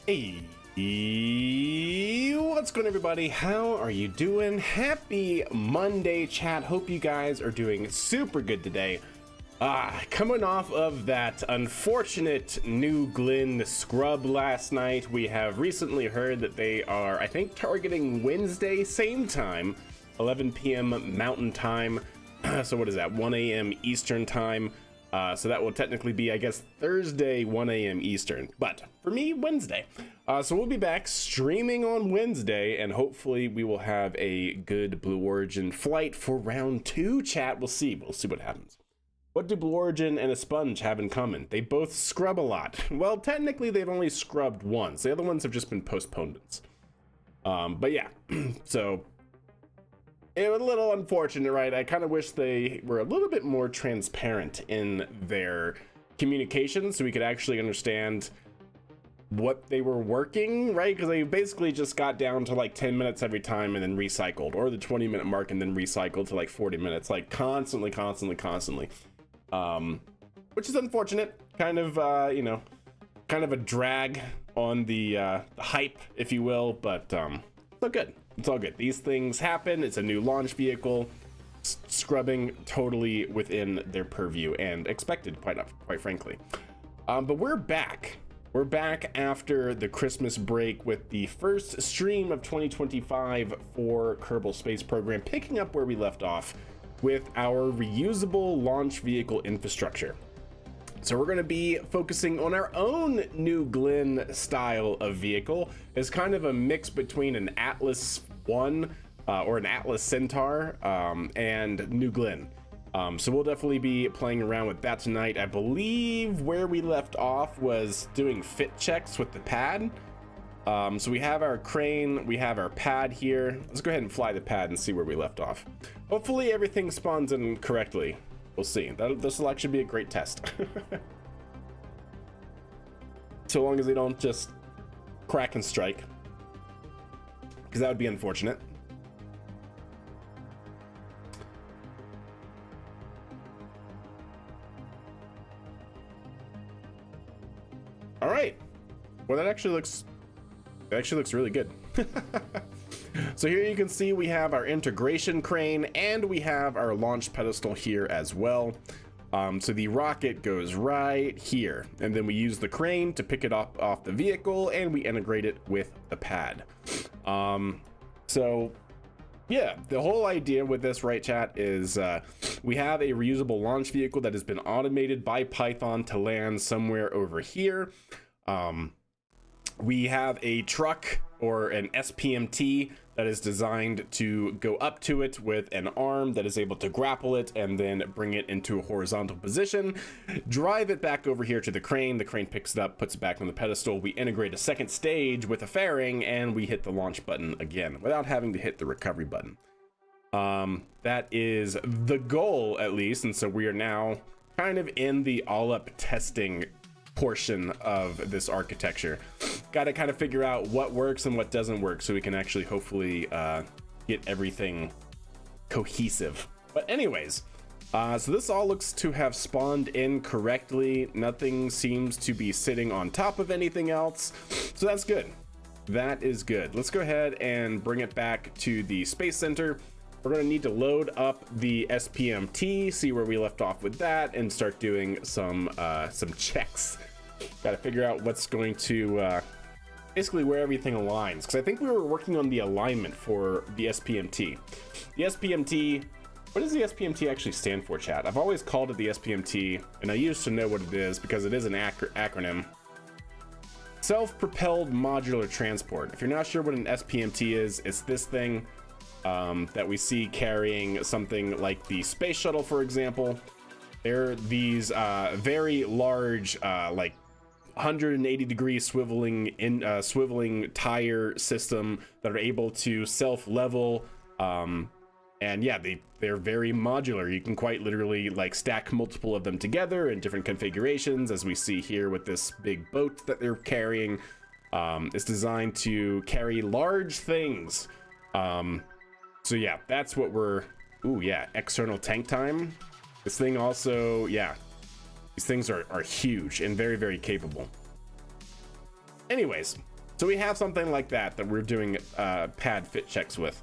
Hey, what's going on, everybody? How are you doing? Happy Monday, chat. Hope you guys are doing super good today. Coming off of that unfortunate New Glenn scrub last night, we have recently heard that they are, I think, targeting Wednesday, same time, 11 p.m. Mountain Time. So what is that, 1 a.m. Eastern Time? So that will technically be, I guess, Thursday, 1 a.m. Eastern, but for me, Wednesday. So we'll be back streaming on Wednesday, and hopefully we will have a good Blue Origin flight for round 2, chat. We'll see what happens. What do Blue Origin and a Sponge have in common? They both scrub a lot. Well, technically they've only scrubbed once. The other ones have just been postponements. But yeah, so it was a little unfortunate, right? I kind of wish they were a little bit more transparent in their communication so we could actually understand what they were working, right? Because they basically just got down to like 10 minutes every time and then recycled, or the 20-minute mark and then recycled to like 40 minutes, like constantly. Which is unfortunate, kind of, kind of a drag on the hype, if you will, but it's all good. It's all good. These things happen. It's a new launch vehicle. Scrubbing totally within their purview and expected, quite frankly. But we're back. We're back after the Christmas break with the first stream of 2025 for Kerbal Space Program, picking up where we left off with our reusable launch vehicle infrastructure. So we're going to be focusing on our own New Glenn style of vehicle. It's kind of a mix between an Atlas 1 or an Atlas Centaur and New Glenn. So we'll definitely be playing around with that tonight. I believe where we left off was doing fit checks with the pad. So we have our crane, we have our pad here. Let's go ahead and fly the pad and see where we left off. Hopefully everything spawns in correctly. We'll see. This will actually be a great test. So long as they don't just crack and strike, because that would be unfortunate. All right. Well, that actually looks really good. So here you can see we have our integration crane and we have our launch pedestal here as well. So the rocket goes right here, and then we use the crane to pick it up off the vehicle and we integrate it with the pad. So yeah, the whole idea with this, right, chat, is we have a reusable launch vehicle that has been automated by Python to land somewhere over here. We have a truck or an SPMT that is designed to go up to it with an arm that is able to grapple it and then bring it into a horizontal position, drive it back over here to the crane picks it up, puts it back on the pedestal. We integrate a second stage with a fairing and we hit the launch button again without having to hit the recovery button. That is the goal, at least, and so we are now kind of in the all-up testing portion of this architecture. Got to kind of figure out what works and what doesn't work so we can actually hopefully get everything cohesive. But anyways, so this all looks to have spawned in correctly. Nothing seems to be sitting on top of anything else, so that's good. That is good. Let's go ahead and bring it back to the Space Center. We're going to need to load up the SPMT, see where we left off with that, and start doing some checks. Got to figure out what's going to basically where everything aligns, because I think we were working on the alignment for the SPMT. The SPMT, what does the SPMT actually stand for, chat? I've always called it the SPMT, and I used to know what it is because it is an acronym. Self-propelled modular transport. If you're not sure what an SPMT is, it's this thing that we see carrying something like the space shuttle, for example. They're these very large, like 180-degree swiveling tire system that are able to self-level, and yeah, they're very modular. You can quite literally like stack multiple of them together in different configurations, as we see here with this big boat that they're carrying. It's designed to carry large things. So yeah, that's what we're... Ooh, yeah, external tank time. This thing also, yeah, these things are huge and very, very capable. Anyways, So we have something like that we're doing pad fit checks with.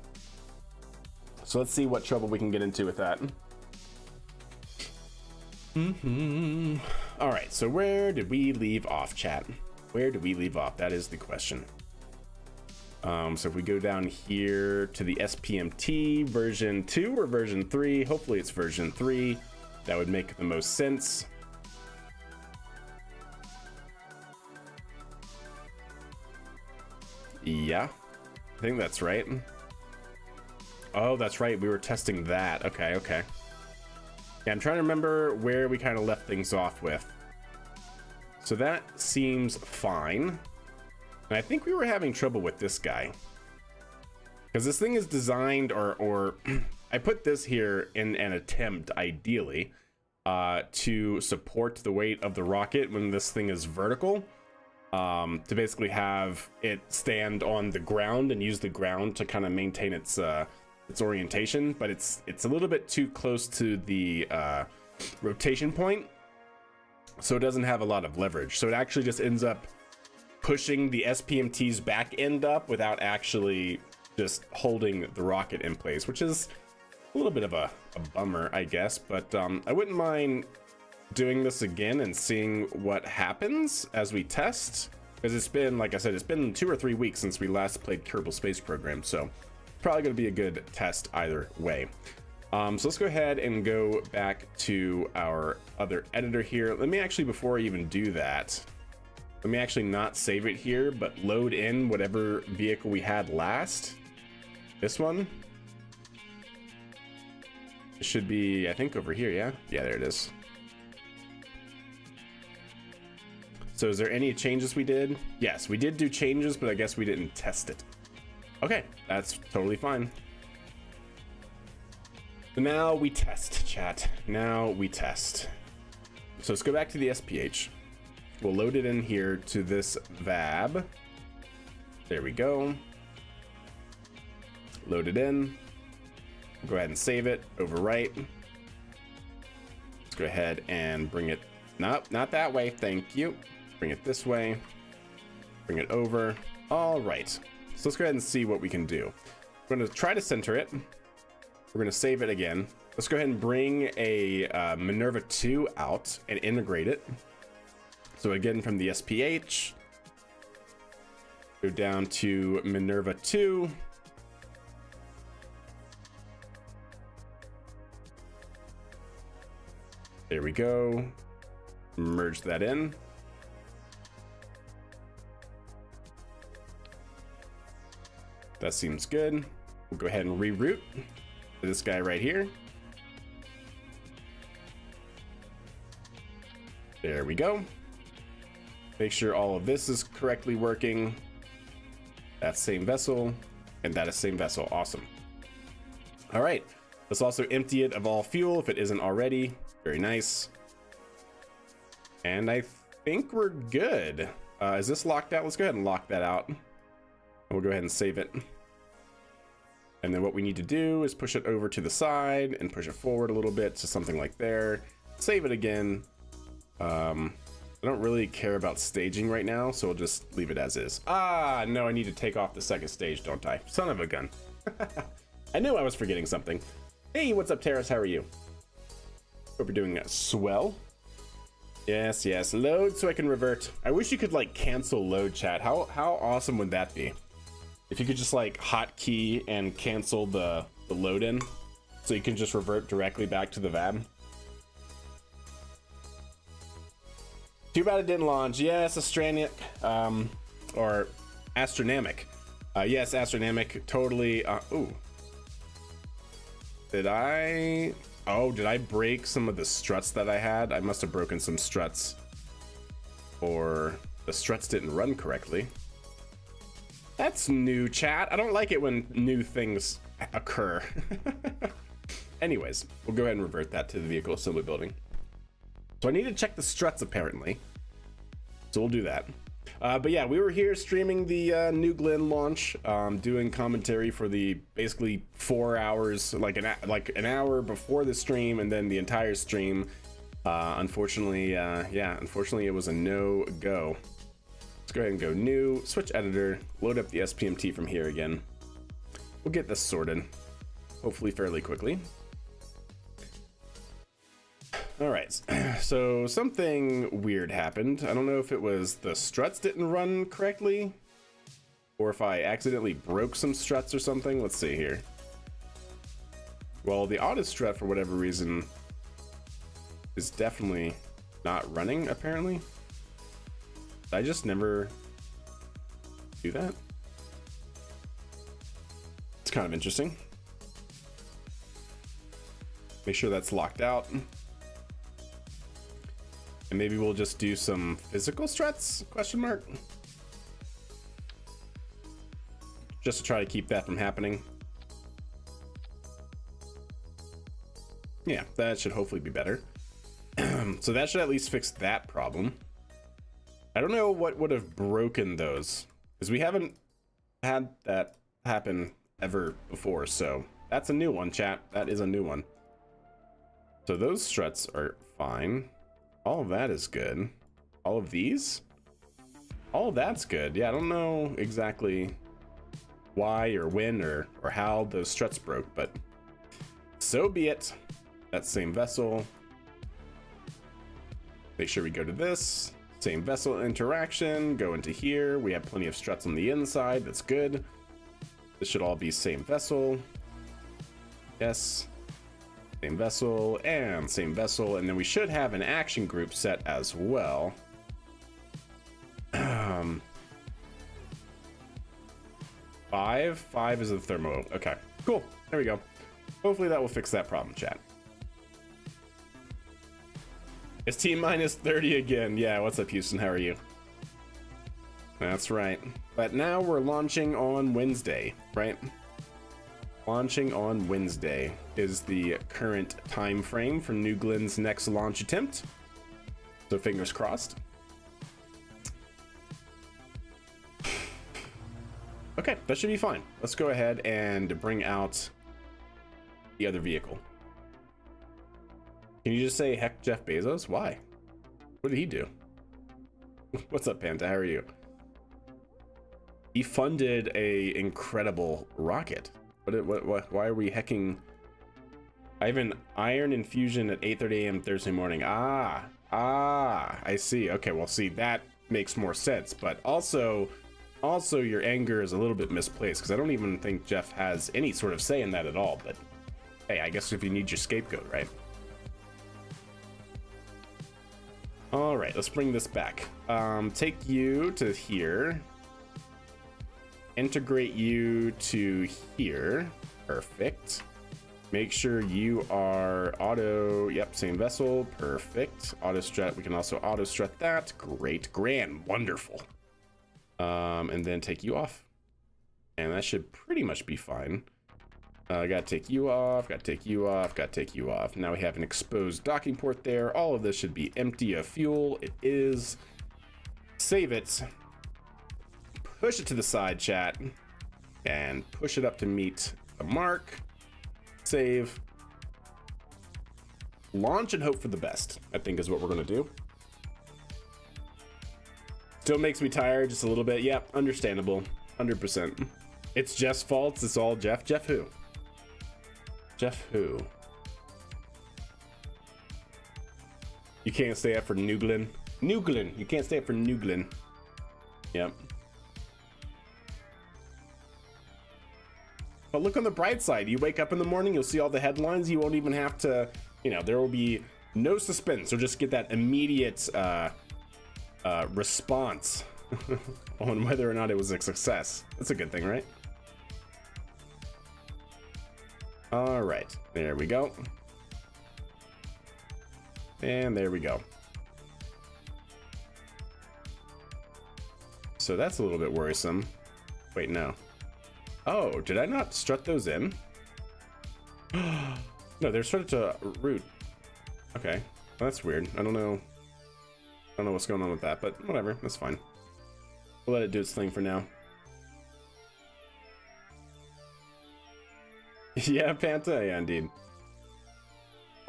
So let's see what trouble we can get into with that. All right, so where did we leave off, chat? Where did we leave off? That is the question. So if we go down here to the SPMT version 2 or version 3, hopefully it's version 3. That would make the most sense. Yeah, I think that's right. Oh, that's right. We were testing that. Okay, okay. Yeah, I'm trying to remember where we kind of left things off with. So that seems fine. And I think we were having trouble with this guy. Because this thing is designed, or I put this here in an attempt, ideally, to support the weight of the rocket when this thing is vertical. To basically have it stand on the ground and use the ground to kind of maintain its orientation, but it's a little bit too close to the rotation point, so it doesn't have a lot of leverage. So it actually just ends up pushing the SPMT's back end up without actually just holding the rocket in place, which is a little bit of a bummer, I guess. But I wouldn't mind doing this again and seeing what happens as we test, because it's been, like I said, it's been 2 or 3 weeks since we last played Kerbal Space Program, so probably going to be a good test either way. So let's go ahead and go back to our other editor here. Let me actually, before I even do that, let me actually not save it here, but load in whatever vehicle we had last. This one. It should be, I think, over here, yeah? Yeah, there it is. So is there any changes we did? Yes, we did do changes, but I guess we didn't test it. Okay, that's totally fine. So now we test, chat. Now we test. So let's go back to the SPH. We'll load it in here to this VAB. There we go. Load it in. Go ahead and save it, overwrite. Let's go ahead and bring it, nope, not that way, thank you. Bring it this way, bring it over. All right, so let's go ahead and see what we can do. We're gonna try to center it. We're gonna save it again. Let's go ahead and bring a Minerva 2 out and integrate it. So again, from the SPH, go down to Minerva 2. There we go. Merge that in. That seems good. We'll go ahead and reroute to this guy right here. There we go. Make sure all of this is correctly working. That's same vessel, and that is same vessel. Awesome. All right. Let's also empty it of all fuel if it isn't already. Very nice. And I think we're good. Is this locked out? Let's go ahead and lock that out. We'll go ahead and save it. And then what we need to do is push it over to the side and push it forward a little bit to something like there. Save it again. I don't really care about staging right now, so we'll just leave it as is. Ah, no, I need to take off the second stage, don't I? Son of a gun. I knew I was forgetting something. Hey, what's up, Terrace? How are you? Hope you're doing swell. Yes, yes. Load so I can revert. I wish you could like cancel load, chat. How awesome would that be? If you could just like hotkey and cancel the load in, so you can just revert directly back to the VAB. Too bad it didn't launch. Yes, Astronic, or Astronomic. Yes, Astronomic. Totally. Ooh. Did I break some of the struts that I had? I must have broken some struts, or the struts didn't run correctly. That's new, chat. I don't like it when new things occur. Anyways, we'll go ahead and revert that to the vehicle assembly building. So I need to check the struts apparently. So we'll do that. But yeah, we were here streaming the New Glenn launch, doing commentary for the basically 4 hours, like an hour before the stream, and then the entire stream. Unfortunately, yeah, unfortunately it was a no-go. Let's go ahead and go new, switch editor, load up the SPMT from here again. We'll get this sorted, hopefully fairly quickly. All right, so something weird happened. I don't know if it was the struts didn't run correctly or if I accidentally broke some struts or something. Let's see here. Well, the auto strut, for whatever reason, is definitely not running, apparently. Did I just never do that? It's kind of interesting. Make sure that's locked out. And maybe we'll just do some physical struts, question mark? Just to try to keep that from happening. Yeah, that should hopefully be better. So that should at least fix that problem. I don't know what would have broken those, because we haven't had that happen ever before, so that's a new one, chat. That is a new one. So those struts are fine. All of that is good. All of these? All of that's good. Yeah, I don't know exactly why or when or how those struts broke, but so be it. That same vessel. Make sure we go to this. Same vessel interaction. Go into here. We have plenty of struts on the inside. That's good. This should all be same vessel. Yes. Same vessel and same vessel. And then we should have an action group set as well. Five is the thermo. Okay, cool. There we go. Hopefully that will fix that problem, chat. It's T-minus 30 again. Yeah, what's up, Houston? How are you? That's right. But now we're launching on Wednesday, right? Launching on Wednesday is the current time frame for New Glenn's next launch attempt. So fingers crossed. Okay, that should be fine. Let's go ahead and bring out the other vehicle. Can you just say heck Jeff Bezos? Why? What did he do? What's up, Panta? How are you? He funded a incredible rocket. Why are we hecking? I have an iron infusion at 8:30 a.m. Thursday morning. I see. Okay, well, see, that makes more sense. But also your anger is a little bit misplaced because I don't even think Jeff has any sort of say in that at all. But hey, I guess if you need your scapegoat, right? All right, let's bring this back. Take you to here. Integrate you to here. Perfect. Make sure you are auto. Yep, same vessel. Perfect. Auto strut. We can also auto strut that. Great. Grand. Wonderful. And then take you off. And that should pretty much be fine. Gotta take you off. Gotta take you off. Gotta take you off. Now we have an exposed docking port there. All of this should be empty of fuel. It is. Save it. Push it to the side, chat, and push it up to meet the mark. Save. Launch and hope for the best, I think is what we're gonna do. Still makes me tired just a little bit. Yep, understandable, 100%. It's Jeff's fault. It's all Jeff. Jeff who? Jeff who? You can't stay up for New Glenn. New Glenn. You can't stay up for New Glenn. Yep. But look on the bright side. You wake up in the morning, you'll see all the headlines. You won't even have to, you know, there will be no suspense. You'll just get that immediate response on whether or not it was a success. That's a good thing, right? All right, there we go. And there we go. So that's a little bit worrisome. Wait, no. Oh, did I not strut those in? No, they're strutted to root. Okay, well, that's weird. I don't know what's going on with that, but whatever, that's fine. We'll let it do its thing for now. Yeah, Panta, yeah, indeed.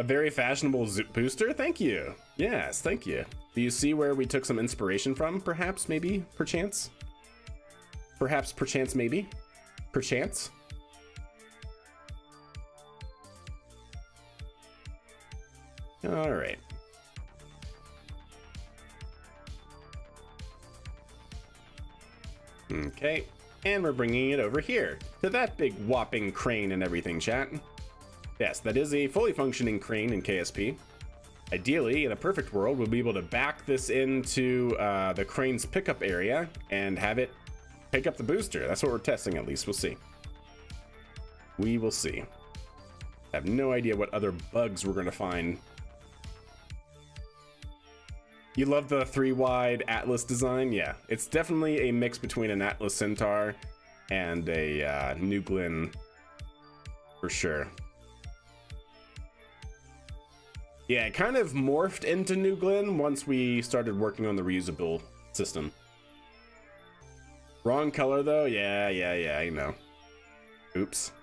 A very fashionable booster? Thank you. Yes, thank you. Do you see where we took some inspiration from? Perhaps, maybe, perchance? Perhaps, perchance, maybe? Perchance? All right. Okay, and we're bringing it over here to that big whopping crane and everything, chat. Yes, that is a fully functioning crane in KSP. Ideally, in a perfect world, we'll be able to back this into the crane's pickup area and have it pick up the booster. That's what we're testing, at least. We'll see. We will see. I have no idea what other bugs we're going to find. You love the 3-wide Atlas design? Yeah, it's definitely a mix between an Atlas Centaur and a New Glenn, for sure. Yeah, it kind of morphed into New Glenn once we started working on the reusable system. Wrong color though? Yeah, I know. Oops.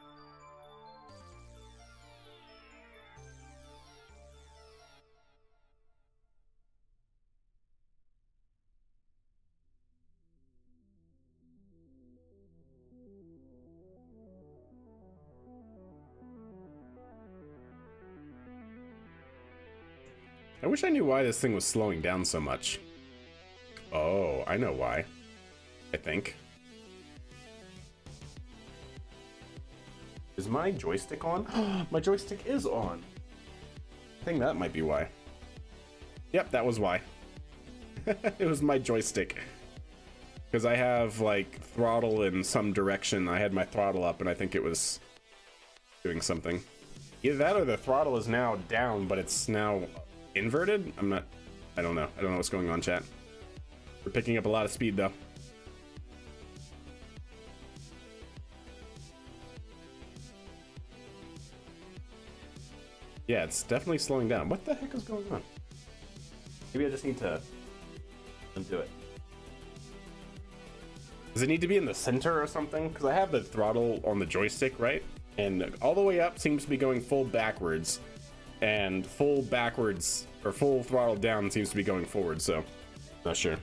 I wish I knew why this thing was slowing down so much. Oh, I know why. I think. Is my joystick on? My joystick is on. I think that might be why. Yep, that was why. It was my joystick. Because I have, like, throttle in some direction. I had my throttle up and I think it was doing something. Either that or the throttle is now down, but it's now inverted? I don't know. I don't know what's going on, chat. We're picking up a lot of speed, though. Yeah, it's definitely slowing down. What the heck is going on? Maybe I just need to undo it. Does it need to be in the center or something? Because I have the throttle on the joystick, right? And all the way up seems to be going full backwards. And full backwards, or full throttle down seems to be going forward, so not sure.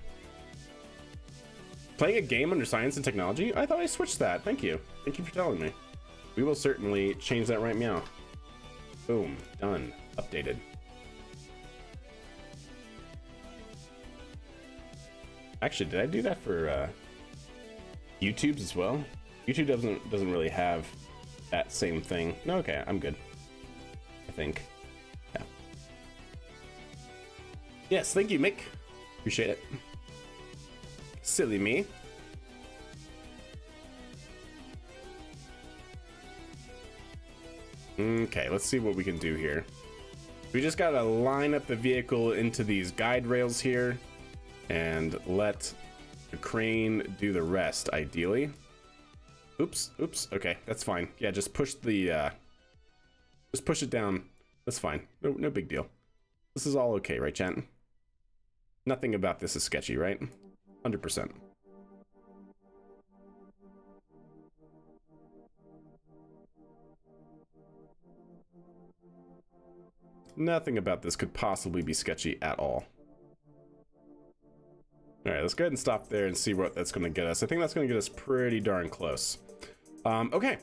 Playing a game under science and technology? I thought I switched that. Thank you. Thank you for telling me. We will certainly change that right now. Boom. Done. Updated. Actually, did I do that for YouTube's as well? YouTube doesn't really have that same thing. No, okay, I'm good. I think. Yeah. Yes, thank you, Mick. Appreciate it. Silly me. Okay, let's see what we can do here. We just gotta line up the vehicle into these guide rails here and let the crane do the rest, ideally. Oops, okay, that's fine. Yeah, just push the, just push it down. That's fine, no big deal. This is all okay, right, chat? Nothing about this is sketchy, right? 100%. Nothing about this could possibly be sketchy at all. All right, let's go ahead and stop there and see what that's going to get us. I think that's going to get us pretty darn close. Okay.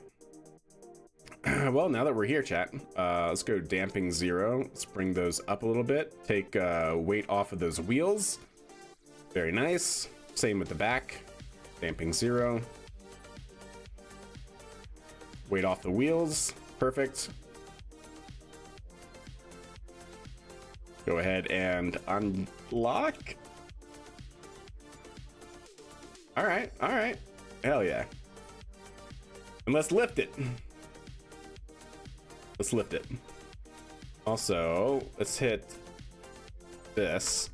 Well, now that we're here, chat, let's go damping 0. Let's bring those up a little bit. Take weight off of those wheels. Very nice. Same with the back. Damping 0. Weight off the wheels. Perfect. Go ahead and unlock. All right. Hell yeah. And let's lift it. Let's lift it. Also, let's hit this.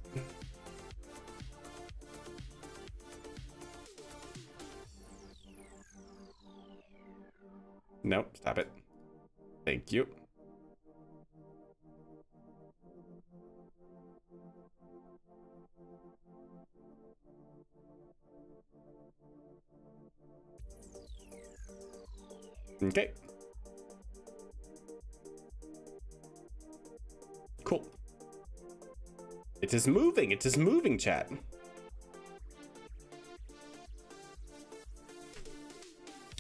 Nope, stop it. Thank you. Okay. Cool. It is moving. It is moving, chat.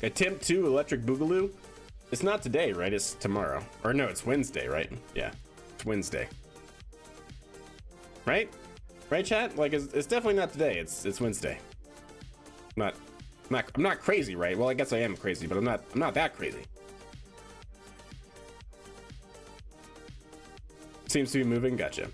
Attempt 2 Electric Boogaloo. It's not today, right? It's tomorrow. Or no, it's Wednesday, right? Yeah, it's Wednesday. Right? Right, chat? Like, it's definitely not today. It's Wednesday. I'm not crazy, right? Well, I guess I am crazy, but I'm not that crazy. Seems to be moving. Gotcha.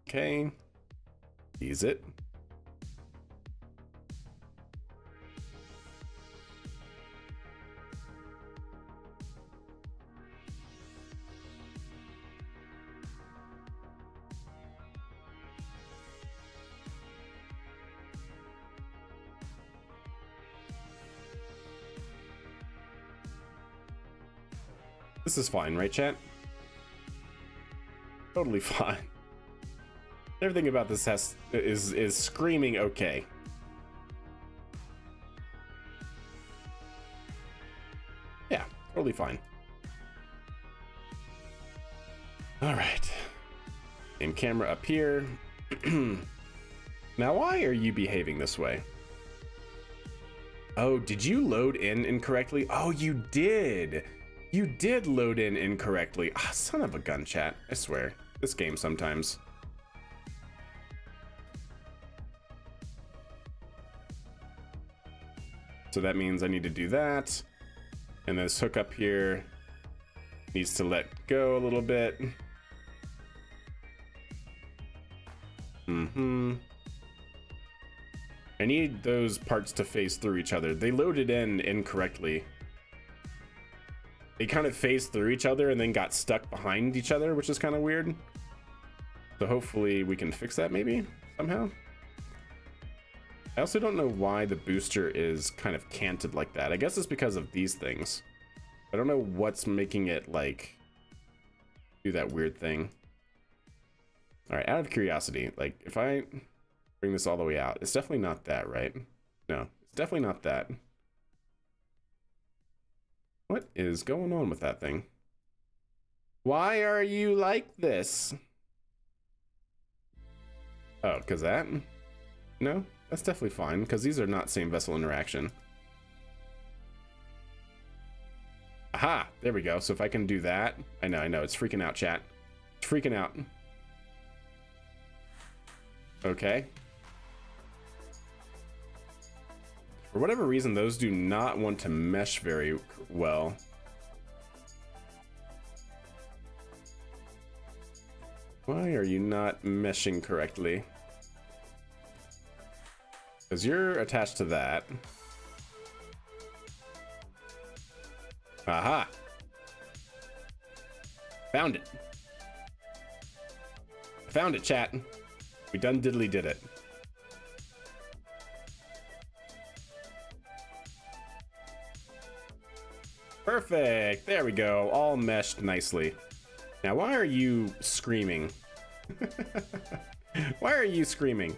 Okay. Ease it. This is fine, right, chat? Totally fine. Everything about this is screaming okay. Yeah, totally fine. All right. And camera up here. Now, why are you behaving this way? Oh, did you load in incorrectly? Oh, you did. You did load in incorrectly. Ah, son of a gun, chat. I swear. This game sometimes. So that means I need to do that. And this hook up here needs to let go a little bit. I need those parts to phase through each other. They loaded in incorrectly. They kind of phased through each other and then got stuck behind each other, which is kind of weird. So hopefully we can fix that maybe somehow. I also don't know why the booster is kind of canted like that. I guess it's because of these things. I don't know what's making it like do that weird thing. All right, out of curiosity, like if I bring this all the way out, it's definitely not that, right? No, it's definitely not that. What is going on with that thing? Why are you like this? Oh, because that? No, that's definitely fine, because these are not same vessel interaction. Aha, there we go. So if I can do that, I know, it's freaking out, chat. It's freaking out. Okay. For whatever reason, those do not want to mesh very well. Why are you not meshing correctly? Because you're attached to that. Aha! Found it. Found it, chat. We done diddly did it. Perfect. There we go. All meshed nicely. Now, why are you screaming? Why are you screaming?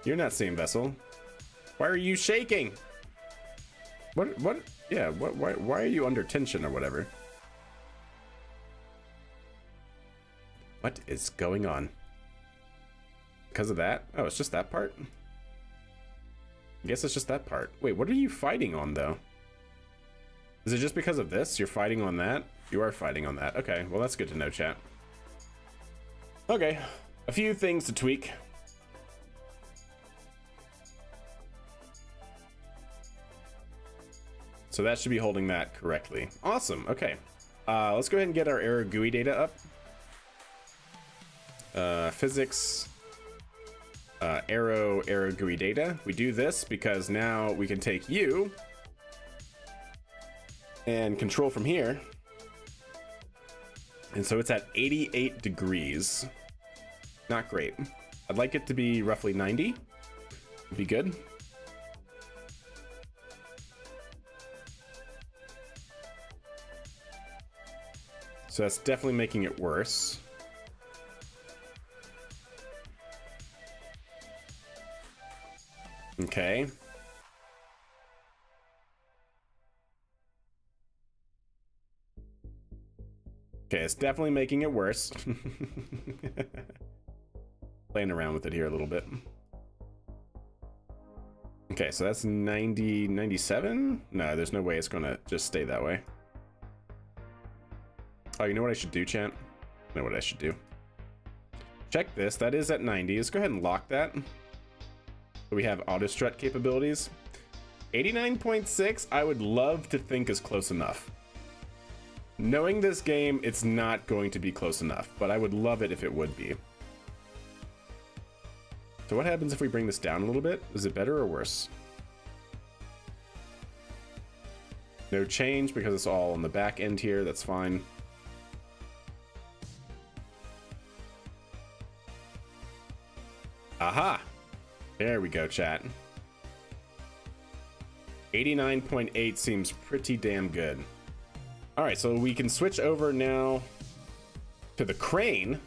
You're not same vessel. Why are you shaking? What? Yeah, why are you under tension or whatever? What is going on? Because of that? Oh, it's just that part? I guess it's just that part. Wait, what are you fighting on, though? Is it just because of this? You're fighting on that? You are fighting on that. Okay, well, that's good to know, chat. Okay, a few things to tweak. So that should be holding that correctly. Awesome, okay. Let's go ahead and get our error GUI data up. Physics, arrow GUI data. We do this because now we can take you and control from here. And so it's at 88 degrees. Not great. I'd like it to be roughly 90. Would be good. So that's definitely making it worse. Okay. Okay, it's definitely making it worse. Playing around with it here a little bit. Okay, so that's 90, 97? No, there's no way it's gonna just stay that way. Oh, you know what I should do, chat? I know what I should do. Check this, that is at 90. Let's go ahead and lock that. So we have auto strut capabilities. 89.6, I would love to think is close enough. Knowing this game, it's not going to be close enough, but I would love it if it would be. So what happens if we bring this down a little bit? Is it better or worse? No change because it's all on the back end here, that's fine. Aha! There we go, chat. 89.8 seems pretty damn good. All right, so we can switch over now to the crane.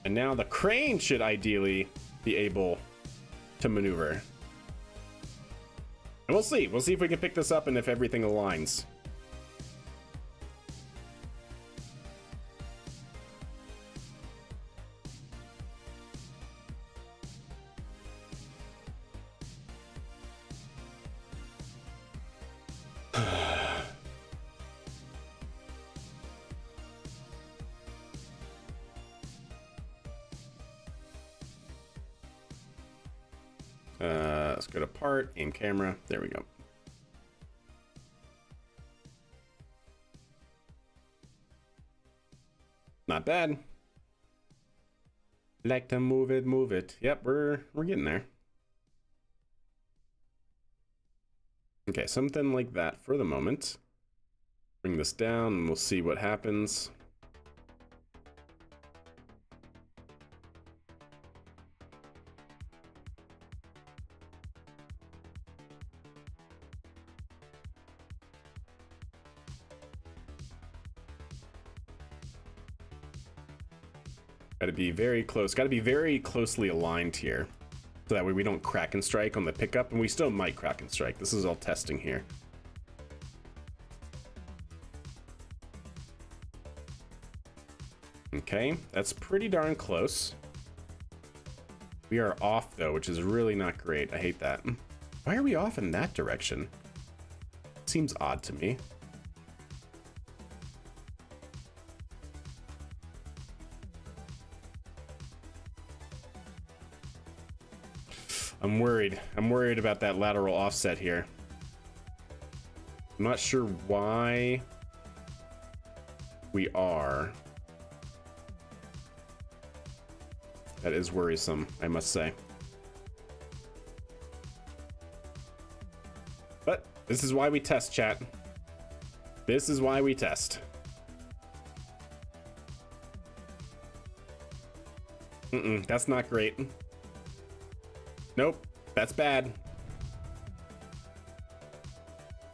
And now the crane should ideally be able to maneuver. And we'll see. We'll see if we can pick this up and if everything aligns. Let's go to part, aim camera. There we go. Not bad. Like to move it, move it. Yep, we're getting there. Okay, something like that for the moment. Bring this down and we'll see what happens. Got to be very close. Got to be very closely aligned here. So that way we don't crack and strike on the pickup. And we still might crack and strike. This is all testing here. Okay, that's pretty darn close. We are off though, which is really not great. I hate that. Why are we off in that direction? Seems odd to me. I'm worried. I'm worried about that lateral offset here. I'm not sure why we are. That is worrisome, I must say. But this is why we test, chat. This is why we test. That's not great. Nope, that's bad.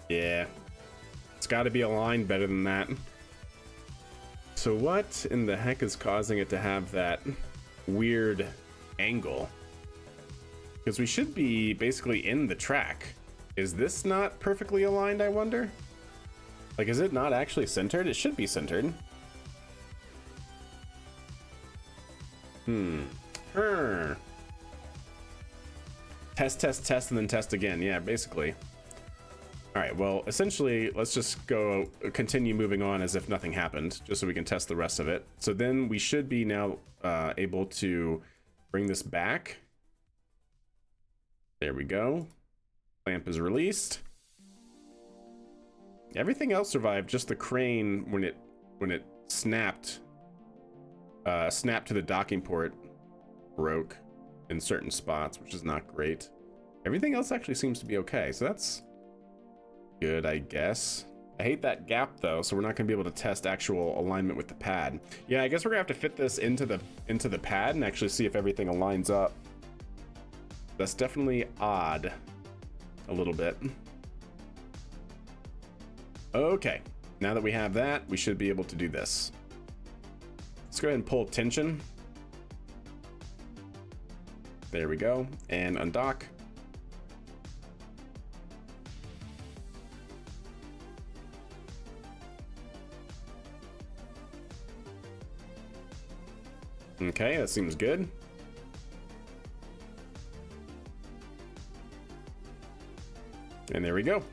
Yeah, it's got to be aligned better than that. So what in the heck is causing it to have that weird angle? Because we should be basically in the track. Is this not perfectly aligned, I wonder? Like, is it not actually centered? It should be centered. Test, test, test, and then test again. Yeah, basically. All right, well, essentially, let's just continue moving on as if nothing happened, just so we can test the rest of it. So then we should be now able to bring this back. There we go. Clamp is released. Everything else survived, just the crane when it snapped to the docking port broke in certain spots, which is not great. Everything else actually seems to be okay, so that's good, I guess. I hate that gap though, so we're not gonna be able to test actual alignment with the pad. Yeah, I guess we're gonna have to fit this into the pad and actually see if everything aligns up. That's definitely odd, a little bit. Okay, Now that we have that, we should be able to do this. Let's go ahead and pull tension. There we go, and undock. Okay, that seems good. And there we go.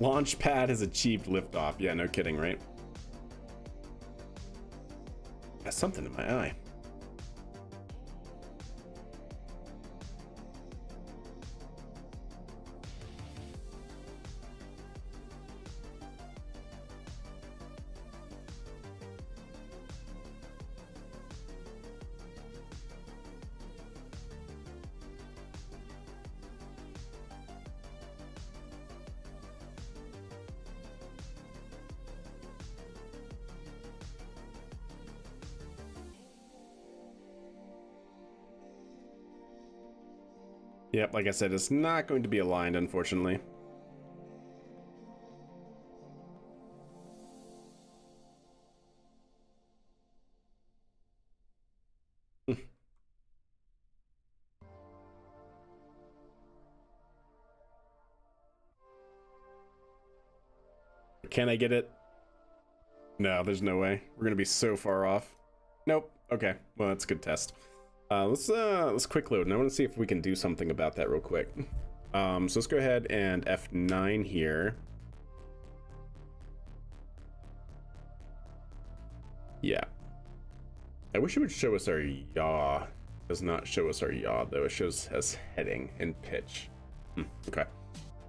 Launch pad has achieved liftoff. Yeah, no kidding, right? Got something in my eye. Yep, like I said, it's not going to be aligned, unfortunately. Can I get it? No, there's no way. We're gonna be so far off. Nope. Okay, well, that's a good test. Let's quick load, and I want to see if we can do something about that real quick. So let's go ahead and F9 here. Yeah. I wish it would show us our yaw. It does not show us our yaw, though. It shows us heading and pitch. Okay.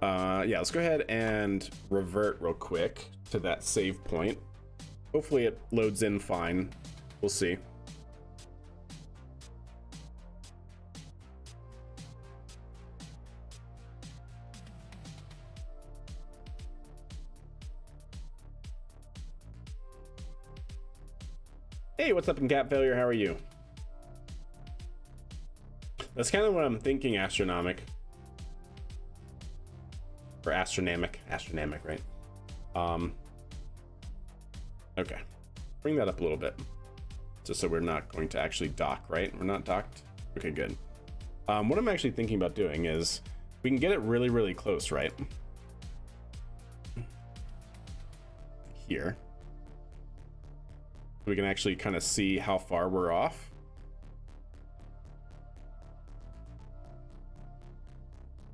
Yeah, let's go ahead and revert real quick to that save point. Hopefully it loads in fine. We'll see. Hey, what's up in Gap Failure? How are you? That's kind of what I'm thinking, Astronomic. Or Astronomic. Astronomic, right? Okay. Bring that up a little bit. Just so we're not going to actually dock, right? We're not docked? Okay, good. What I'm actually thinking about doing is we can get it really, really close, right? Here. We can actually kind of see how far we're off.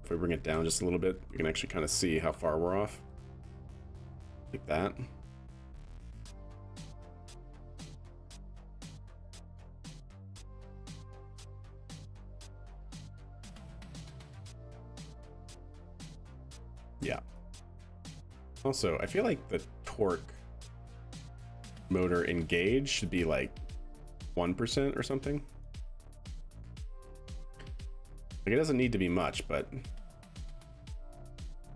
If we bring it down just a little bit, we can actually kind of see how far we're off. Like that. Yeah. Also, I feel like the torque motor engage should be like 1% or something. Like, it doesn't need to be much, but I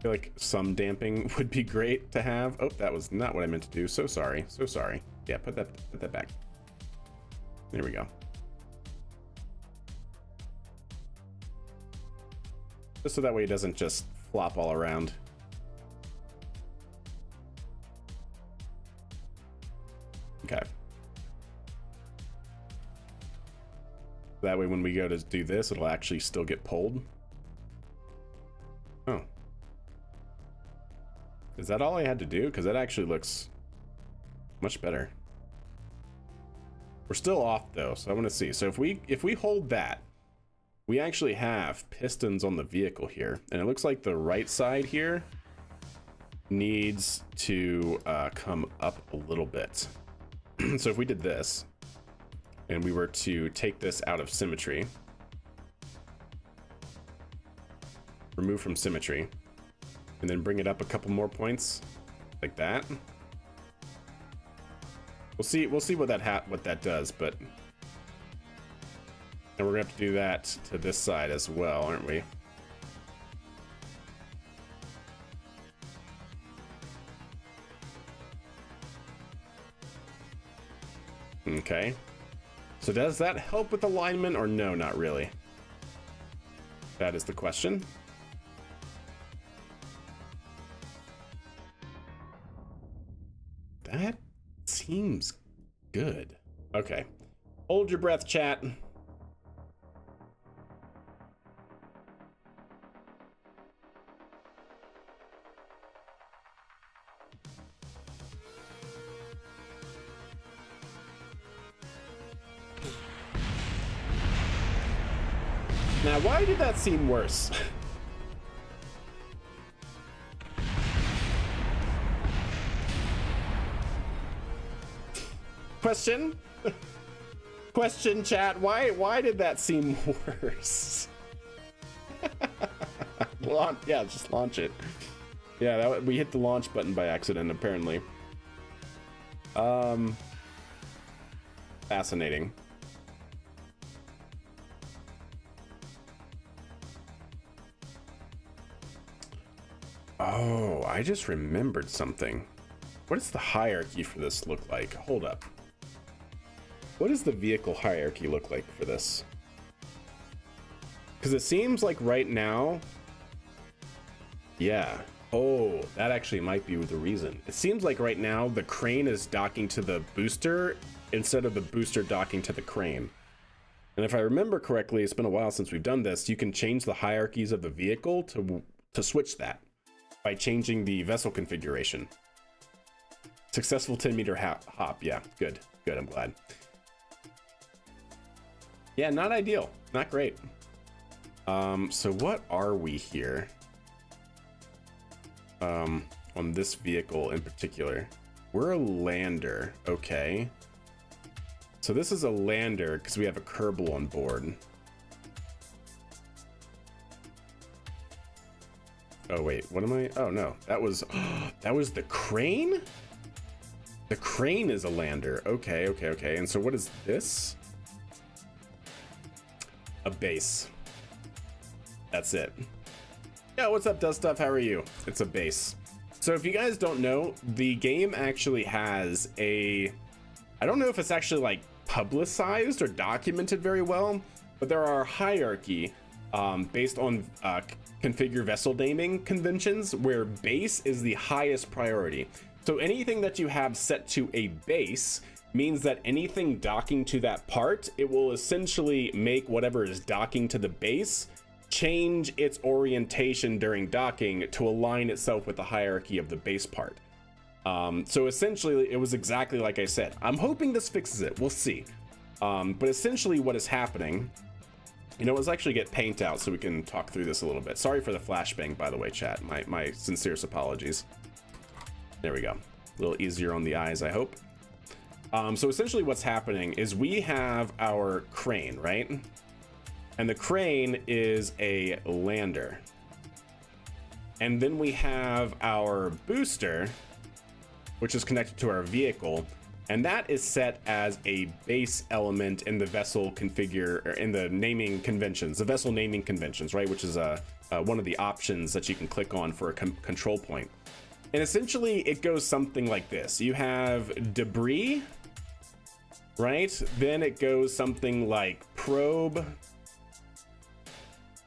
feel like some damping would be great to have. Oh, that was not what I meant to do. So sorry. So sorry. Yeah, put that back. There we go. Just so that way it doesn't just flop all around. Okay. That way when we go to do this, it'll actually still get pulled. Oh. Is that all I had to do? Because that actually looks much better. We're still off though, so I want to see. So if we hold that, we actually have pistons on the vehicle here, and it looks like the right side here needs to come up a little bit. So if we did this and we were to take this out of symmetry, remove from symmetry, and then bring it up a couple more points like that, we'll see what that does. But and we're gonna have to do that to this side as well, aren't we? Okay. So does that help with alignment or no, not really? That is the question. That seems good. Okay. Hold your breath, chat. Now, why did that seem worse? Question? Question, chat. Why did that seem worse? Yeah, just launch it. Yeah, we hit the launch button by accident, apparently. Fascinating. Oh, I just remembered something. What does the hierarchy for this look like? Hold up. What does the vehicle hierarchy look like for this? Because it seems like right now... Yeah. Oh, that actually might be the reason. It seems like right now the crane is docking to the booster instead of the booster docking to the crane. And if I remember correctly, it's been a while since we've done this, you can change the hierarchies of the vehicle to switch that by changing the vessel configuration. Successful 10-meter hop. Yeah, good. Good, I'm glad. Yeah, not ideal. Not great. So what are we here? On this vehicle in particular. We're a lander, okay. So this is a lander because we have a Kerbal on board. Oh wait, what am I? Oh no, that was the crane? The crane is a lander. Okay, okay, okay. And so what is this? A base. That's it. Yo, what's up, Dust Stuff? How are you? It's a base. So if you guys don't know, the game actually has a... I don't know if it's actually like publicized or documented very well, but there are hierarchy based on configure vessel naming conventions where base is the highest priority. So anything that you have set to a base means that anything docking to that part, it will essentially make whatever is docking to the base change its orientation during docking to align itself with the hierarchy of the base part. So essentially it was exactly like I said. I'm hoping this fixes it, we'll see. But essentially what is happening, you know, let's actually get paint out so we can talk through this a little bit. Sorry for the flashbang, by the way, chat. My sincerest apologies. There we go. A little easier on the eyes, I hope. So essentially what's happening is we have our crane, right? And the crane is a lander. And then we have our booster, which is connected to our vehicle. And that is set as a base element in the vessel configure, or in the naming conventions, the vessel naming conventions, right? Which is one of the options that you can click on for a control point. And essentially it goes something like this. You have debris, right? Then it goes something like probe.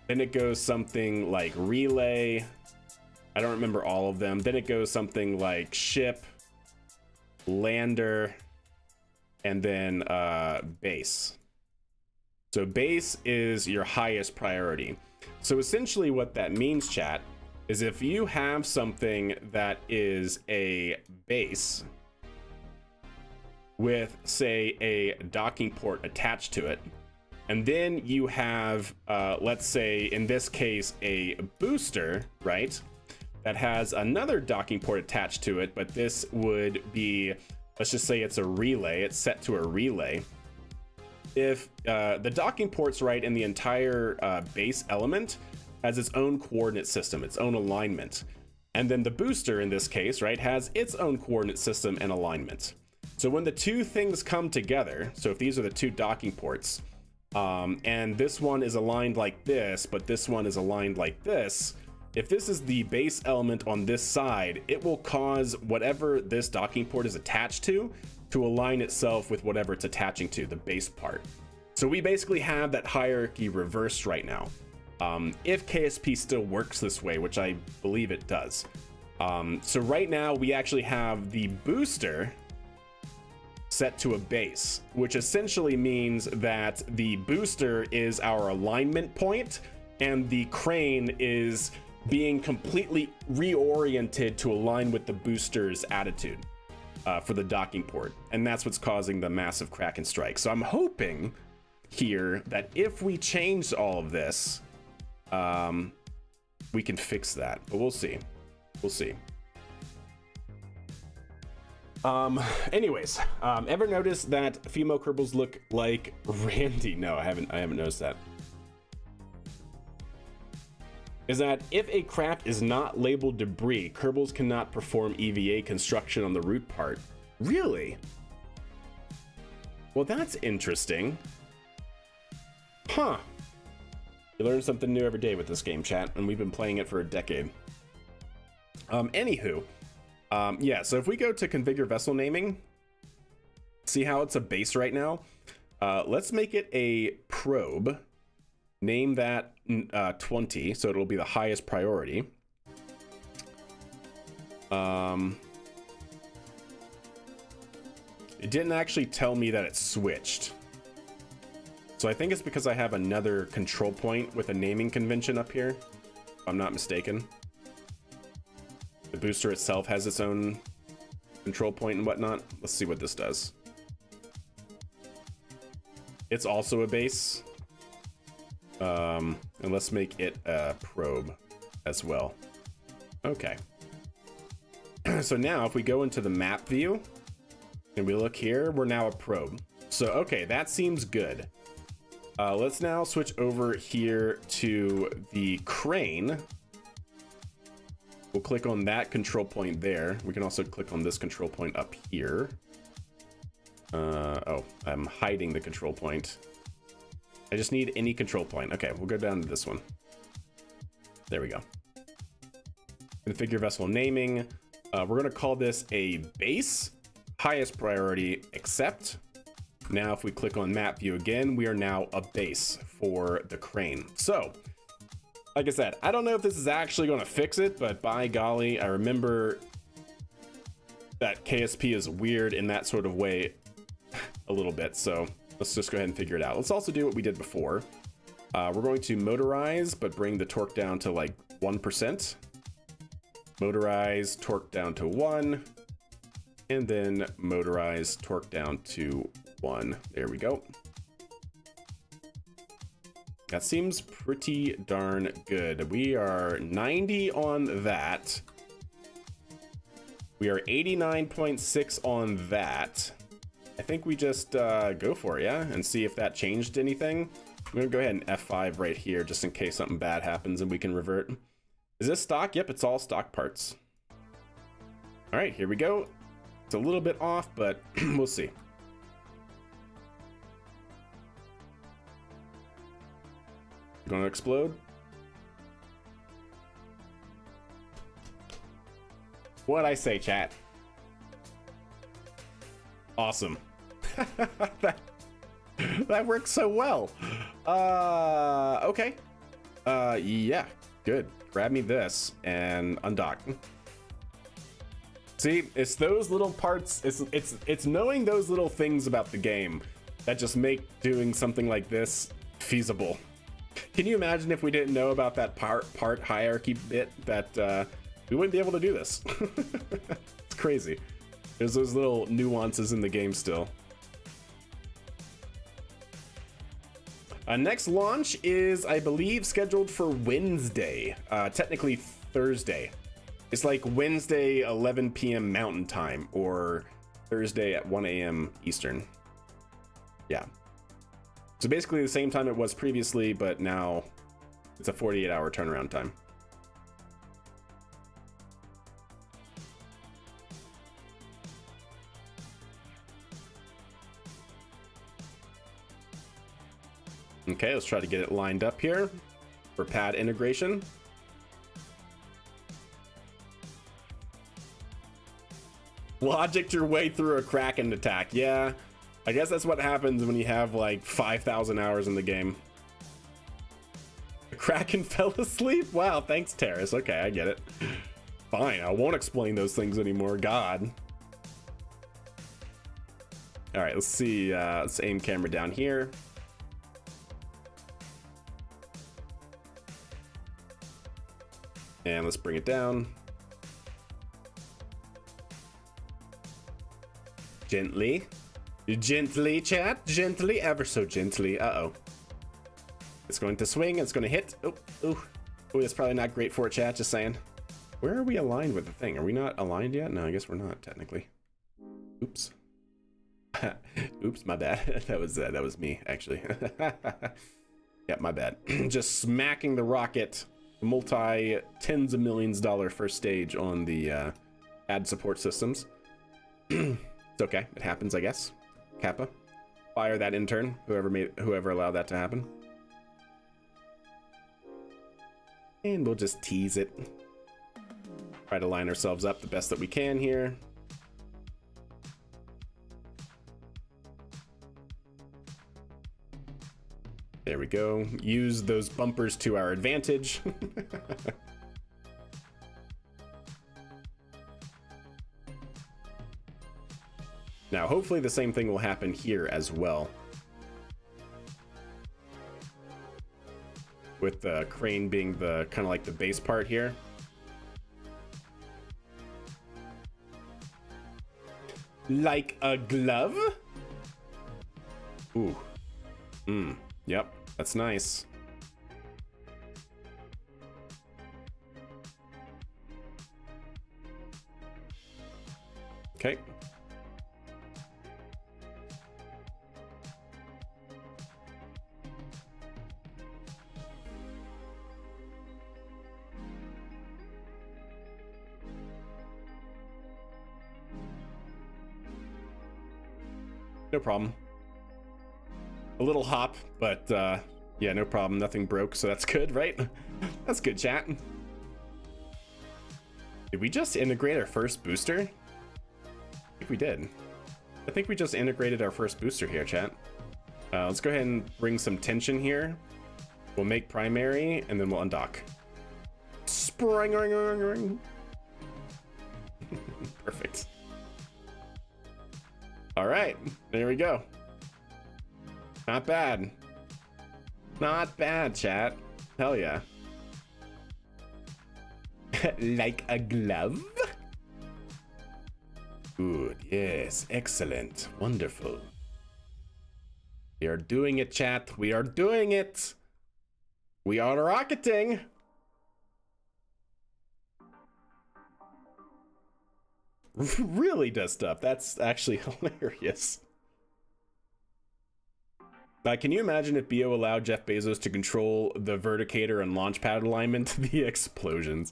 Then it goes something like relay. I don't remember all of them. Then it goes something like ship, lander, and then base. So base is your highest priority. So essentially what that means, chat, is if you have something that is a base with, say, a docking port attached to it, and then you have, let's say, in this case, a booster, right, that has another docking port attached to it, but this would be, let's just say it's a relay, it's set to a relay. If the docking port's right and the entire base element has its own coordinate system, its own alignment, and then the booster, in this case, right, has its own coordinate system and alignment. So when the two things come together, so if these are the two docking ports, and this one is aligned like this, but this one is aligned like this, if this is the base element on this side, it will cause whatever this docking port is attached to align itself with whatever it's attaching to, the base part. So we basically have that hierarchy reversed right now. If KSP still works this way, which I believe it does. So right now we actually have the booster set to a base, which essentially means that the booster is our alignment point and the crane is being completely reoriented to align with the booster's attitude for the docking port. And that's what's causing the massive crack and strike. So I'm hoping here that if we change all of this, we can fix that, but we'll see. We'll see. Anyways, ever notice that female Kerbals look like Randy? No, I haven't noticed that. Is that if a crack is not labeled debris, Kerbals cannot perform EVA construction on the root part. Really? Well, that's interesting. Huh. You learn something new every day with this game, chat, and we've been playing it for a decade. Anywho, yeah, so if we go to configure vessel naming, see how it's a base right now? Let's make it a probe. Name that 20, so it'll be the highest priority. It didn't actually tell me that it switched. So I think it's because I have another control point with a naming convention up here, if I'm not mistaken. The booster itself has its own control point and whatnot. Let's see what this does. It's also a base. And let's make it a probe as well. Okay. So now if we go into the map view and we look here, we're now a probe. So, okay, that seems good. Let's now switch over here to the crane. We'll click on that control point there. We can also click on this control point up here. Oh, I'm hiding the control point. I just need any control point. Okay, we'll go down to this one. There we go. Configure vessel naming. We're going to call this a base, highest priority, accept. Now, if we click on map view again, we are now a base for the crane. So, like I said, I don't know if this is actually going to fix it, but by golly, I remember that KSP is weird in that sort of way a little bit. So let's just go ahead and figure it out. Let's also do what we did before. We're going to motorize, but bring the torque down to like 1%. Motorize, torque down to 1. And then motorize, torque down to 1. There we go. That seems pretty darn good. We are 90 on that. We are 89.6 on that. I think we just go for it, yeah? And see if that changed anything. I'm gonna go ahead and F5 right here just in case something bad happens and we can revert. Is this stock? Yep, it's all stock parts. All right, here we go. It's a little bit off, but we'll see. Gonna explode? What'd I say, chat? Awesome. that works so well. Okay. Yeah, good. Grab me this and undock. See, it's those little parts, it's knowing those little things about the game that just make doing something like this feasible. Can you imagine if we didn't know about that part hierarchy bit, that we wouldn't be able to do this? It's crazy. There's those little nuances in the game still. Next launch is, I believe, scheduled for Wednesday. Technically Thursday. It's like Wednesday 11 p.m. Mountain Time or Thursday at 1 a.m. Eastern. Yeah. So basically the same time it was previously, but now it's a 48-hour turnaround time. Okay, let's try to get it lined up here for pad integration. Logic your way through a Kraken attack. Yeah, I guess that's what happens when you have like 5,000 hours in the game. The Kraken fell asleep? Wow, thanks, Terrace. Okay, I get it. Fine, I won't explain those things anymore. God. All right, let's see. Let's aim camera down here. And let's bring it down. Gently. Gently, chat. Gently. Ever so gently. Uh-oh. It's going to swing. It's going to hit. Oh, oh. Oh, that's probably not great for it, chat. Just saying. Where are we aligned with the thing? Are we not aligned yet? No, I guess we're not, technically. Oops. Oops, my bad. That was me, actually. Yeah, my bad. Just smacking the rocket. Multi tens of millions dollar first stage on the ad support systems. It's okay, it happens, I guess. Kappa, fire that intern, whoever allowed that to happen. And we'll just tease it. Try to line ourselves up the best that we can here. There we go. Use those bumpers to our advantage. Now, hopefully the same thing will happen here as well. With the crane being the kind of like the base part here. Like a glove? Ooh. Yep, that's nice. Okay. No problem. A little hop, but yeah, no problem. Nothing broke, so that's good, right? That's good, chat. Did we just integrate our first booster? I think we did. I think we just integrated our first booster here, chat. Let's go ahead and bring some tension here. We'll make primary, and then we'll undock. Spring. Perfect. All right, there we go. Not bad. Not bad, chat. Hell yeah. Like a glove? Good, yes, excellent, wonderful. We are doing it, chat. We are doing it. We are rocketing. Really does stuff. That's actually hilarious. Can you imagine if BO allowed Jeff Bezos to control the verticator and launch pad alignment? The explosions.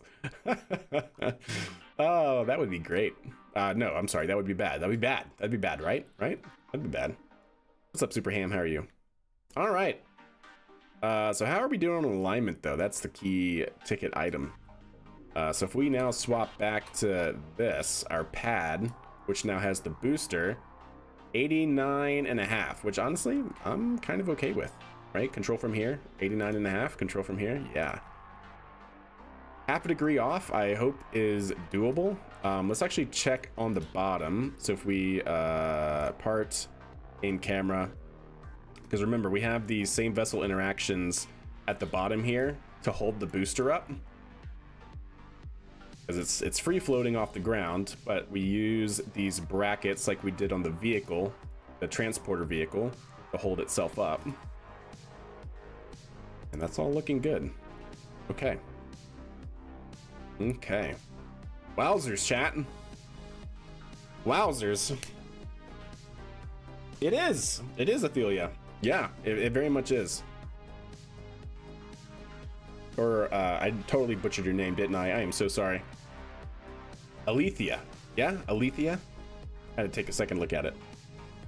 Oh, that would be great. No, I'm sorry. That would be bad. That'd be bad. That'd be bad, right? Right? That'd be bad. What's up, Super Ham? How are you? All right. So how are we doing on alignment, though? That's the key ticket item. So if we now swap back to this, our pad, which now has the booster, 89.5, which honestly, I'm kind of okay with, right? Control from here, 89.5, control from here, yeah. Half a degree off, I hope is doable. Let's actually check on the bottom. So if we part aim camera, because remember, we have these same vessel interactions at the bottom here to hold the booster up. Because it's free floating off the ground, but we use these brackets like we did on the vehicle, the transporter vehicle, to hold itself up. And that's all looking good. Okay. Okay. Wowzers, chat. Wowzers. It is. It is Athelia. Yeah, it very much is. Or, I totally butchered your name, didn't I? I am so sorry. Alethea. Yeah, Alethea? I had to take a second look at it.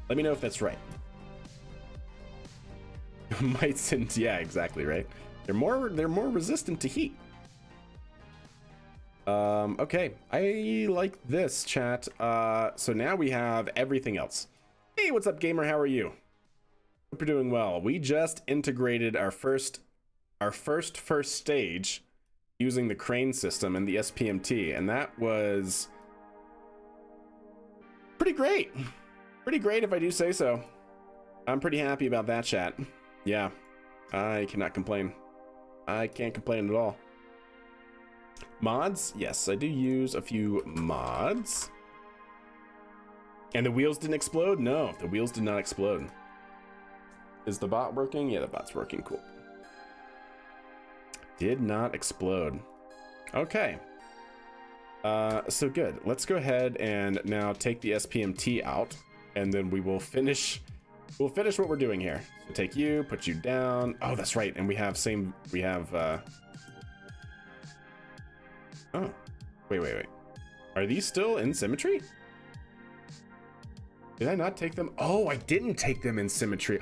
Let me know if that's right. Mites and yeah, exactly, right? They're more resistant to heat. Okay, I like this, chat. So now we have everything else. Hey, what's up, gamer? How are you? Hope you're doing well. We just integrated our first stage using the crane system and the SPMT, and that was pretty great. Pretty great, if I do say so. I'm pretty happy about that, chat. Yeah, I cannot complain. I can't complain at all. Mods? Yes, I do use a few mods. And the wheels didn't explode? No, the wheels did not explode. Is the bot working? Yeah, the bot's working. Cool. Did not explode. Okay. So good. Let's go ahead and now take the SPMT out, and then we will finish. We'll finish what we're doing here. So take you, put you down. Oh, that's right. And we have oh, wait. Are these still in symmetry? Did I not take them? Oh, I didn't take them in symmetry.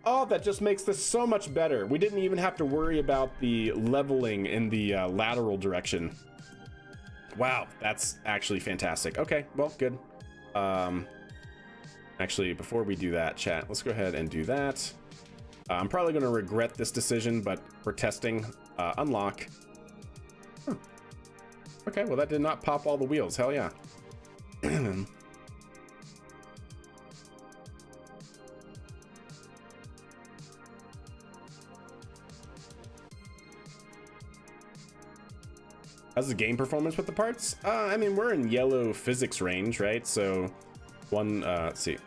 Oh, that just makes this so much better. We didn't even have to worry about the leveling in the lateral direction. Wow, that's actually fantastic. Okay, well, good. Actually, before we do that, chat, let's go ahead and do that. I'm probably going to regret this decision, but for testing, unlock. Okay, well, that did not pop all the wheels. Hell yeah. How's the game performance with the parts? I mean, we're in yellow physics range, right? So let's see,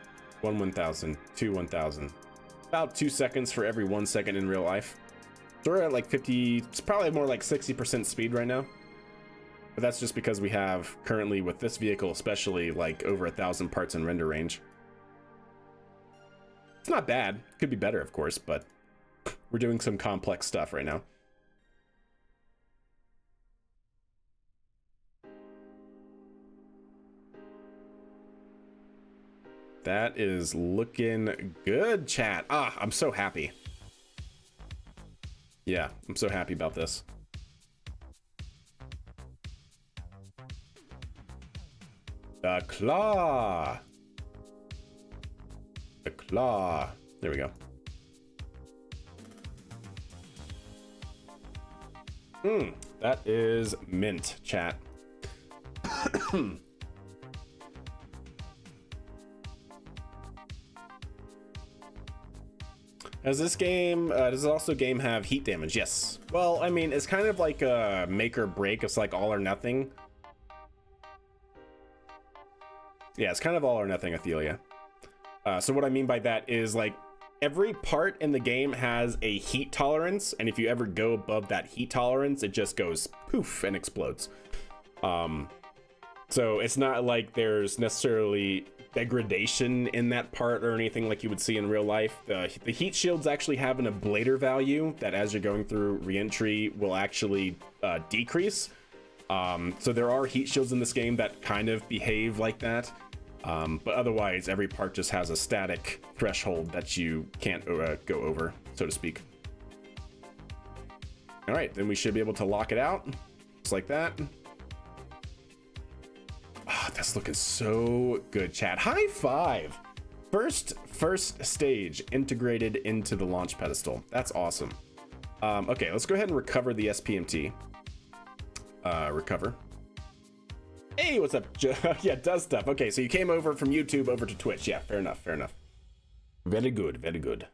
1,000, 1,000. About 2 seconds for every 1 second in real life. So we're at like 50, it's probably more like 60% speed right now. But that's just because we have currently with this vehicle, especially like over 1,000 parts in render range. It's not bad. Could be better, of course, but we're doing some complex stuff right now. That is looking good, chat. Ah, I'm so happy. Yeah, I'm so happy about this. The claw. The claw. There we go. That is mint, chat. Does this also game have heat damage? Yes. Well, I mean, it's kind of like a make or break. It's like all or nothing. Yeah, it's kind of all or nothing, Athelia. So what I mean by that is like every part in the game has a heat tolerance, and if you ever go above that heat tolerance, it just goes poof and explodes. So it's not like there's necessarily degradation in that part or anything like you would see in real life. The heat shields actually have an ablator value that as you're going through re-entry will actually decrease. So there are heat shields in this game that kind of behave like that. But otherwise every part just has a static threshold that you can't go over, so to speak. All right, then we should be able to lock it out just like that. Oh, that's looking so good, chat. High five. First stage integrated into the launch pedestal. That's awesome. Okay, let's go ahead and recover the SPMT. Recover. Hey, what's up? Yeah, does stuff. Okay, so you came over from YouTube over to Twitch. Yeah, fair enough, fair enough. Very good, very good.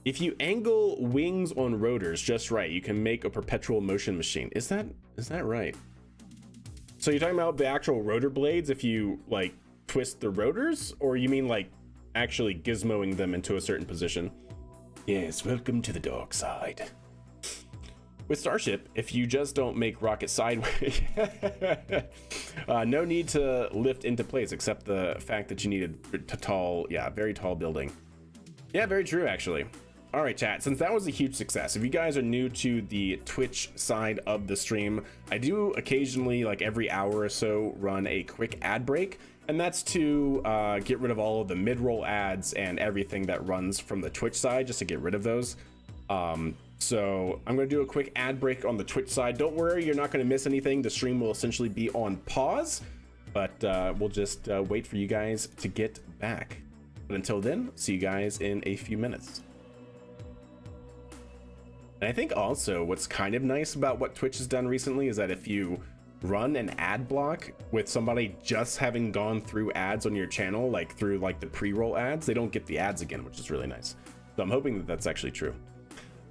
If you angle wings on rotors just right, you can make a perpetual motion machine. Is that right? So you're talking about the actual rotor blades if you like twist the rotors, or you mean like actually gizmoing them into a certain position? Yes, welcome to the dark side. With Starship, if you just don't make rocket sideways, no need to lift into place except the fact that you need a tall, yeah, very tall building. Yeah, very true, actually. All right, chat, since that was a huge success, if you guys are new to the Twitch side of the stream, I do occasionally, like every hour or so, run a quick ad break, and that's to get rid of all of the mid-roll ads and everything that runs from the Twitch side, just to get rid of those. So I'm going to do a quick ad break on the Twitch side. Don't worry, you're not going to miss anything. The stream will essentially be on pause, but we'll just wait for you guys to get back. But until then, see you guys in a few minutes. And I think also what's kind of nice about what Twitch has done recently is that if you run an ad block with somebody just having gone through ads on your channel, like through like the pre-roll ads, they don't get the ads again, which is really nice. So I'm hoping that that's actually true.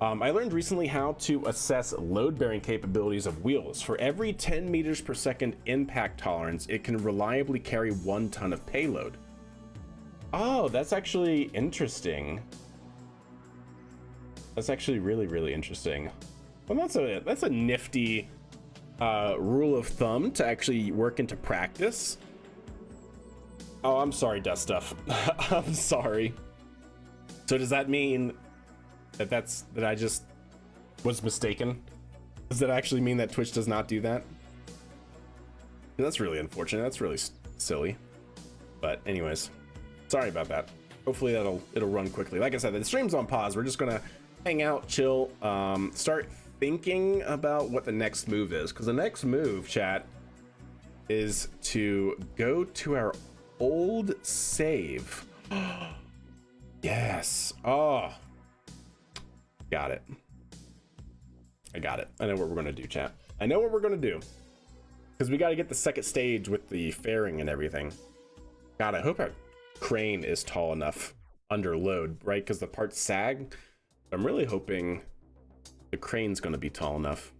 I learned recently how to assess load-bearing capabilities of wheels. For every 10 meters per second impact tolerance, it can reliably carry 1 ton of payload. Oh, that's actually interesting. That's actually really, really interesting. Well, that's a nifty rule of thumb to actually work into practice. Oh, I'm sorry, Dust Stuff. I'm sorry. So does that mean that I just was mistaken? Does that actually mean that Twitch does not do that? That's really unfortunate. That's really silly. But anyways, sorry about that. Hopefully it'll run quickly. Like I said, the stream's on pause. We're just gonna hang out, chill, start thinking about what the next move is, because the next move, chat, is to go to our old save. Yes. Oh, got it. I got it. I know what we're gonna do, chat. I know what we're gonna do, because we got to get the second stage with the fairing and everything. God, I hope our crane is tall enough under load, right? Because the parts sag. I'm really hoping the crane's gonna be tall enough.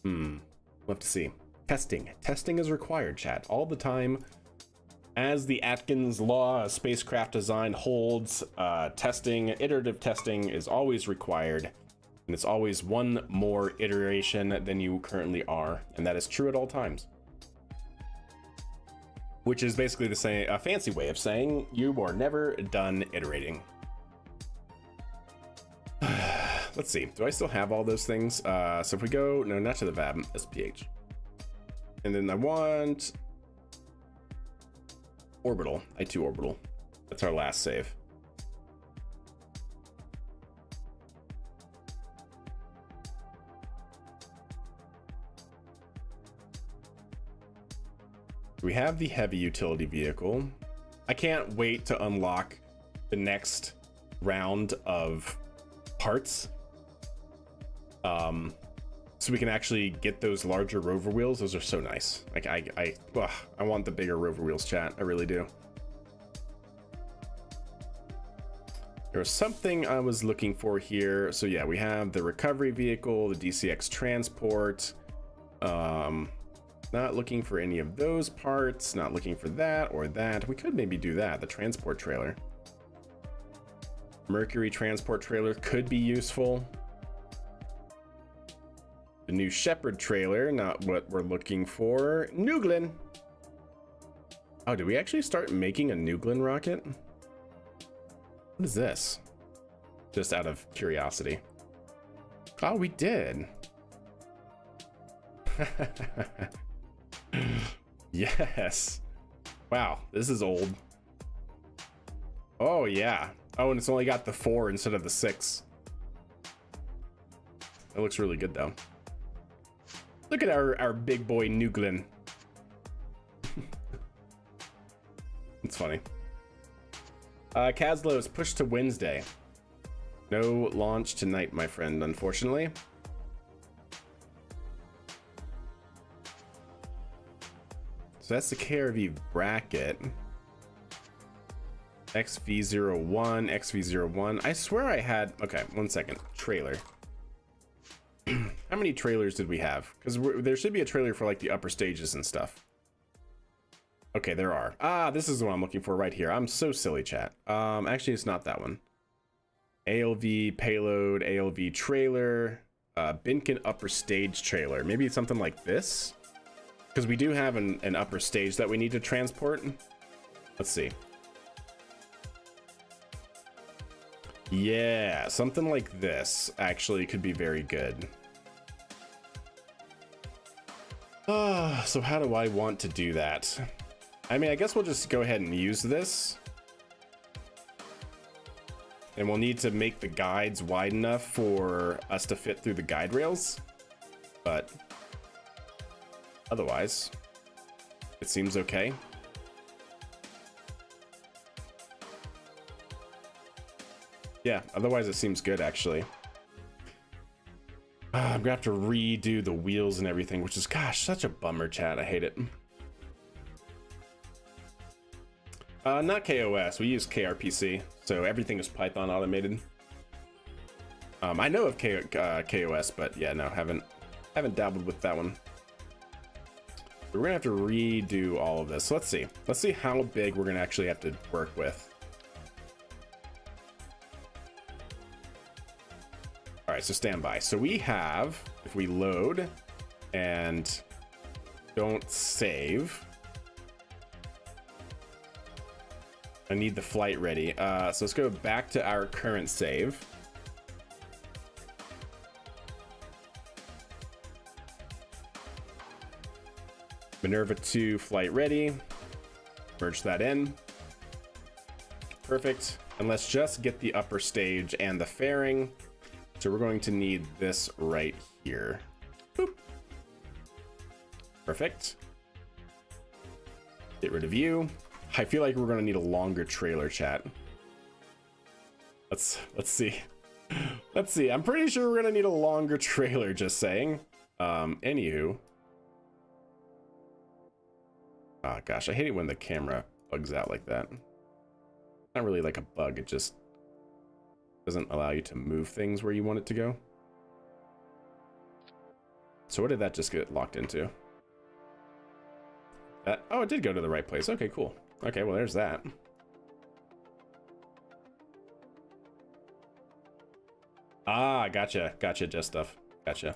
We'll have to see. Testing is required, chat, all the time. As the Atkins law of spacecraft design holds, iterative testing is always required, and it's always one more iteration than you currently are, and that is true at all times. Which is basically a fancy way of saying you are never done iterating. Let's see, do I still have all those things? So if we go, no, not to the VAB, SPH. And then I want orbital, I2 orbital. That's our last save. We have the heavy utility vehicle. I can't wait to unlock the next round of parts. So we can actually get those larger rover wheels. Those are so nice. Like I want the bigger rover wheels, chat. I really do. There was something I was looking for here. So yeah, we have the recovery vehicle, the DCX transport. Not looking for any of those parts. Not looking for that or that. We could maybe do that. The transport trailer. Mercury transport trailer could be useful. The new Shepherd trailer, not what we're looking for. Nuglin. Oh, did we actually start making a Nuglin rocket? What is this? Just out of curiosity. Oh, we did. Yes. Wow, this is old. Oh, yeah. Oh, and it's only got the 4 instead of the 6. It looks really good, though. Look at our big boy Nuglin. It's funny. Caslo is pushed to Wednesday. No launch tonight, my friend, unfortunately. So that's the KRV bracket. XV01, XV01. I swear I had... Okay, 1 second. Trailer. How many trailers did we have? Because there should be a trailer for like the upper stages and stuff. Okay, there are. Ah, this is what I'm looking for right here. I'm so silly, chat. Actually, it's not that one. ALV payload, ALV trailer, Binkin upper stage trailer. Maybe it's something like this? Because we do have an upper stage that we need to transport. Let's see. Yeah, something like this actually could be very good. So how do I want to do that? I mean, I guess we'll just go ahead and use this. and we'll need to make the guides wide enough for us to fit through the guide rails, but otherwise it seems okay. Yeah, otherwise it seems good, actually. I'm gonna have to redo the wheels and everything, which is, gosh, such a bummer, chat. I hate it. Not KOS, we use KRPC, so everything is Python automated. I know of KOS, but yeah, no, haven't dabbled with that one. We're gonna have to redo all of this. So let's see how big we're gonna actually have to work with. All right, so stand by. So we have, if we load and don't save, I need the flight ready. So let's go back to our current save. Minerva 2 flight ready. Merge that in. Perfect. And let's just get the upper stage and the fairing. So we're going to need this right here. Boop. Perfect. Get rid of you. I feel like we're going to need a longer trailer, chat. Let's see. Let's see. I'm pretty sure we're going to need a longer trailer, just saying. Anywho. Oh gosh, I hate it when the camera bugs out like that. Not really like a bug, it just doesn't allow you to move things where you want it to go. So what did that just get locked into? Oh, it did go to the right place. Okay, cool. Okay, well, there's that. Ah, gotcha. Gotcha, just stuff. Gotcha.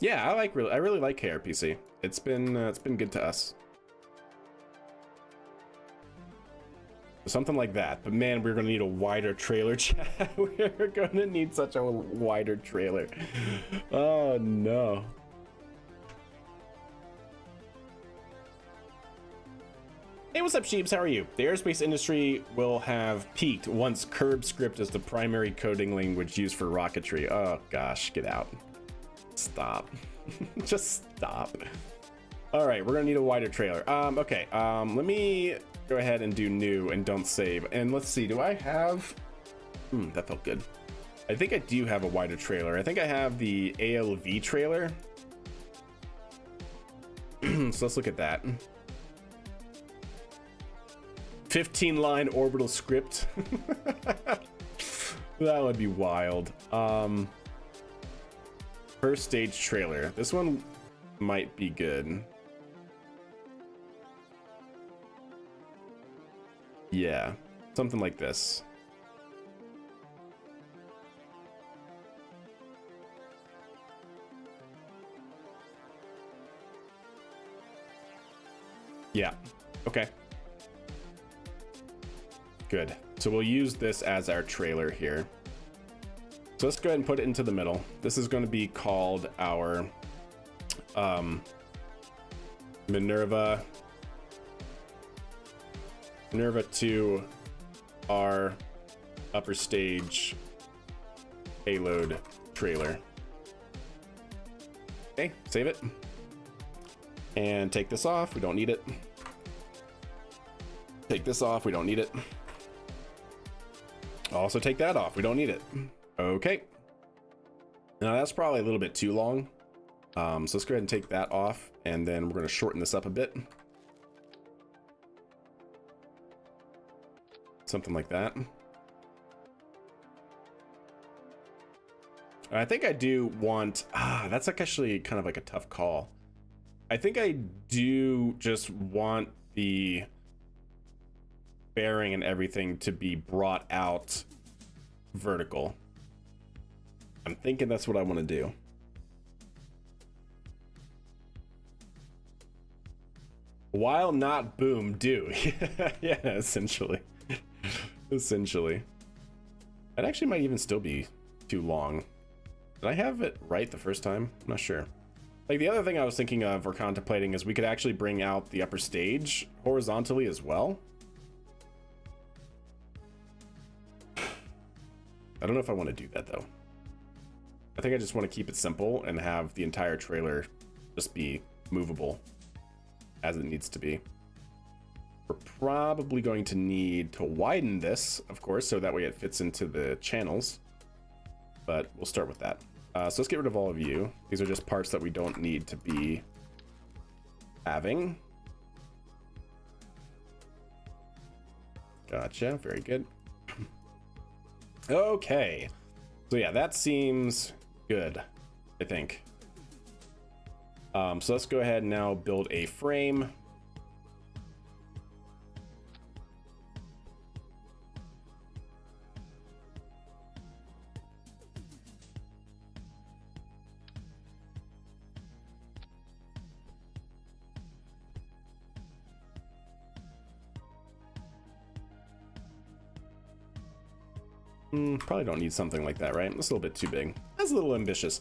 Yeah, I really like KRPC. It's been good to us. Something like that. But man, we're gonna need a wider trailer, chat. We're gonna need such a wider trailer. Oh no. Hey, what's up, Sheeps? How are you? The aerospace industry will have peaked once Curb script is the primary coding language used for rocketry. Oh gosh, get out. Stop. Just stop. All right, we're gonna need a wider trailer. Okay, let me go ahead and do new and don't save. And let's see, do I have, that felt good. I think I do have a wider trailer. I think I have the ALV trailer. So let's look at that. 15-line orbital script. That would be wild. First stage trailer. This one might be good. Yeah, something like this. Yeah, okay. Good. So we'll use this as our trailer here. So let's go ahead and put it into the middle. This is going to be called our Minerva 2 R upper stage payload trailer. Okay, save it. And take this off, we don't need it. Take this off, we don't need it. Also take that off, we don't need it. Okay. Now that's probably a little bit too long. So let's go ahead and take that off, and then we're going to shorten this up a bit. Something like that. I think I do want, that's like actually kind of like a tough call. I think I do just want the bearing and everything to be brought out vertical. I'm thinking that's what I want to do. While not boom, do. Yeah, essentially. Essentially. That actually might even still be too long. Did I have it right the first time? I'm not sure. Like, the other thing I was thinking of or contemplating is we could actually bring out the upper stage horizontally as well. I don't know if I want to do that though. I think I just want to keep it simple and have the entire trailer just be movable as it needs to be. We're probably going to need to widen this, of course, so that way it fits into the channels. But we'll start with that. So let's get rid of all of you. These are just parts that we don't need to be having. Gotcha, very good. Okay, so yeah, that seems good, I think. So let's go ahead and now build a frame. Probably don't need something like that, right? That's a little bit too big. That's a little ambitious.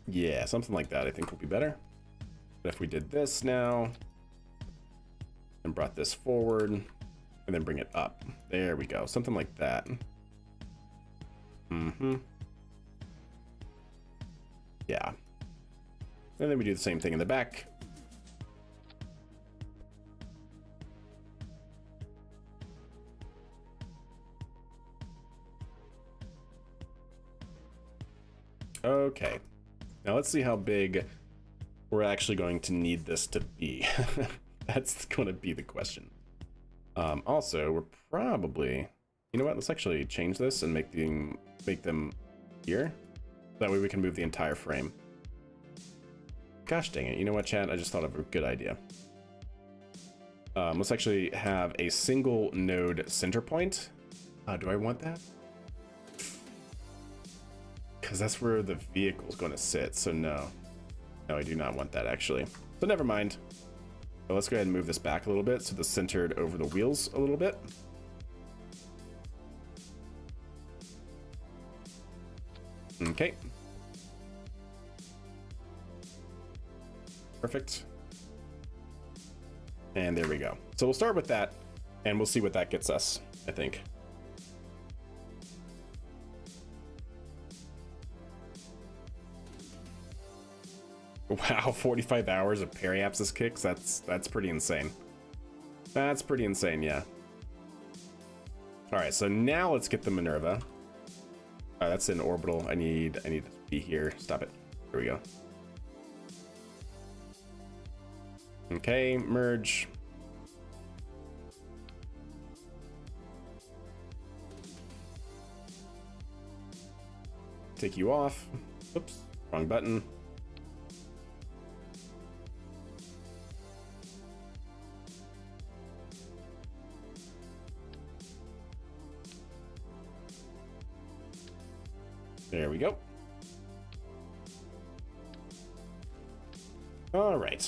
Yeah, something like that I think will be better. But if we did this now and brought this forward and then bring it up. There we go. Something like that. Yeah. And then we do the same thing in the back. Okay. Now let's see how big we're actually going to need this to be. That's going to be the question. Also, we're probably, you know what? Let's actually change this and make them here. That way we can move the entire frame. Gosh dang it. You know what, chat? I just thought of a good idea. Let's actually have a single node center point. Do I want that? Because that's where the vehicle's going to sit, so no. No, I do not want that, actually. So never mind. But let's go ahead and move this back a little bit so it's centered over the wheels a little bit. Okay. Perfect. And there we go. So we'll start with that, and we'll see what that gets us, I think. Wow, 45 hours of periapsis kicks? That's pretty insane. That's pretty insane, yeah. Alright, so now let's get the Minerva. That's in orbital. I need to be here. Stop it. Here we go. Okay, merge. Take you off. Oops, wrong button. There we go. All right.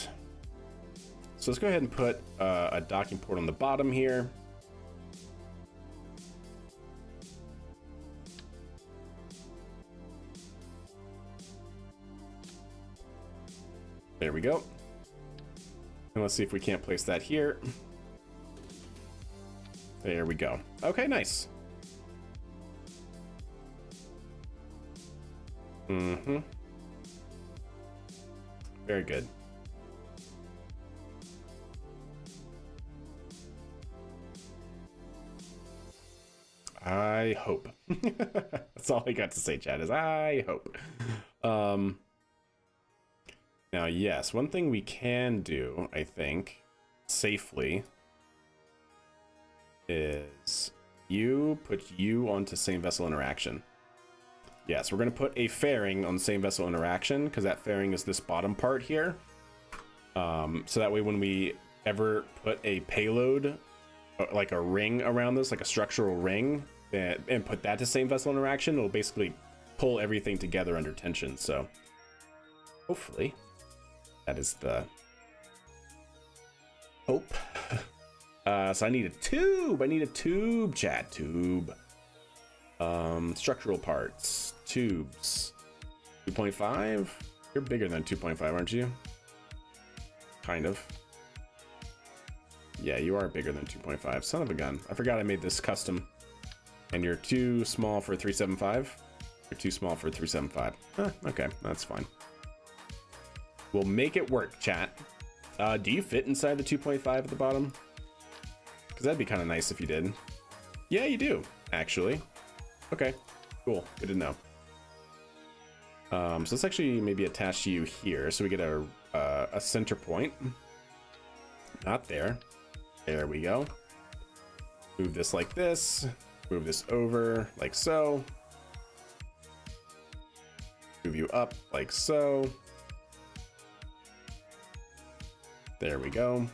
So let's go ahead and put a docking port on the bottom here. There we go. And let's see if we can't place that here. There we go. Okay, nice. Very good. I hope. That's all I got to say, chat, is I hope. Now, yes, one thing we can do, I think, safely, is you put you onto same vessel interaction. Yes, we're going to put a fairing on the same vessel interaction, because that fairing is this bottom part here. So that way when we ever put a payload, like a ring around this, like a structural ring, and put that to same vessel interaction, it'll basically pull everything together under tension. So hopefully that is the hope. So I need a tube. I need a tube, chat. Tube. Structural parts. Tubes. 2.5? You're bigger than 2.5, aren't you? Kind of. Yeah, you are bigger than 2.5. Son of a gun. I forgot I made this custom. And you're too small for 375? You're too small for 375. Okay, that's fine. We'll make it work, chat. Do you fit inside the 2.5 at the bottom? Because that'd be kind of nice if you did. Yeah, you do, actually. Okay, cool. Good to know. So let's actually maybe attach you here so we get a center point. Not there. There we go. Move this like this. Move this over like so. Move you up like so. There we go.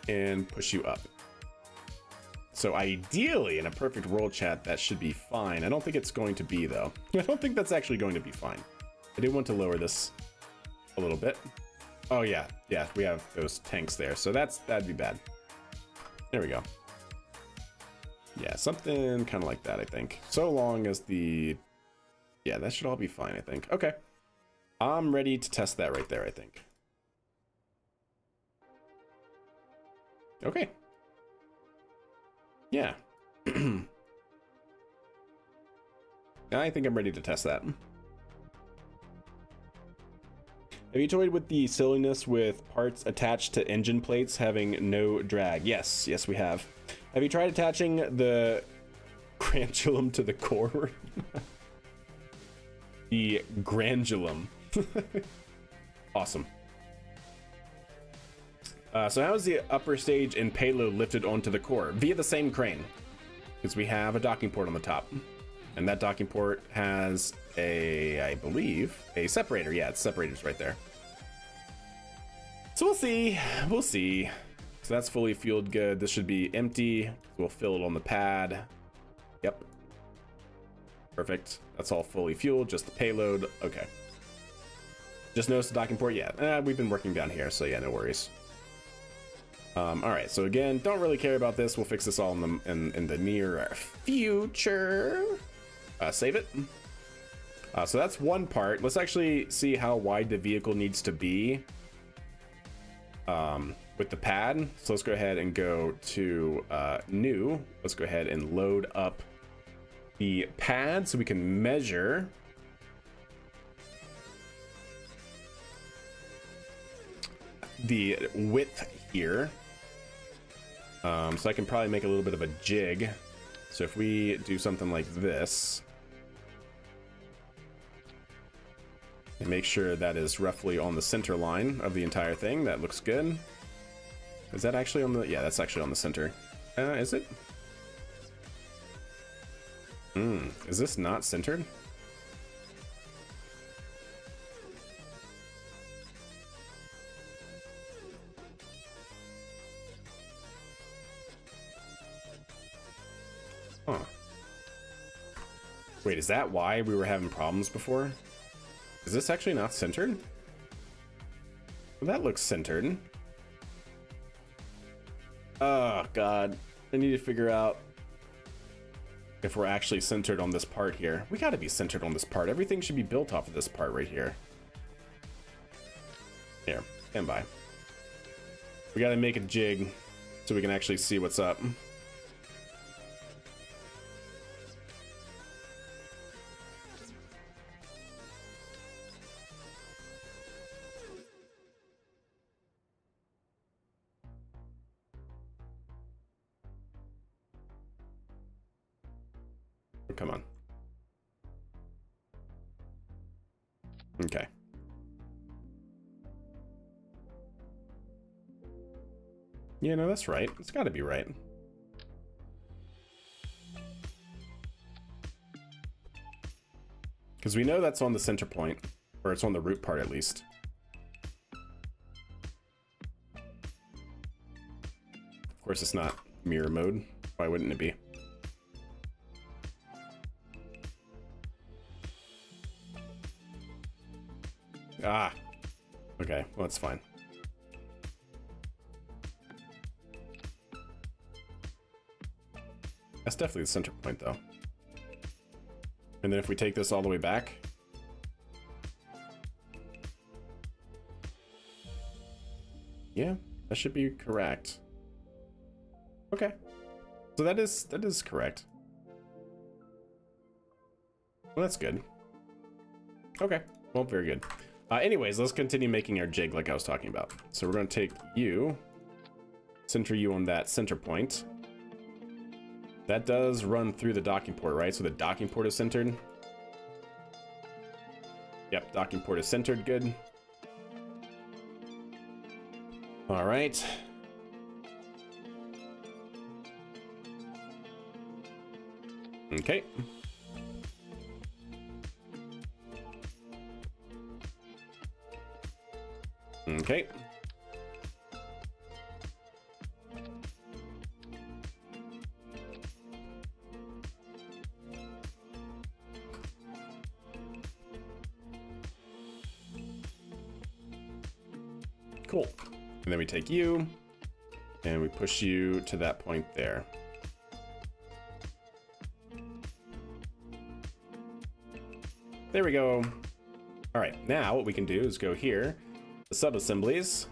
And push you up. So ideally, in a perfect world, chat, that should be fine. I don't think it's going to be, though. I don't think that's actually going to be fine. I do want to lower this a little bit. Oh, yeah. Yeah, we have those tanks there. So that'd be bad. There we go. Yeah, something kind of like that, I think. So long as the... Yeah, that should all be fine, I think. Okay. I'm ready to test that right there, I think. Okay. Yeah. I think I'm ready to test that. Have you toyed with the silliness with parts attached to engine plates having no drag? Yes, yes we have. Have you tried attaching the granulum to the core? The granulum. Awesome. So how is the upper stage and payload lifted onto the core? Via the same crane. Because we have a docking port on the top. And that docking port has I believe, a separator. Yeah, it's separators right there. So we'll see. We'll see. So that's fully fueled good. This should be empty. We'll fill it on the pad. Yep. Perfect. That's all fully fueled. Just the payload. Okay. Just notice the docking port? Yeah. We've been working down here, so yeah, no worries. All right, so again, don't really care about this. We'll fix this all in the near future. Save it. So that's one part. Let's actually see how wide the vehicle needs to be with the pad. So let's go ahead and go to new. Let's go ahead and load up the pad so we can measure the width here. So I can probably make a little bit of a jig. So if we do something like this and make sure that is roughly on the center line of the entire thing, that looks good. Is that actually on the, yeah, that's actually on the center. Is it? Is this not centered? Huh. Wait, is that why we were having problems before? Is this actually not centered? Well, that looks centered. Oh, God. I need to figure out if we're actually centered on this part here. We gotta be centered on this part. Everything should be built off of this part right here. Here, stand by. We gotta make a jig so we can actually see what's up. Come on. Okay. Yeah, no, that's right. It's got to be right. Because we know that's on the center point, or it's on the root part at least. Of course, it's not mirror mode. Why wouldn't it be? Ah, okay, well, that's fine. That's definitely the center point, though. And then if we take this all the way back, Yeah, that should be correct. Okay. So that is correct. Well, that's good. Okay. Well, very good. Anyways, let's continue making our jig like I was talking about. So we're going to take you, center you on that center point. That does run through the docking port, right? So the docking port is centered. Yep, docking port is centered. Good. All right. Okay. Okay. Cool. And then we take you and we push you to that point there. There we go. All right, now what we can do is go here, the sub-assemblies,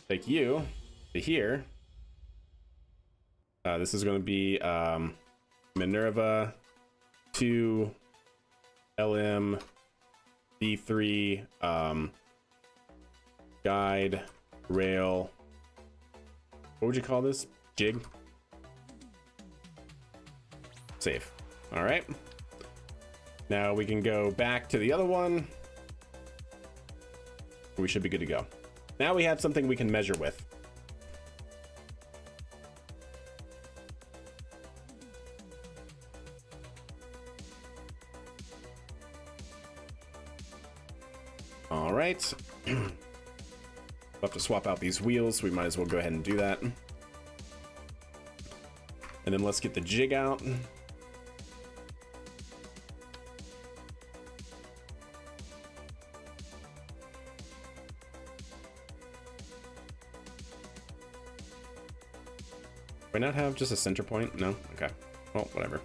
take you to here. This is going to be Minerva 2 LM D3 guide rail. What would you call this? Jig? Safe. All right. Now we can go back to the other one. We should be good to go. Now we have something we can measure with. All right. We'll have to swap out these wheels, so we might as well go ahead and do that. And then let's get the jig out. Do I not have just a center point? No? Okay. Well, whatever.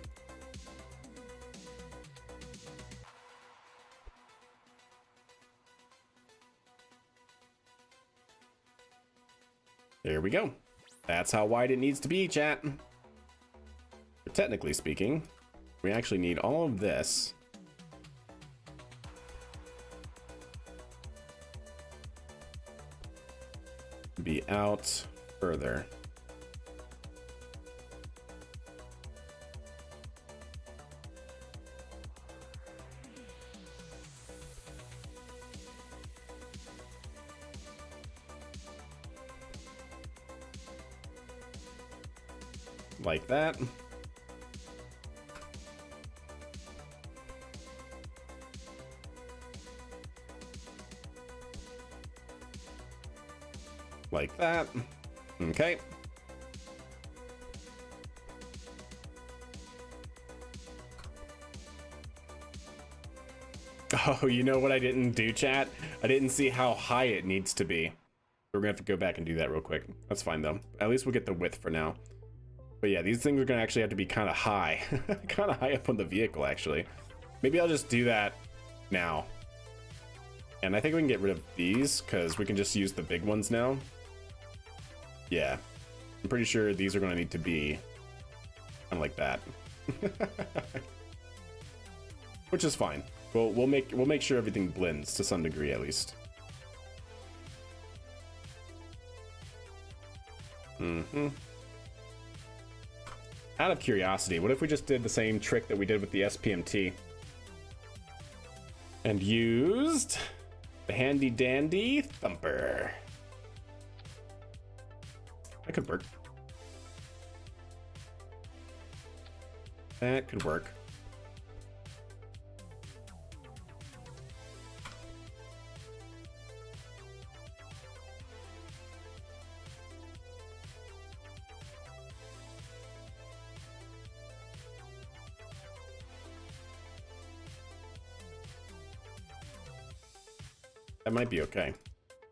There we go. That's how wide it needs to be, chat. But technically speaking, we actually need all of this. To be out further. Like that. Like that. Okay. Oh, you know what I didn't do, chat? I didn't see how high it needs to be. We're gonna have to go back and do that real quick. That's fine though. At least we'll get the width for now. But yeah, these things are gonna actually have to be kind of high. Kind of high up on the vehicle, actually. Maybe I'll just do that now. And I think we can get rid of these, because we can just use the big ones now. Yeah. I'm pretty sure these are gonna need to be kind of like that. Which is fine. We'll make sure everything blends to some degree at least. Mm-hmm. Out of curiosity, what if we just did the same trick that we did with the SPMT and used the handy dandy thumper? That could work. That could work. That might be okay,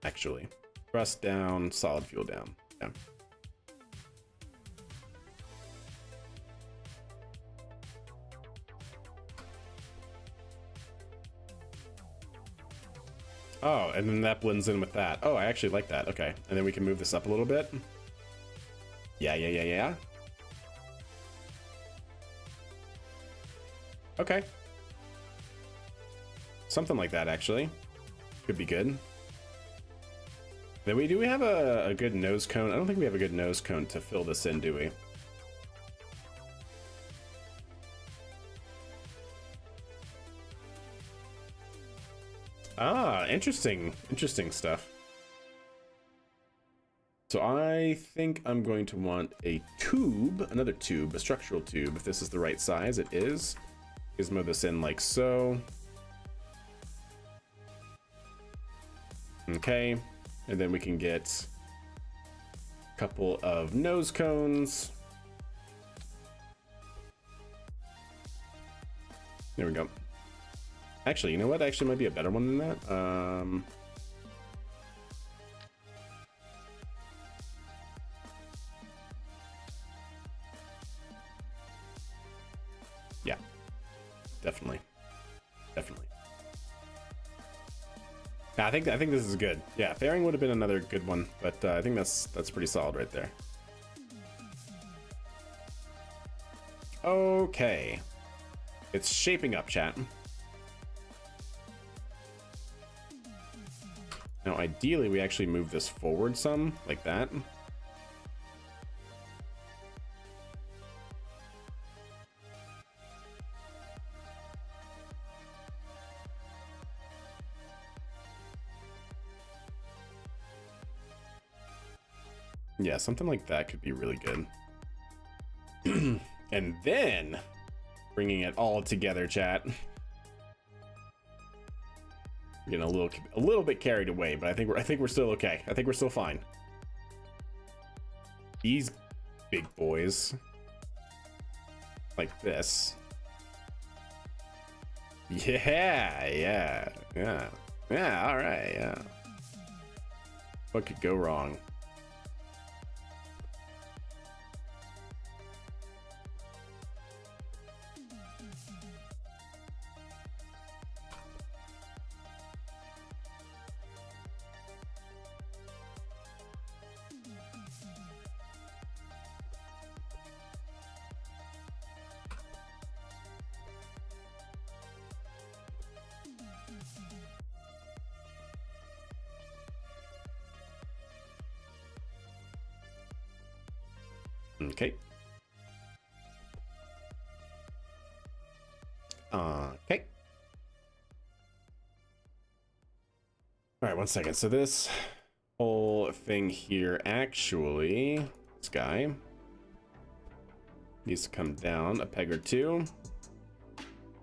actually. Thrust down, solid fuel down. Yeah. Oh, and then that blends in with that. Oh, I actually like that. Okay. And then we can move this up a little bit. Yeah. Okay. Something like that, actually. Could be good. Then do we have a good nose cone? I don't think we have a good nose cone to fill this in, do we? Ah, interesting stuff. So I think I'm going to want a tube, another tube, a structural tube, if this is the right size. It is. Gizmo this in like so. Okay, and then we can get a couple of nose cones. There we go. Actually, you know what? Actually might be a better one than that. Yeah, definitely. Yeah, I think this is good. Yeah, fairing would have been another good one, but I think that's pretty solid right there. Okay, it's shaping up, chat. Now, ideally, we actually move this forward some, like that. Yeah, something like that could be really good. And then bringing it all together, chat. Getting a little bit carried away, but I think we're still okay. I think we're still fine. These big boys, like this. Yeah. All right. Yeah. What could go wrong? Okay. Okay. All right, 1 second. So this whole thing here, actually, this guy needs to come down a peg or two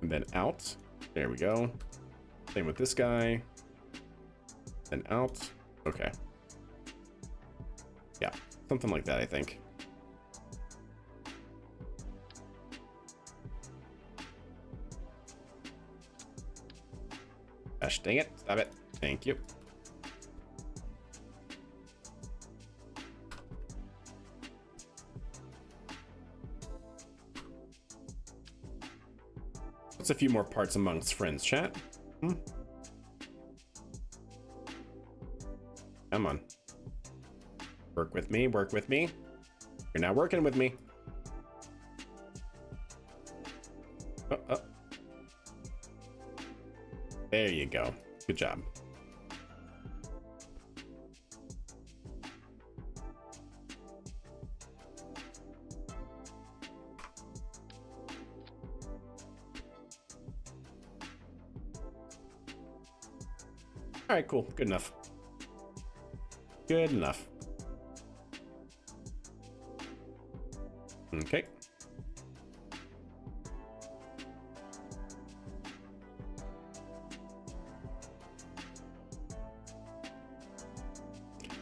and then out. There we go. Same with this guy. Then out. Okay. Yeah, something like that, I think. Gosh, dang it. Stop it. Thank you. What's a few more parts amongst friends, chat? Come on. Work with me, work with me. You're not working with me. Oh. There you go. Good job. All right, cool. Good enough. Good enough. Okay.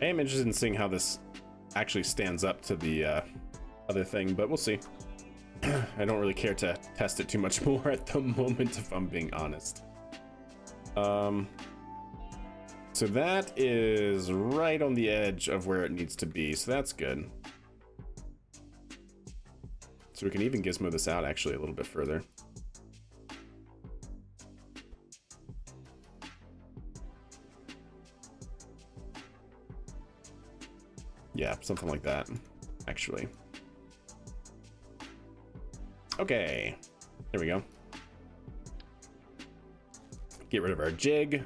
I am interested in seeing how this actually stands up to the other thing, but we'll see. I don't really care to test it too much more at the moment, if I'm being honest. So that is right on the edge of where it needs to be, so that's good. So we can even gizmo this out actually a little bit further. Yeah, something like that, actually. Okay, there we go. Get rid of our jig.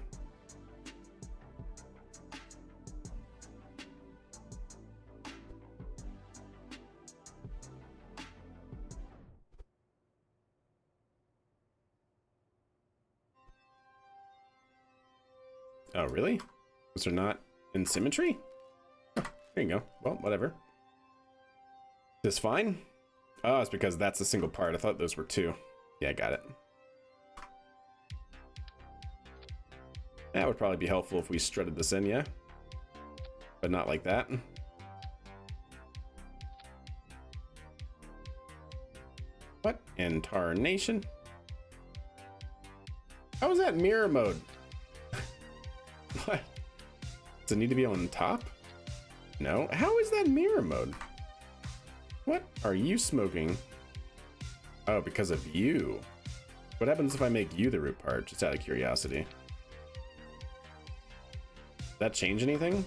Oh, really? Those are not in symmetry? Oh, there you go. Well, whatever. This fine? Oh, it's because that's a single part. I thought those were two. Yeah, I got it. That would probably be helpful if we strutted this in, yeah? But not like that. What in tarnation? How is that mirror mode? What? Does it need to be on top? No. How is that mirror mode? What are you smoking? Oh, because of you. What happens if I make you the root part? Just out of curiosity. Does that change anything?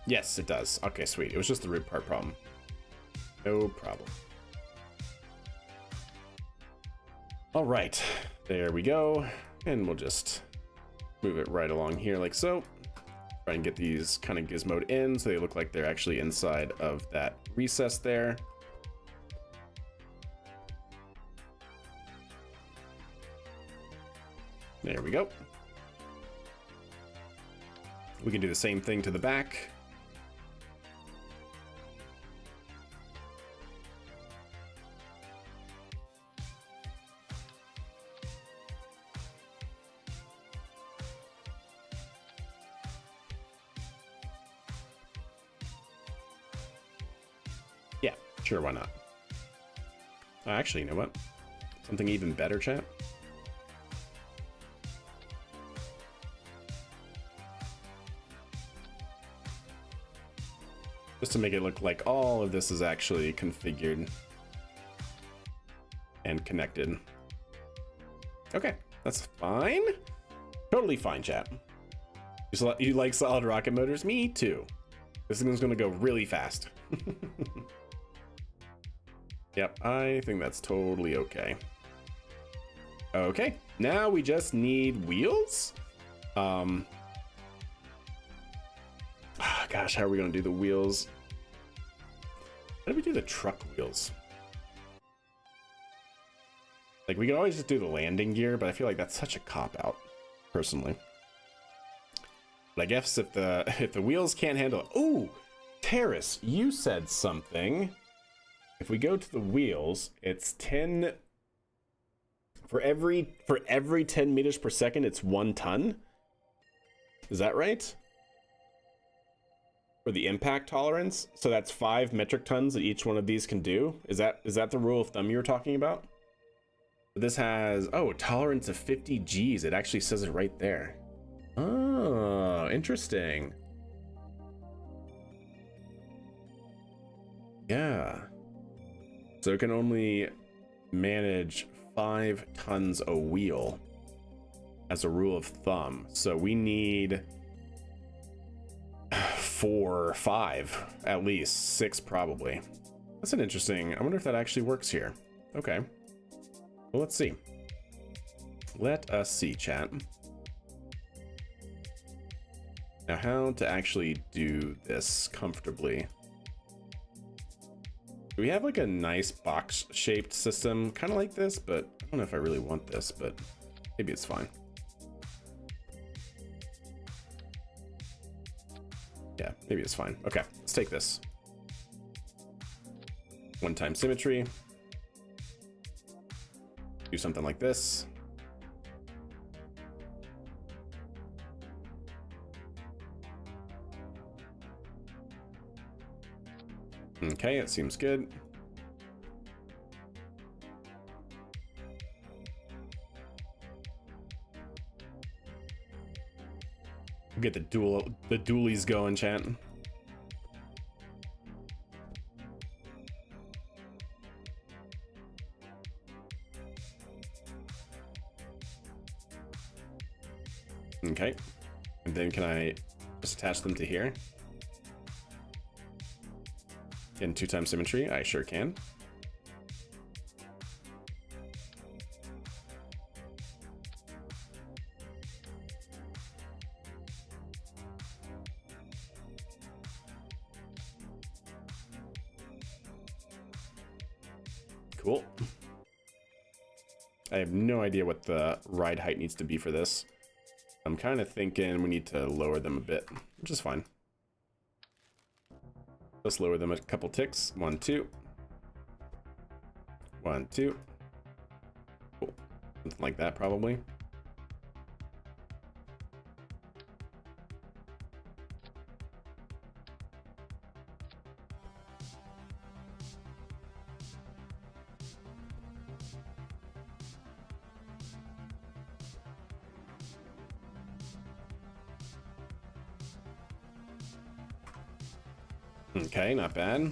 Yes, it does. Okay, sweet. It was just the root part problem. No problem. All right, there we go. And we'll just move it right along here like so. Try and get these kind of gizmoed in so they look like they're actually inside of that recess there. There we go. We can do the same thing to the back. Yeah, sure, why not? Actually, you know what? Something even better, chat. Just to make it look like all of this is actually configured and connected. Okay, that's fine. Totally fine, chat. You like solid rocket motors? Me too. This thing's gonna go really fast. Yep, I think that's totally okay. Okay, now we just need wheels. Gosh, how are we gonna do the wheels? How do we do the truck wheels? Like, we could always just do the landing gear, but I feel like that's such a cop-out, personally. But I guess if the wheels can't handle it. Ooh, Terrace, you said something. If we go to the wheels, it's 10 for every 10 meters per second, it's 1 ton. Is that right? For the impact tolerance, so that's 5 metric tons that each one of these can do. Is that the rule of thumb you were talking about? This has, oh, tolerance of 50 Gs. It actually says it right there. Oh, interesting. Yeah. So it can only manage 5 tons a wheel as a rule of thumb. So we need 4, 5, at least 6 probably. That's an interesting, I wonder if that actually works here. Okay. Well, let's see. Let us see, chat. Now, how to actually do this comfortably. We have like a nice box-shaped system, kind of like this, but I don't know if I really want this, but maybe it's fine. Yeah, maybe it's fine. Okay, let's take this. One-time symmetry. Do something like this. Okay, it seems good. Get the dualies going, chat. Okay, and then can I Just attach them to here. In 2x symmetry, I sure can. Cool. I have no idea what the ride height needs to be for this. I'm kind of thinking we need to lower them a bit, which is fine. Let's lower them a couple ticks. 1, 2. 1, 2. Cool. Something like that, probably. Okay, not bad.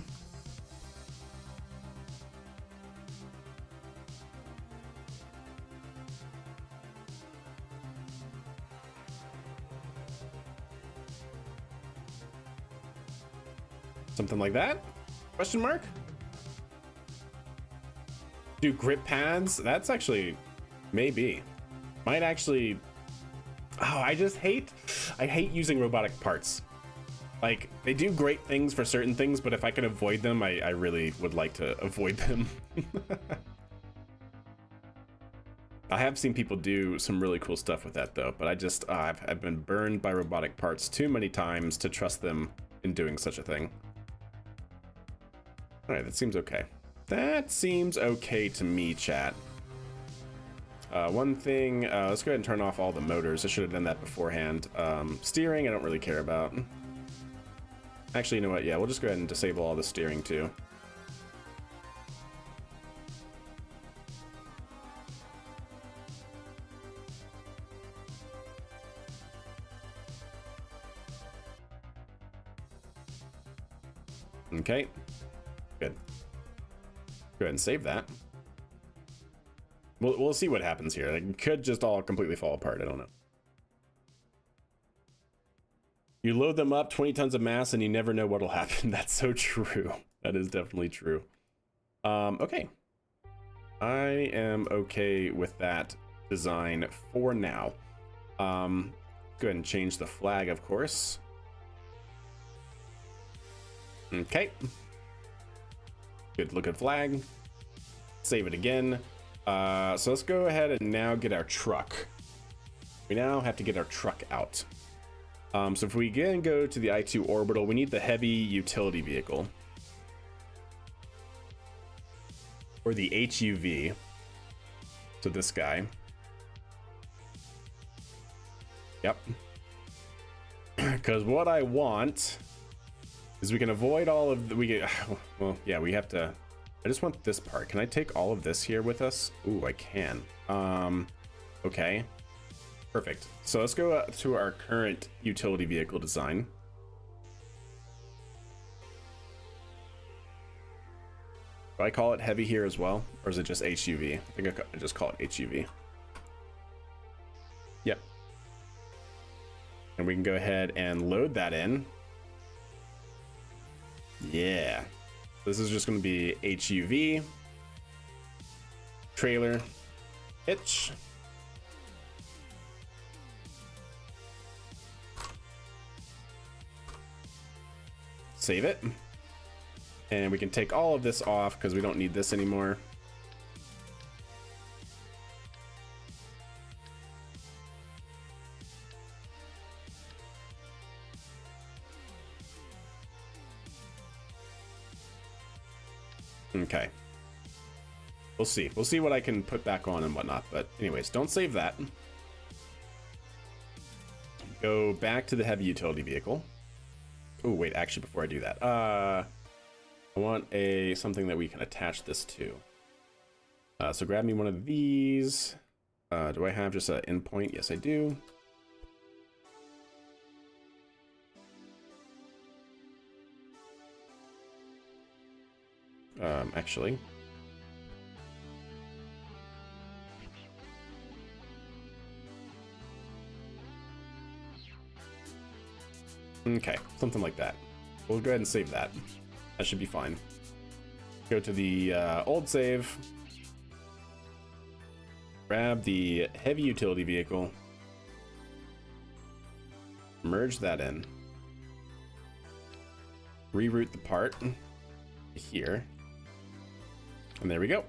Something like that? Question mark? Do grip pads? That's actually, maybe. Might actually, oh, I hate using robotic parts. Like, they do great things for certain things, but if I can avoid them, I really would like to avoid them. I have seen people do some really cool stuff with that though, but I just, I've been burned by robotic parts too many times to trust them in doing such a thing. All right, that seems okay. That seems okay to me, chat. One thing, let's go ahead and turn off all the motors. I should have done that beforehand. Steering, I don't really care about. Actually, you know what? Yeah, we'll just go ahead and disable all the steering too. Okay, good. Go ahead and save that. We'll see what happens here. It could just all completely fall apart. I don't know. You load them up, 20 tons of mass, and you never know what'll happen. That's so true. That is definitely true. Okay. I am okay with that design for now. Go ahead and change the flag, of course. Okay. Good looking flag. Save it again. So let's go ahead and now get our truck. We now have to get our truck out. So if we again go to the I2 orbital, we need the heavy utility vehicle. Or the HUV. So this guy. Yep. Because what I want is we can avoid all of the, well, yeah, we have to, I just want this part. Can I take all of this here with us? Ooh, I can. Okay. Perfect. So let's go to our current utility vehicle design. Do I call it heavy here as well? Or is it just HUV? I think I just call it HUV. Yep. And we can go ahead and load that in. Yeah. This is just going to be HUV. Trailer. Hitch. Save it. And we can take all of this off because we don't need this anymore. Okay. We'll see. We'll see what I can put back on and whatnot. But anyways, don't save that. Go back to the heavy utility vehicle. Oh, wait, actually, before I do that, I want something that we can attach this to. So grab me one of these. Do I have just an endpoint? Yes, I do. Actually. Okay, something like that. We'll go ahead and save that. That should be fine. Go to the old save. Grab the heavy utility vehicle. Merge that in. Reroute the part here. And there we go.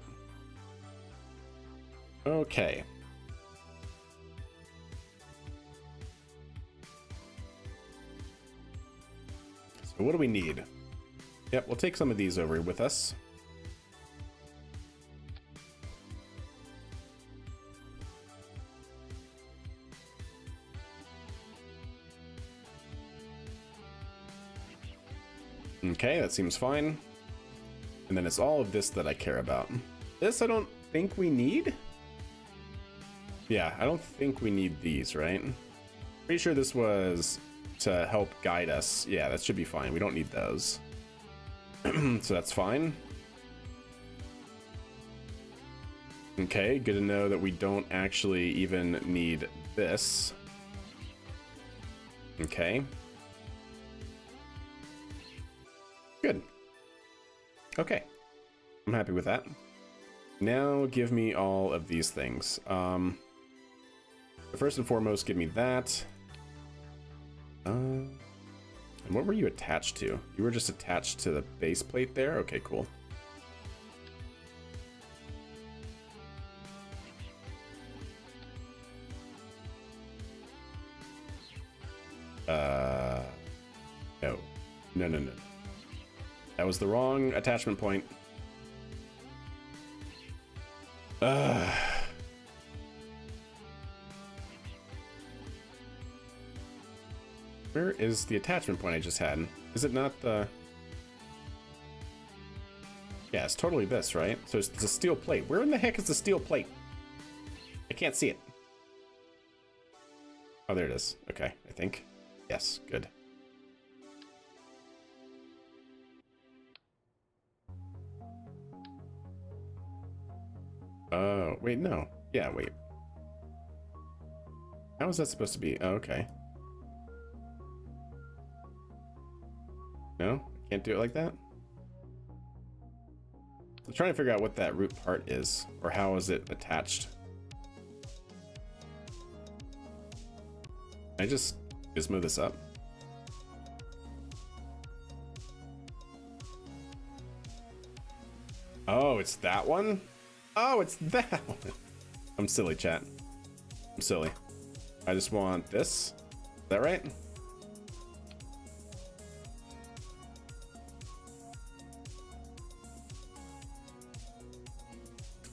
Okay. So what do we need? Yep, we'll take some of these over with us. Okay, that seems fine. And then it's all of this that I care about. This I don't think we need. Yeah, I don't think we need these, right? Pretty sure this was to help guide us. Yeah, that should be fine. We don't need those. So that's fine. Okay, good to know that we don't actually even need this. Okay. Good. Okay. I'm happy with that. Now give me all of these things. First and foremost, give me that. And what were you attached to? You were just attached to the base plate there? Okay, cool. No. No, no, no. That was the wrong attachment point. Where is the attachment point I just had? Is it not the... Yeah, it's totally this, right? So it's a steel plate. Where in the heck is the steel plate? I can't see it. Oh, there it is. Okay, I think. Yes, good. Oh, wait, no. Yeah, wait. How is that supposed to be? Oh, okay. No? Can't do it like that? I'm trying to figure out what that root part is, or how is it attached. Can I just gizmo this up? Oh, it's that one? Oh, it's that one. I'm silly, chat. I'm silly. I just want this. Is that right?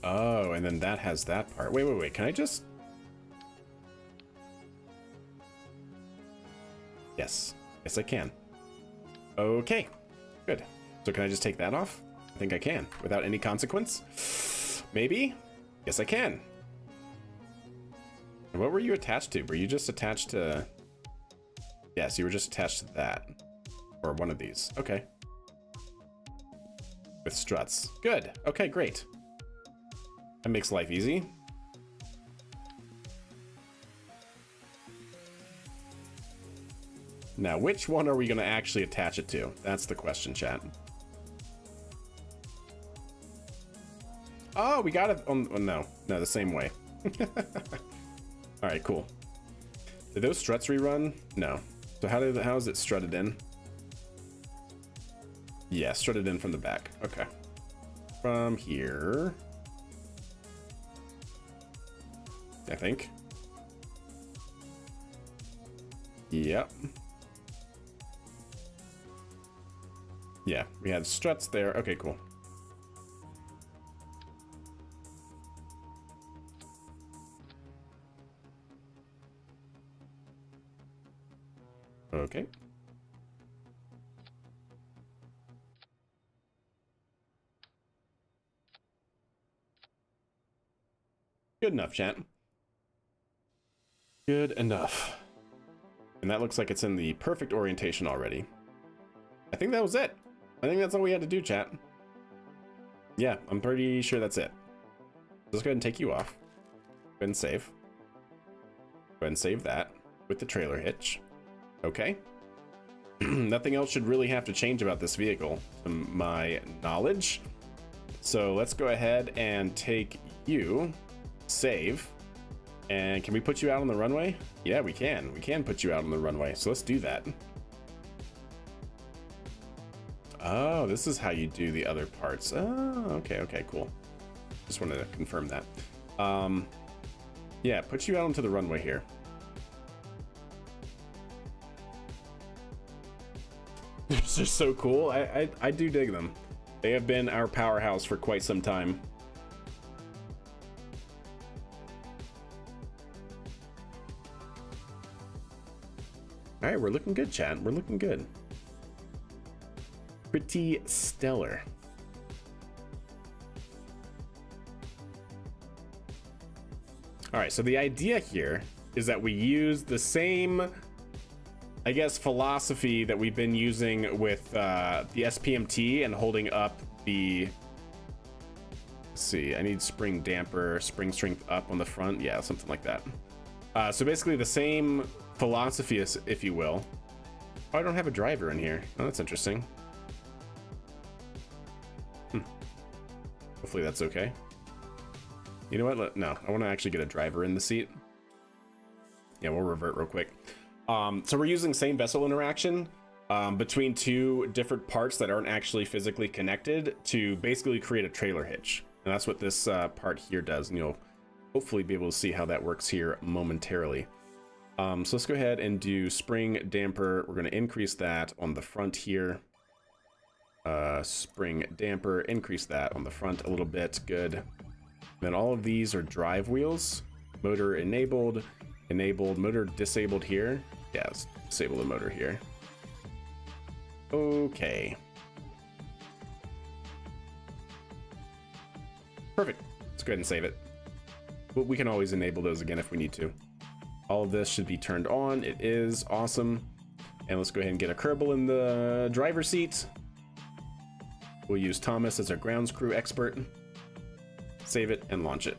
Oh, and then that has that part. Wait, wait, wait. Can I just... Yes. Yes, I can. Okay. Good. So can I just take that off? I think I can. Without any consequence? Maybe? Yes, I can. And what were you attached to? Were you just attached to... Yes, you were just attached to that. Or one of these. Okay. With struts. Good. Okay, great. That makes life easy. Now, which one are we going to actually attach it to? That's the question, chat. Oh, we got it. Oh, no, the same way. All right, cool. Did those struts rerun? No. So how is it strutted in? Yeah, strutted in from the back. Okay. From here, I think. Yep. Yeah, we had struts there. Okay, cool. Okay. Good enough, chat. Good enough. And that looks like it's in the perfect orientation already. I think that was it. I think that's all we had to do, chat. Yeah, I'm pretty sure that's it. Let's go ahead and take you off. Go ahead and save. Go ahead and save that with the trailer hitch. Okay. Nothing else should really have to change about this vehicle, to my knowledge. So let's go ahead and take you, save, and can we put you out on the runway? Yeah, we can. We can put you out on the runway, so let's do that. Oh, this is how you do the other parts. Oh, okay, cool. Just wanted to confirm that. Yeah, put you out onto the runway here. This is so cool. I do dig them. They have been our powerhouse for quite some time. All right, we're looking good, chat. We're looking good. Pretty stellar. All right, so the idea here is that we use the same, I guess, philosophy that we've been using with the SPMT and holding up the, let's see, I need spring damper, spring strength up on the front. Yeah, something like that. So basically the same philosophy, if you will. Oh, I don't have a driver in here. Oh, that's interesting. Hopefully that's okay. You know what? No, I want to actually get a driver in the seat. Yeah, we'll revert real quick. So we're using same vessel interaction between two different parts that aren't actually physically connected to basically create a trailer hitch. And that's what this part here does. And you'll hopefully be able to see how that works here momentarily. So let's go ahead and do spring damper. We're going to increase that on the front here. Spring damper, increase that on the front a little bit. Good. Then all of these are drive wheels. Motor enabled, motor disabled here. Yeah, let's disable the motor here. Okay. Perfect. Let's go ahead and save it. But we can always enable those again if we need to. All of this should be turned on. It is awesome. And let's go ahead and get a Kerbal in the driver's seat. We'll use Thomas as our grounds crew expert. Save it and launch it.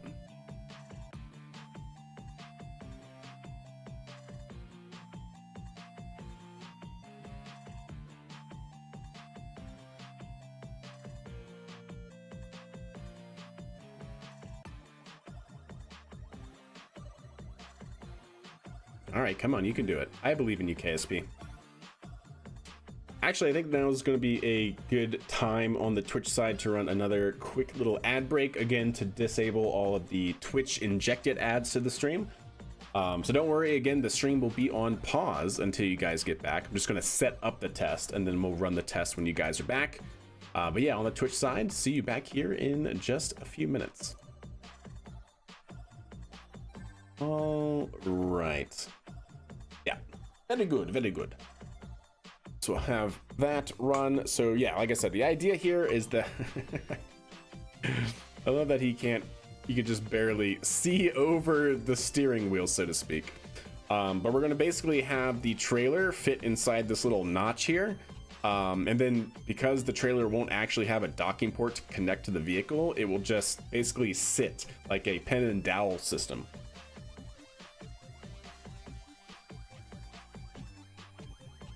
All right, come on, you can do it. I believe in you, KSP. Actually, I think now is going to be a good time on the Twitch side to run another quick little ad break, again, to disable all of the Twitch injected ads to the stream. So don't worry, again, the stream will be on pause until you guys get back. I'm just going to set up the test, and then we'll run the test when you guys are back. But yeah, on the Twitch side, see you back here in just a few minutes. All right. Yeah, very good, very good. So we'll have that run. So yeah, like I said, the idea here is that I love that he can just barely see over the steering wheel, so to speak. But we're gonna basically have the trailer fit inside this little notch here. And then because the trailer won't actually have a docking port to connect to the vehicle, it will just basically sit like a pen and dowel system.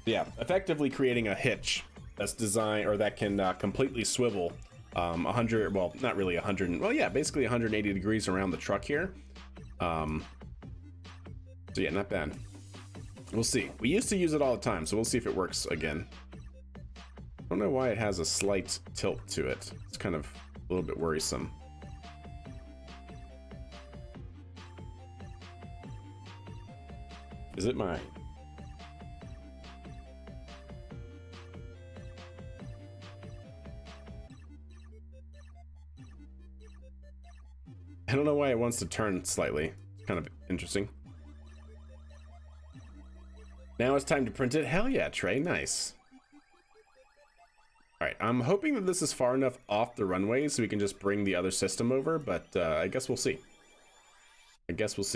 Yeah, effectively creating a hitch that's designed, or that can completely swivel 100, well, not really 100, well, yeah, basically 180 degrees around the truck here. So yeah, not bad. We'll see. We used to use it all the time, so we'll see if it works again. I don't know why it has a slight tilt to it. It's kind of a little bit worrisome. Is it mine? I don't know why it wants to turn slightly. It's kind of interesting. Now it's time to print it. Hell yeah, Trey. Nice. All right, I'm hoping that this is far enough off the runway so we can just bring the other system over, but I guess we'll see.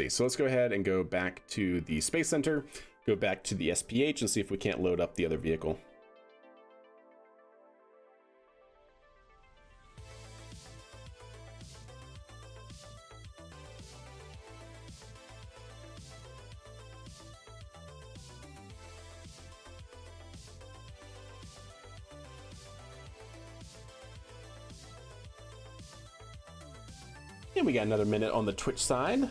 So let's go ahead and go back to the Space Center, go back to the SPH and see if we can't load up the other vehicle. And we got another minute on the Twitch side,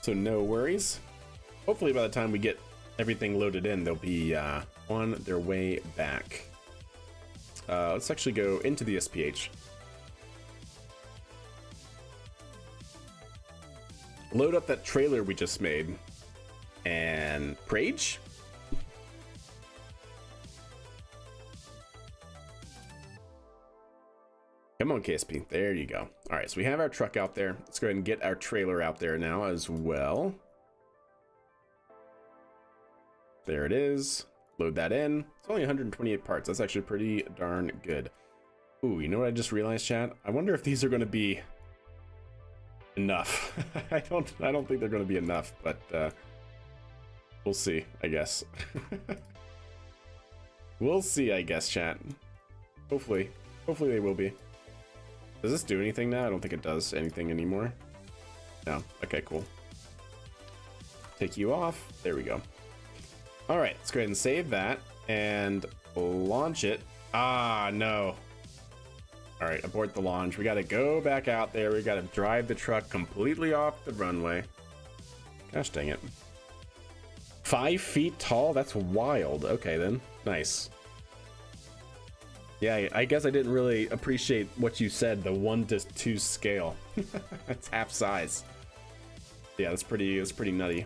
so no worries. Hopefully by the time we get everything loaded in, they'll be on their way back. Let's actually go into the SPH. Load up that trailer we just made. And Prage? Come on, KSP. There you go. All right, so we have our truck out there. Let's go ahead and get our trailer out there now as well. There it is. Load that in. It's only 128 parts. That's actually pretty darn good. Ooh, you know what I just realized, chat? I wonder if these are going to be enough. I don't think they're going to be enough, but we'll see, I guess. We'll see, I guess, chat. Hopefully they will be. Does this do anything now? I don't think it does anything anymore. No. Okay, cool. Take you off. There we go. All right, let's go ahead and save that and launch it. Ah, no. All right, abort the launch. We got to go back out there. We got to drive the truck completely off the runway. Gosh dang it. 5 feet tall? That's wild. Okay, then. Nice. Yeah, I guess I didn't really appreciate what you said, the 1:2 scale. That's half size. Yeah, that's pretty nutty.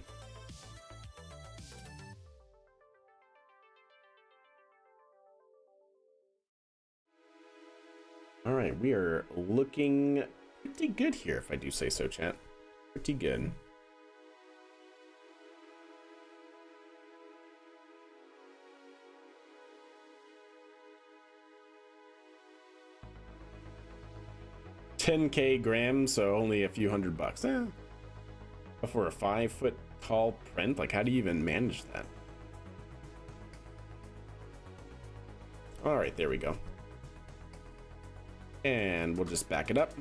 All right, we are looking pretty good here, if I do say so, chat. Pretty good. $10K grams, so only a few $100. But for a 5 foot tall print, like how do you even manage that? All right, there we go. And we'll just back it up.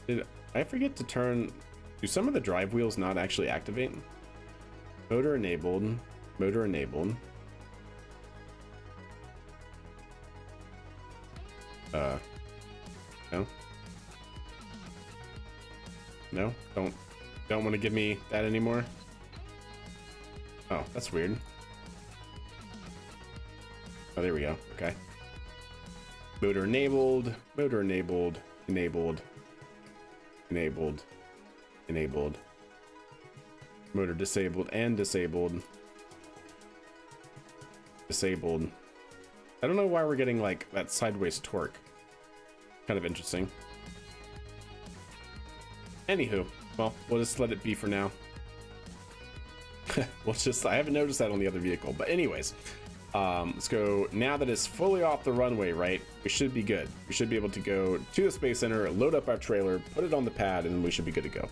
Did I forget to turn? Do some of the drive wheels not actually activate? Motor enabled. Motor enabled. No. No, don't want to give me that anymore. Oh, that's weird. Oh, there we go. Okay. Motor enabled, motor enabled, enabled, enabled, enabled. Motor disabled and disabled. Disabled. I don't know why we're getting like that sideways torque. Kind of interesting. Anywho, well, we'll just let it be for now. I haven't noticed that on the other vehicle, but anyways, let's go. Now that it's fully off the runway, right, we should be good. We should be able to go to the Space Center, load up our trailer, put it on the pad, and we should be good to go.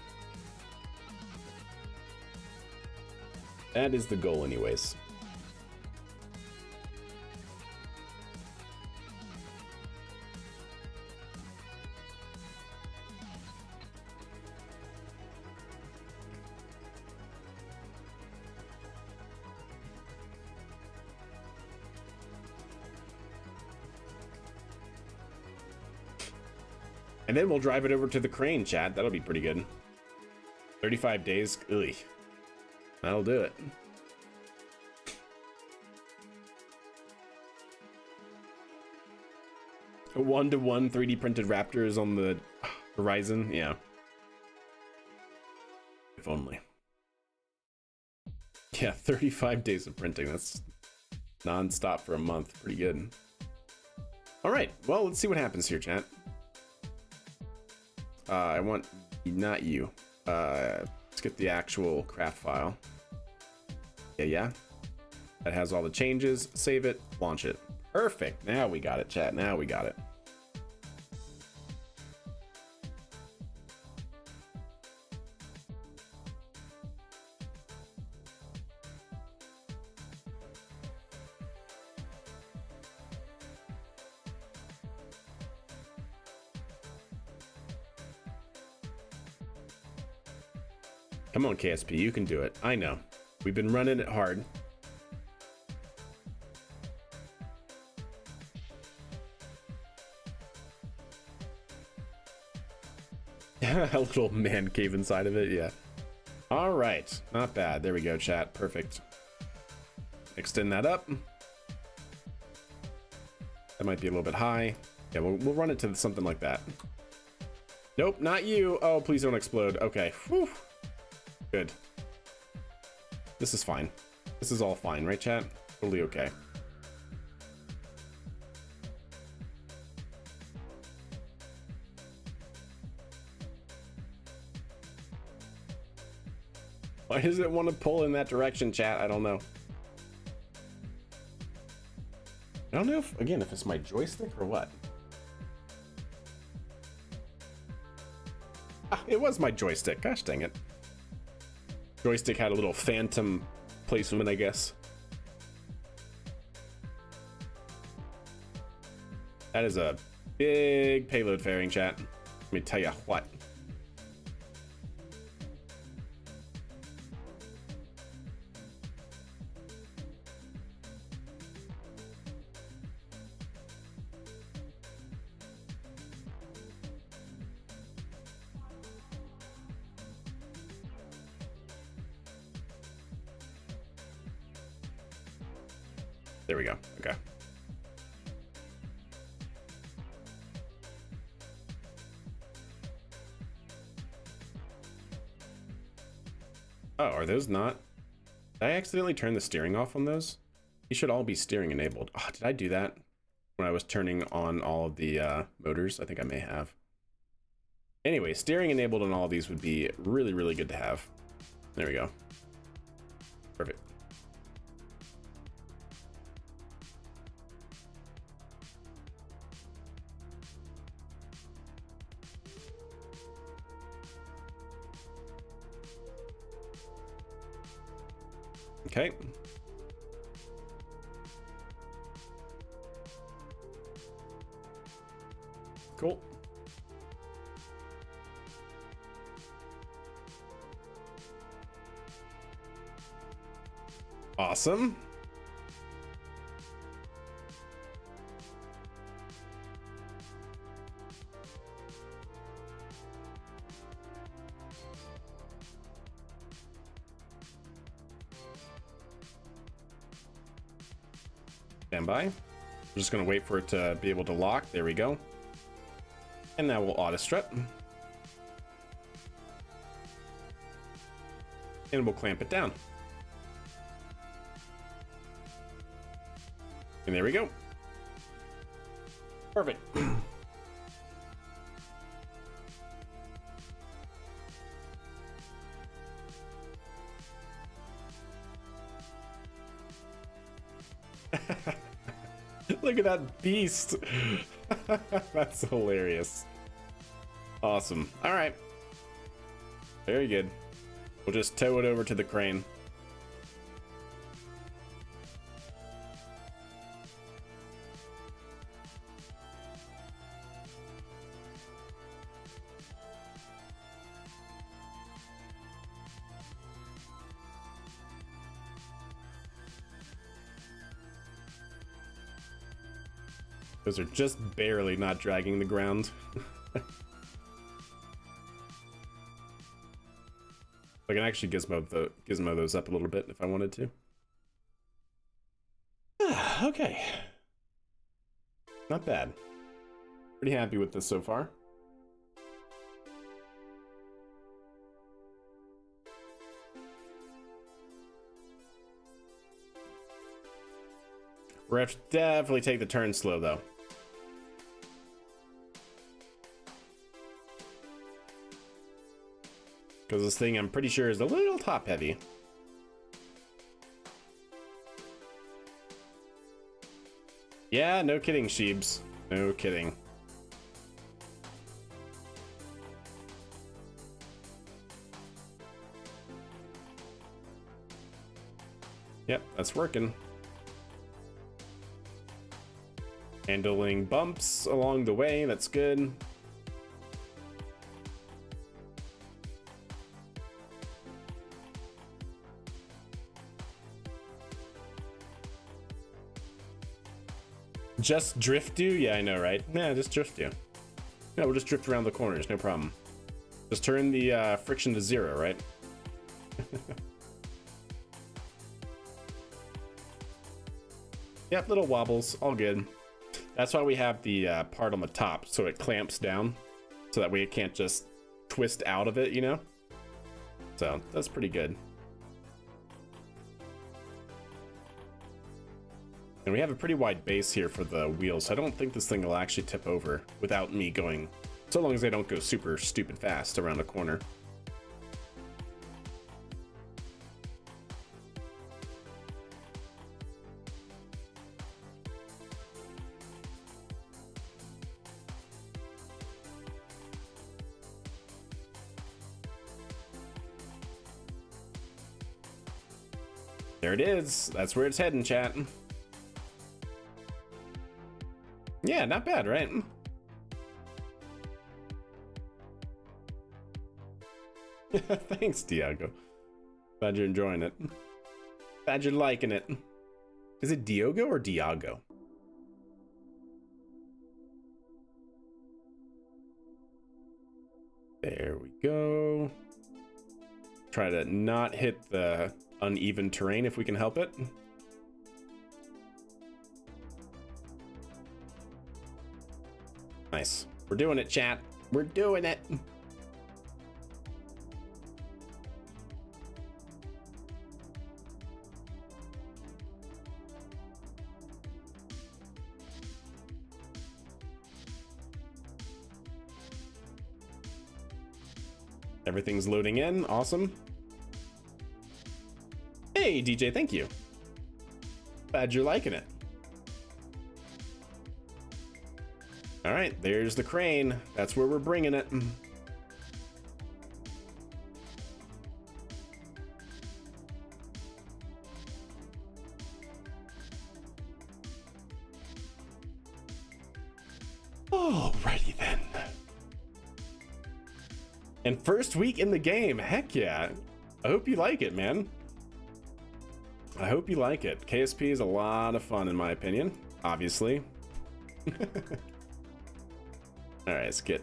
That is the goal anyways. And then we'll drive it over to the crane, chat. That'll be pretty good. 35 days. Ugh. That'll do it. A 1-to-1 3D printed Raptors on the horizon. Yeah. If only. Yeah, 35 days of printing. That's non-stop for a month. Pretty good. All right. Well, let's see what happens here, chat. I want not you. Let's get the actual craft file. Yeah. That has all the changes. Save it, launch it. Perfect. Now we got it, chat. Now we got it. Come on, KSP, you can do it. I know. We've been running it hard. A little man cave inside of it, yeah. All right, not bad. There we go, chat. Perfect. Extend that up. That might be a little bit high. Yeah, we'll run it to something like that. Nope, not you. Oh, please don't explode. Okay. Whew. Good. This is fine. This is all fine, right, chat? Totally okay. Why does it want to pull in that direction, chat? I don't know. I don't know if, again, if it's my joystick or what. Ah, it was my joystick. Gosh dang it. Joystick had a little phantom placement, I guess. That is a big payload fairing, chat. Let me tell you what. There we go. Okay. Oh, are those not? Did I accidentally turn the steering off on those? These should all be steering enabled. Oh, did I do that when I was turning on all of the motors? I think I may have. Anyway, steering enabled on all of these would be really, really good to have. There we go. Perfect. Okay. Cool. Awesome. Stand by. I'm just going to wait for it to be able to lock. There we go. And now we'll auto strut. And we'll clamp it down. And there we go. Perfect. Look at that beast. That's hilarious. Awesome. All right. Very good. We'll just tow it over to the crane. Those are just barely not dragging the ground. I can actually gizmo those up a little bit if I wanted to. Okay. Not bad. Pretty happy with this so far. We're gonna have to definitely take the turn slow though. Because this thing, I'm pretty sure, is a little top heavy. Yeah, no kidding, Sheebs. No kidding. Yep, that's working. Handling bumps along the way, that's good. Just drift you? Yeah, I know, right? Yeah, just drift you. Yeah, we'll just drift around the corners, no problem. Just turn the friction to 0, right? Yep, little wobbles, all good. That's why we have the part on the top, so it clamps down, so that way it can't just twist out of it, you know? So that's pretty good. And we have a pretty wide base here for the wheels, so I don't think this thing will actually tip over without me going, so long as they don't go super stupid fast around a corner. There it is. That's where it's heading, chat. Yeah, not bad, right? Thanks, Diago. Glad you're enjoying it. Glad you're liking it. Is it Diogo or Diago? There we go. Try to not hit the uneven terrain if we can help it. Nice. We're doing it, chat. We're doing it. Everything's loading in. Awesome. Hey, DJ, thank you. Glad you're liking it. All right, there's the crane. That's where we're bringing it. Alrighty then. And first week in the game, heck yeah. I hope you like it, man. I hope you like it. KSP is a lot of fun in my opinion, obviously. All right, let's get.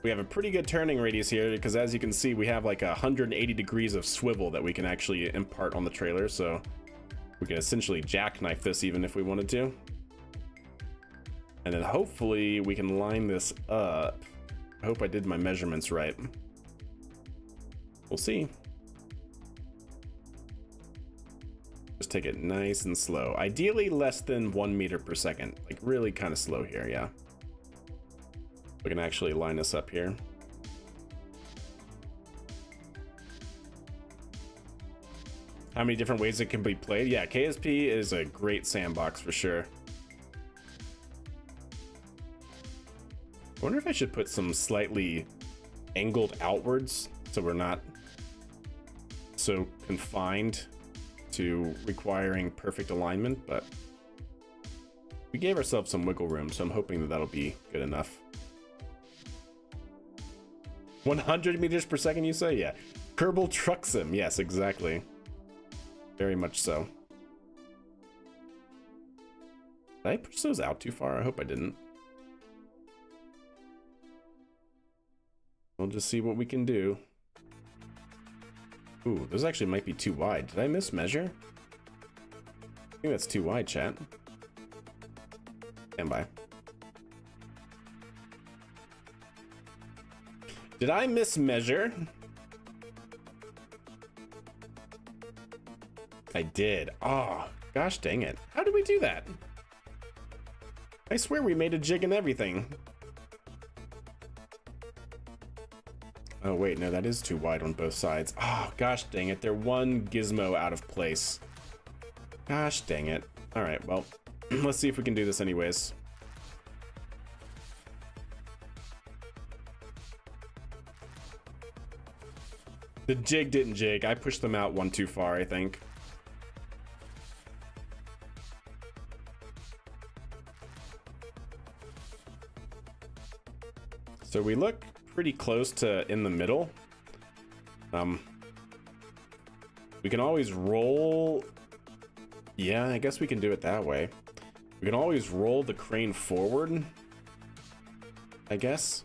We have a pretty good turning radius here because as you can see, we have like 180 degrees of swivel that we can actually impart on the trailer. So we can essentially jackknife this even if we wanted to. And then hopefully we can line this up. I hope I did my measurements right. We'll see. Just take it nice and slow. Ideally less than 1 meter per second. Like really kind of slow here, yeah. We can actually line this up here. How many different ways it can be played? Yeah, KSP is a great sandbox for sure. I wonder if I should put some slightly angled outwards so we're not so confined to requiring perfect alignment, but we gave ourselves some wiggle room, so I'm hoping that that'll be good enough. 100 meters per second, you say? Yeah. Kerbal Truck Sim. Yes, exactly. Very much so. Did I push those out too far? I hope I didn't. We'll just see what we can do. Ooh, those actually might be too wide. Did I mismeasure? I think that's too wide, chat. Stand by. Did I mismeasure? I did. Oh, gosh dang it. How did we do that? I swear we made a jig and everything. Oh, wait, no, that is too wide on both sides. Oh, gosh dang it. They're one gizmo out of place. Gosh dang it. All right, well, let's see if we can do this anyways. The jig didn't jig. I pushed them out one too far, I think. So we look pretty close to in the middle. We can always roll. Yeah, I guess we can do it that way. We can always roll the crane forward, I guess.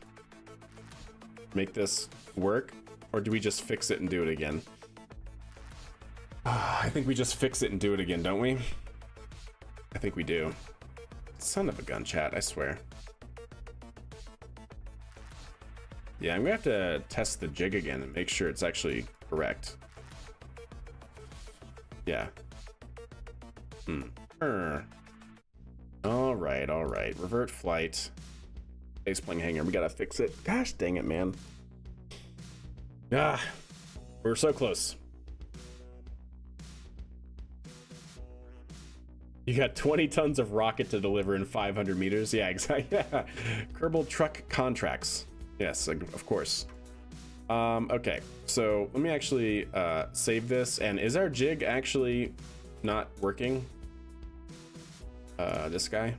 make this work? Or do we just fix it and do it again? I think we just fix it and do it again, don't we? I think we do. Son of a gun, chat, I swear. Yeah, I'm gonna have to test the jig again and make sure it's actually correct. Yeah. All right. Revert flight. Base plane hanger. We gotta fix it. Gosh dang it, man. Ah, we're so close. You got 20 tons of rocket to deliver in 500 meters. Yeah, exactly. Yeah. Kerbal truck contracts. Yes, of course. Okay, so let me actually save this. And is our jig actually not working? This guy?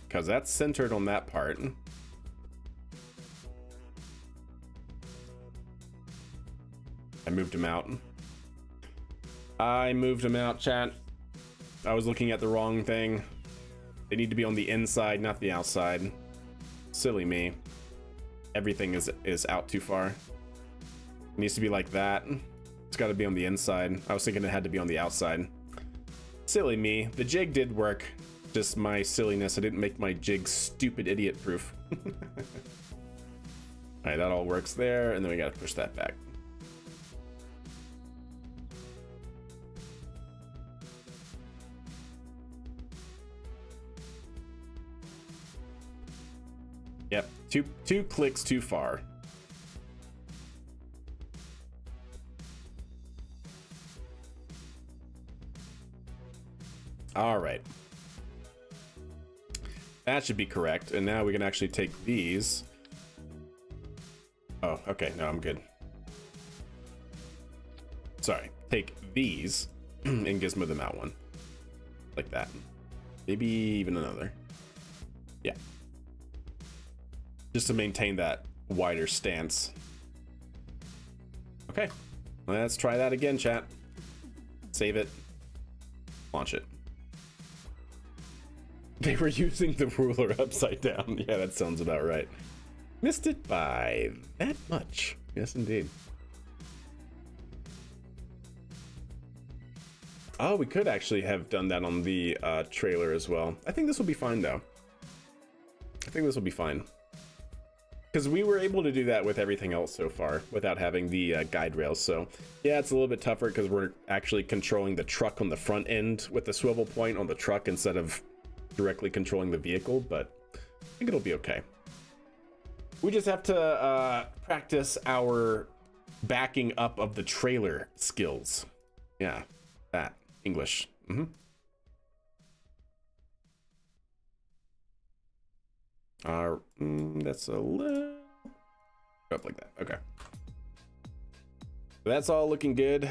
Because that's centered on that part. I moved him out. Chat. I was looking at the wrong thing. They need to be on the inside, not the outside. Silly me. Everything is out too far. It needs to be like that. It's got to be on the inside. I was thinking it had to be on the outside. Silly me. The jig did work. Just my silliness. I didn't make my jig stupid idiot proof. Alright, that all works there, and then we got to push that back. Yep, two clicks too far. All right. That should be correct. And now we can actually take these. Oh, okay. No, I'm good. Sorry. Take these and gizmo them out one. Like that. Maybe even another. Yeah. Just to maintain that wider stance. Okay. Let's try that again, chat. Save it. Launch it. They were using the ruler upside down. Yeah, that sounds about right. Missed it by that much. Yes, indeed. Oh, we could actually have done that on the trailer as well. I think this will be fine, though. I think this will be fine. Because we were able to do that with everything else so far without having the guide rails. So, yeah, it's a little bit tougher because we're actually controlling the truck on the front end with the swivel point on the truck instead of directly controlling the vehicle, but I think it'll be okay. We just have to practice our backing up of the trailer skills. Yeah, that English. That's a little up like that. Okay, so that's all looking good.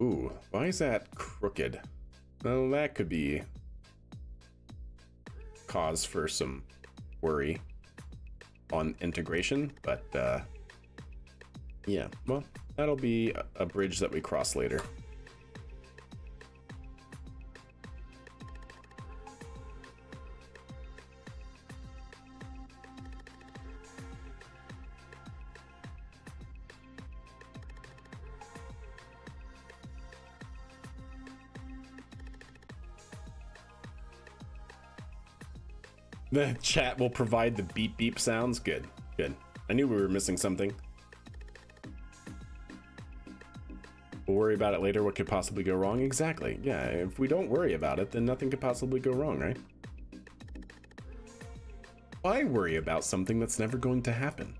Ooh, why is that crooked? Well, that could be cause for some worry on integration, but yeah, well, that'll be a bridge that we cross later. The chat will provide the beep beep sounds. Good, good. I knew we were missing something. We'll worry about it later. What could possibly go wrong? Exactly. Yeah, if we don't worry about it, then nothing could possibly go wrong, right? Why worry about something that's never going to happen?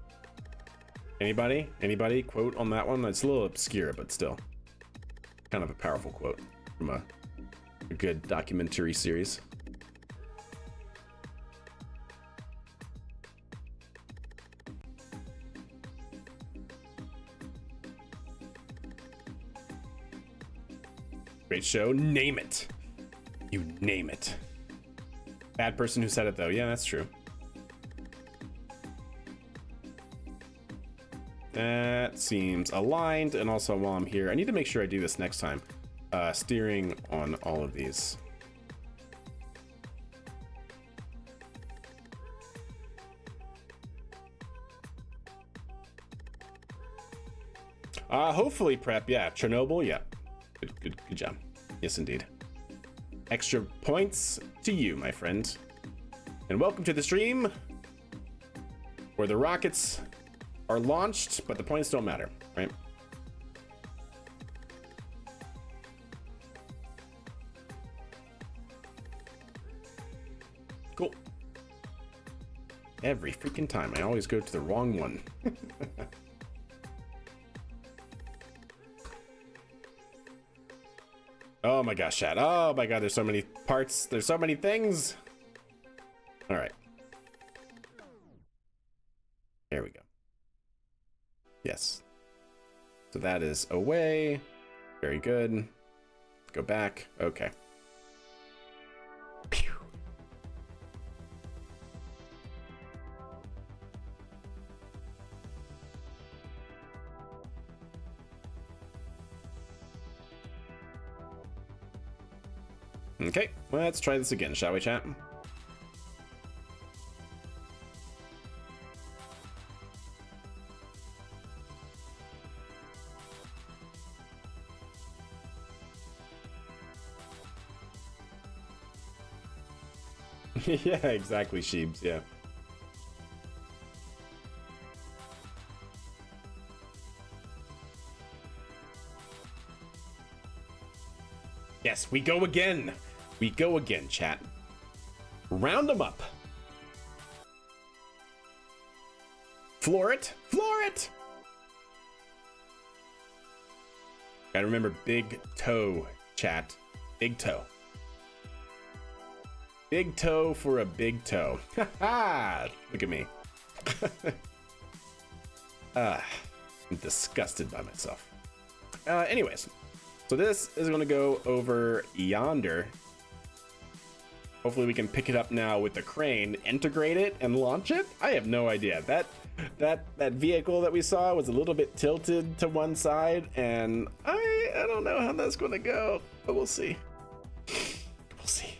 Anybody? Anybody? Quote on that one? It's a little obscure, but still. Kind of a powerful quote from a good documentary series. Great show. Name it. You name it. Bad person who said it, though. Yeah, that's true. That seems aligned. And also, while I'm here, I need to make sure I do this next time. Steering on all of these. Hopefully prep, yeah. Chernobyl, yeah. Good job. Yes, indeed. Extra points to you, my friend. And welcome to the stream where the rockets are launched, but the points don't matter, right? Cool. Every freaking time, I always go to the wrong one. Oh my gosh, chat. Oh my god, there's so many parts. There's so many things. All right. There we go. Yes. So that is away. Very good. Go back. Okay. Pew. Okay, well, let's try this again, shall we, chat? Yeah, exactly, Sheebs, yeah. Yes, we go again. We go again, chat. Round them up. Floor it. Floor it. Gotta remember big toe, chat. Big toe. Big toe for a big toe. Ha! Look at me. I'm disgusted by myself. Anyways, so this is going to go over yonder. Hopefully we can pick it up now with the crane, integrate it, and launch it. I have no idea. That vehicle that we saw was a little bit tilted to one side, and I don't know how that's going to go, but we'll see. We'll see.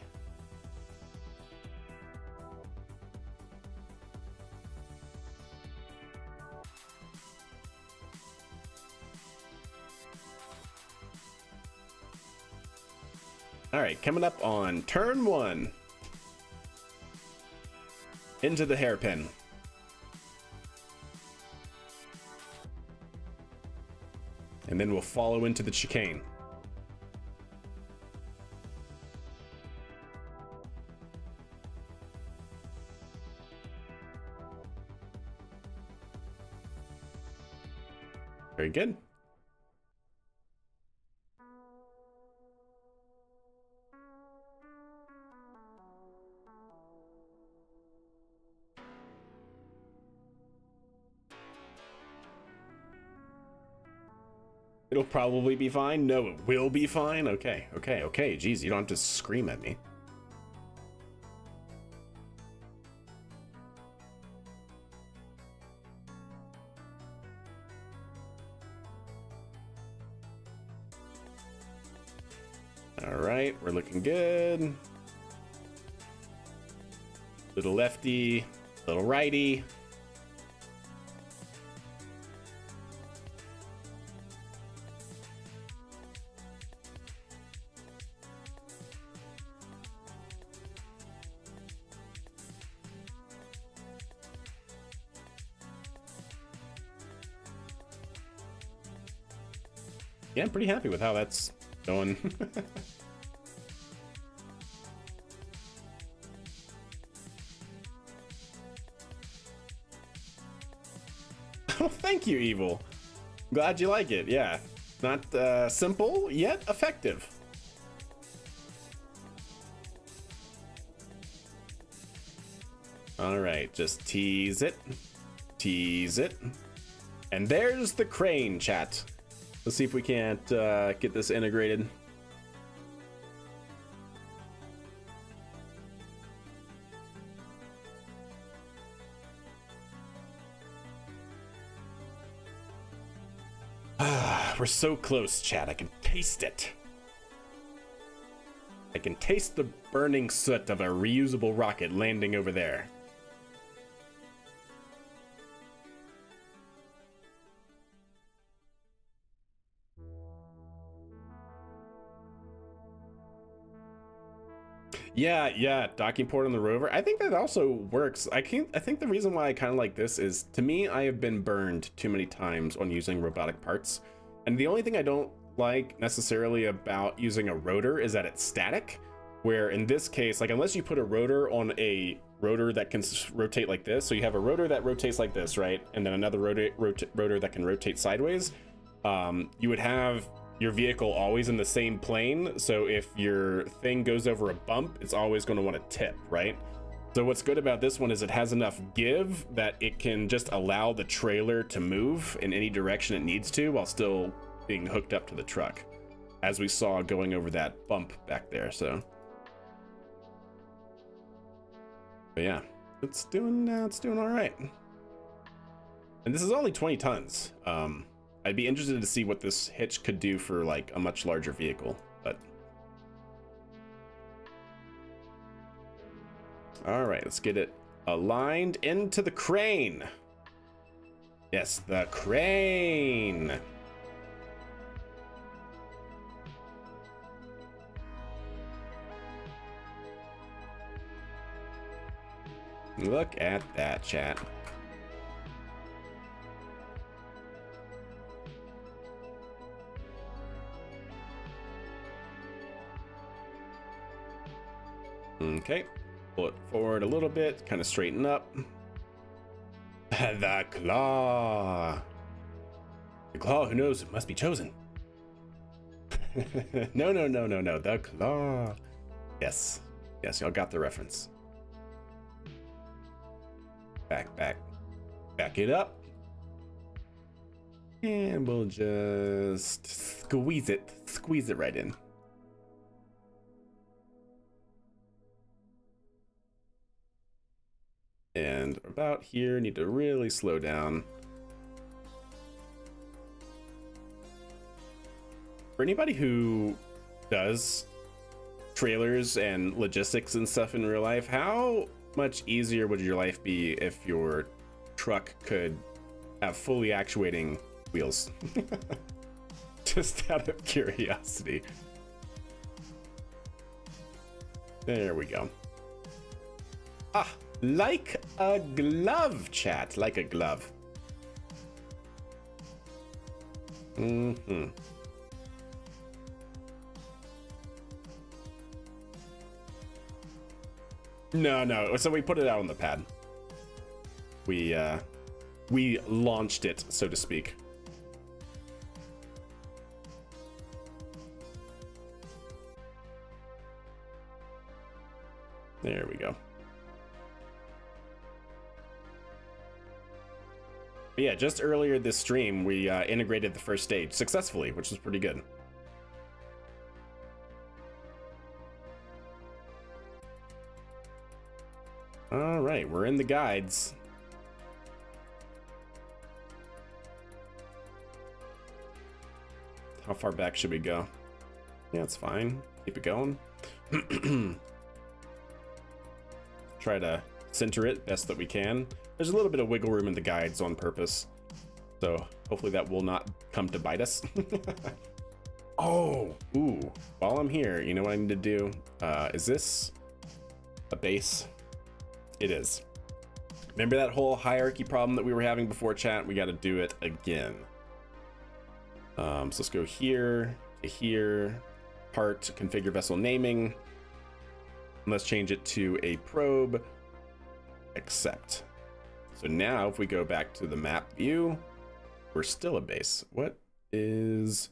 All right, coming up on turn 1. Into the hairpin. And then we'll follow into the chicane. Very good. It'll probably be fine. No, it will be fine. Okay. Jeez, you don't have to scream at me. All right, we're looking good. Little lefty, little righty. Yeah, I'm pretty happy with how that's going. Oh, thank you, Evil. Glad you like it. Yeah, not simple yet effective. All right, just tease it, and there's the crane, chat. Let's see if we can't get this integrated. We're so close, chat. I can taste it. I can taste the burning soot of a reusable rocket landing over there. Yeah, docking port on the rover. I think that also works. I think the reason why I kind of like this is, to me, I have been burned too many times on using robotic parts. And the only thing I don't like necessarily about using a rotor is that it's static, where in this case, like, unless you put a rotor on a rotor that can rotate like this, so you have a rotor that rotates like this, right? And then another rotor that can rotate sideways, you would have your vehicle always in the same plane. So if your thing goes over a bump, it's always going to want to tip, right? So what's good about this one is it has enough give that it can just allow the trailer to move in any direction it needs to while still being hooked up to the truck, as we saw going over that bump back there. So, but yeah, it's doing all right. And this is only 20 tons. I'd be interested to see what this hitch could do for like a much larger vehicle, but. All right, let's get it aligned into the crane. Yes, the crane. Look at that, chat. Okay, pull it forward a little bit, kind of straighten up. The claw. The claw who knows must be chosen. No, the claw. Yes, y'all got the reference. Back it up. And we'll just squeeze it right in. And about here, need to really slow down. For anybody who does trailers and logistics and stuff in real life, how much easier would your life be if your truck could have fully actuating wheels? Just out of curiosity. There we go. Ah, like a glove, chat, like a glove. Mm-hmm. No, so we put it out on the pad. We launched it, so to speak. There we go. But yeah, just earlier this stream, we integrated the first stage successfully, which was pretty good. All right, we're in the guides. How far back should we go? Yeah, it's fine. Keep it going. Try to center it best that we can. There's a little bit of wiggle room in the guides on purpose, so hopefully that will not come to bite us. Oh, ooh, while I'm here, you know what I need to do? Is this a base? It is. Remember that whole hierarchy problem that we were having before, chat? We got to do it again. So let's go here to here, part, configure vessel naming. And let's change it to a probe, accept. So now if we go back to the map view, we're still a base. What is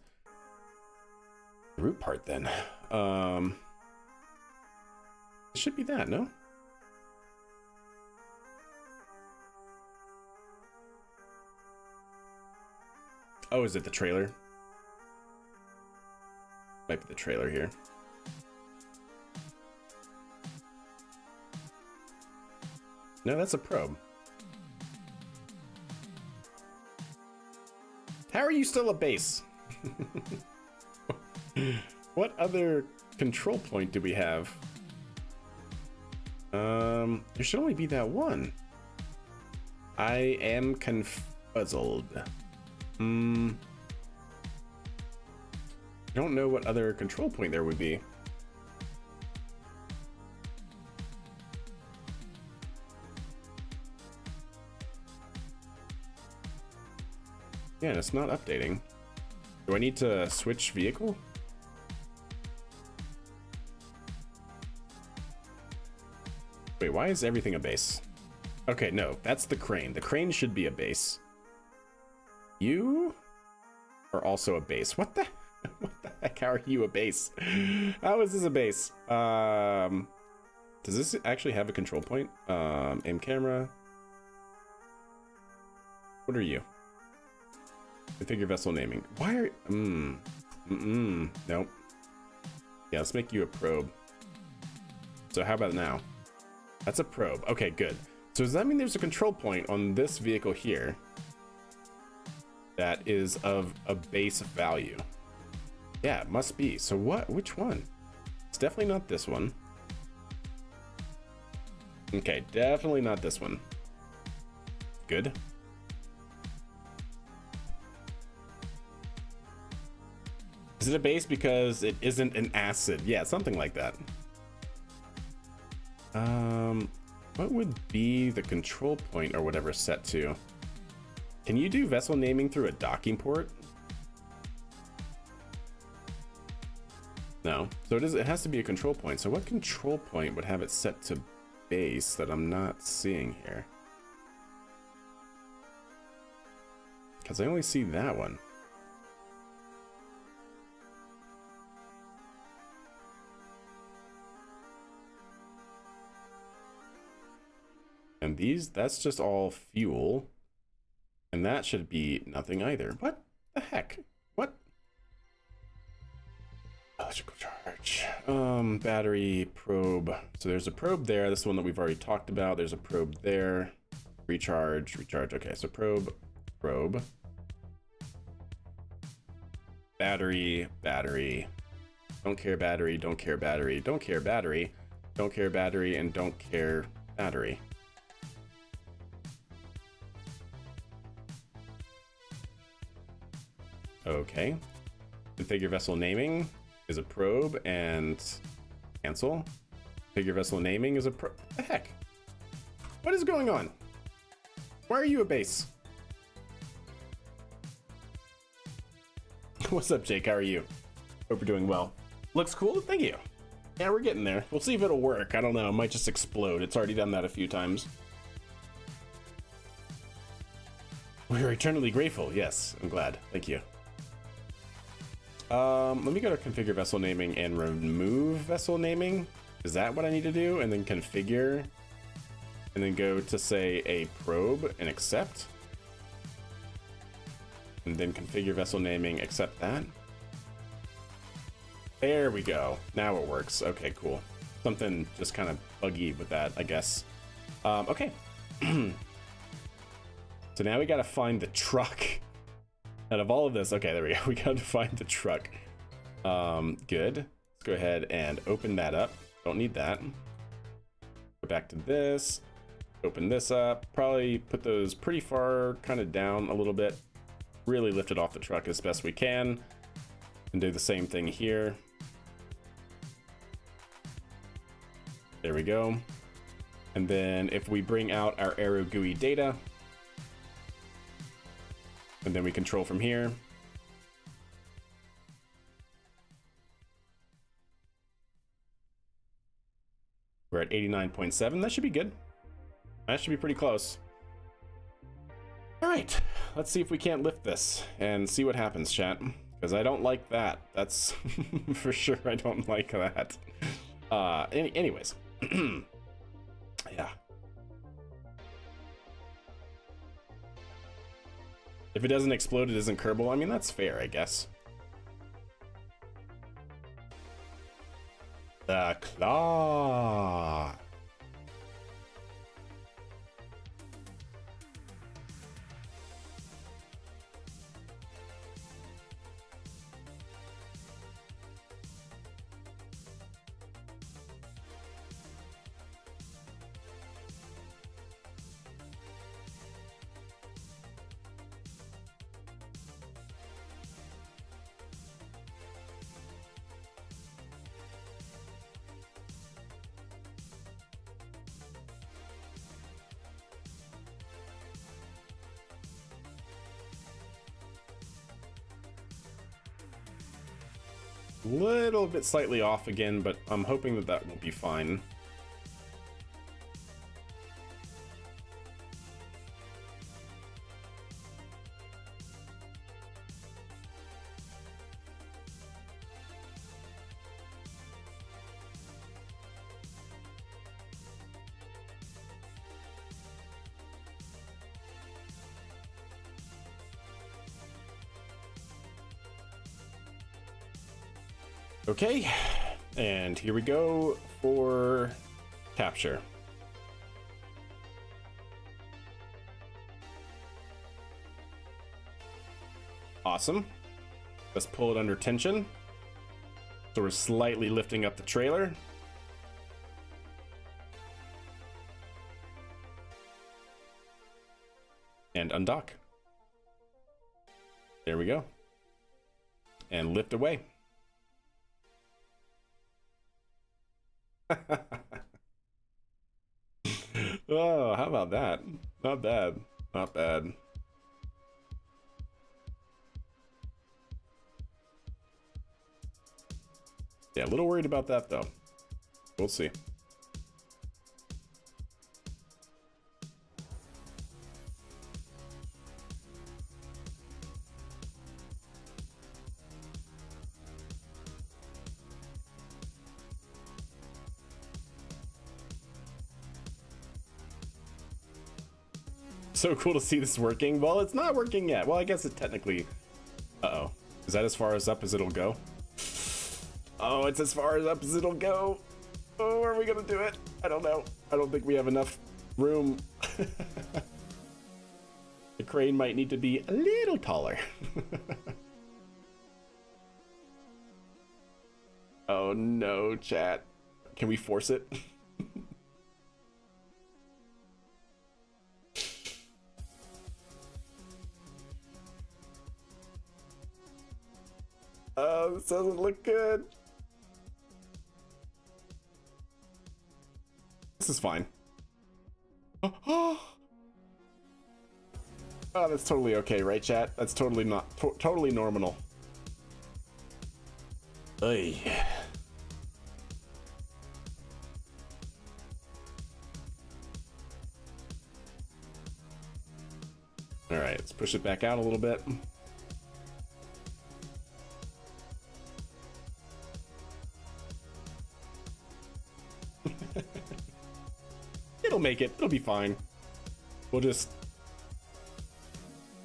the root part then? It should be that, no? Oh, is it the trailer? Might be the trailer here. No, that's a probe. How are you still a base? What other control point do we have? There should only be that one. I am confuzzled. I don't know what other control point there would be. Yeah, and it's not updating. Do I need to switch vehicle? Wait, why is everything a base? Okay, no, that's the crane. The crane should be a base. You are also a base. What the heck? How are you a base? How is this a base? Does this actually have a control point? Aim camera. What are you? Configure vessel naming. Why are nope. Yeah, let's make you a probe. So how about now? That's a probe. Okay, good. So does that mean there's a control point on this vehicle here that is of a base value? Yeah, it must be. So what? Which one? It's definitely not this one. Okay, definitely not this one. Good. Is it a base because it isn't an acid? Yeah, something like that. What would be the control point or whatever set to? Can you do vessel naming through a docking port? No. So it has to be a control point. So what control point would have it set to base that I'm not seeing here? Because I only see that one. And these, that's just all fuel. And that should be nothing either. What the heck? What? Electrical charge. Battery, probe. So there's a probe there. This is one that we've already talked about. There's a probe there. Recharge, recharge. Okay, so probe, probe. Battery, battery. Don't care battery, don't care battery, don't care battery, don't care battery, and don't care battery. Okay. Configure vessel naming is a probe and cancel. Configure vessel naming is a probe. What the heck? What is going on? Why are you a base? What's up, Jake? How are you? Hope you're doing well. Looks cool. Thank you. Yeah, we're getting there. We'll see if it'll work. I don't know. It might just explode. It's already done that a few times. We're eternally grateful. Yes, I'm glad. Thank you. Let me go to configure vessel naming and remove vessel naming. Is that what I need to do? And then configure, and then go to say a probe and accept, and then configure vessel naming, accept that. There we go. Now it works. Okay, cool. Something just kind of buggy with that, I guess. Okay. So now we got to find the truck. Out of all of this, okay, there we go. We got to find the truck. Good. Let's go ahead and open that up. Don't need that. Go back to this. Open this up. Probably put those pretty far kind of down a little bit. Really lift it off the truck as best we can. And do the same thing here. There we go. And then if we bring out our Aero GUI data, and then we control from here. We're at 89.7. That should be good. That should be pretty close. All right, let's see if we can't lift this and see what happens, chat. Because I don't like that. That's for sure. I don't like that. Anyways, yeah. If it doesn't explode, it isn't Kerbal. I mean, that's fair, I guess. The claw. Little bit slightly off again, but I'm hoping that that will be fine. Okay, and here we go for capture. Awesome. Let's pull it under tension. So we're slightly lifting up the trailer. And undock. There we go. And lift away. Oh, how about that? Not bad. Not bad. Yeah, a little worried about that though. We'll see. So cool to see this working. Well, it's not working yet. Well, I guess it technically... Uh-oh. Is that as far as up as it'll go? Oh, it's as far as up as it'll go. Oh, are we gonna do it? I don't know. I don't think we have enough room. The crane might need to be a little taller. Oh no, chat. Can we force it? Oh, this doesn't look good. This is fine. Oh, that's totally okay, right, chat? That's totally not totally normal. Ay. All right, let's push it back out a little bit. It'll make it. It'll be fine. We'll just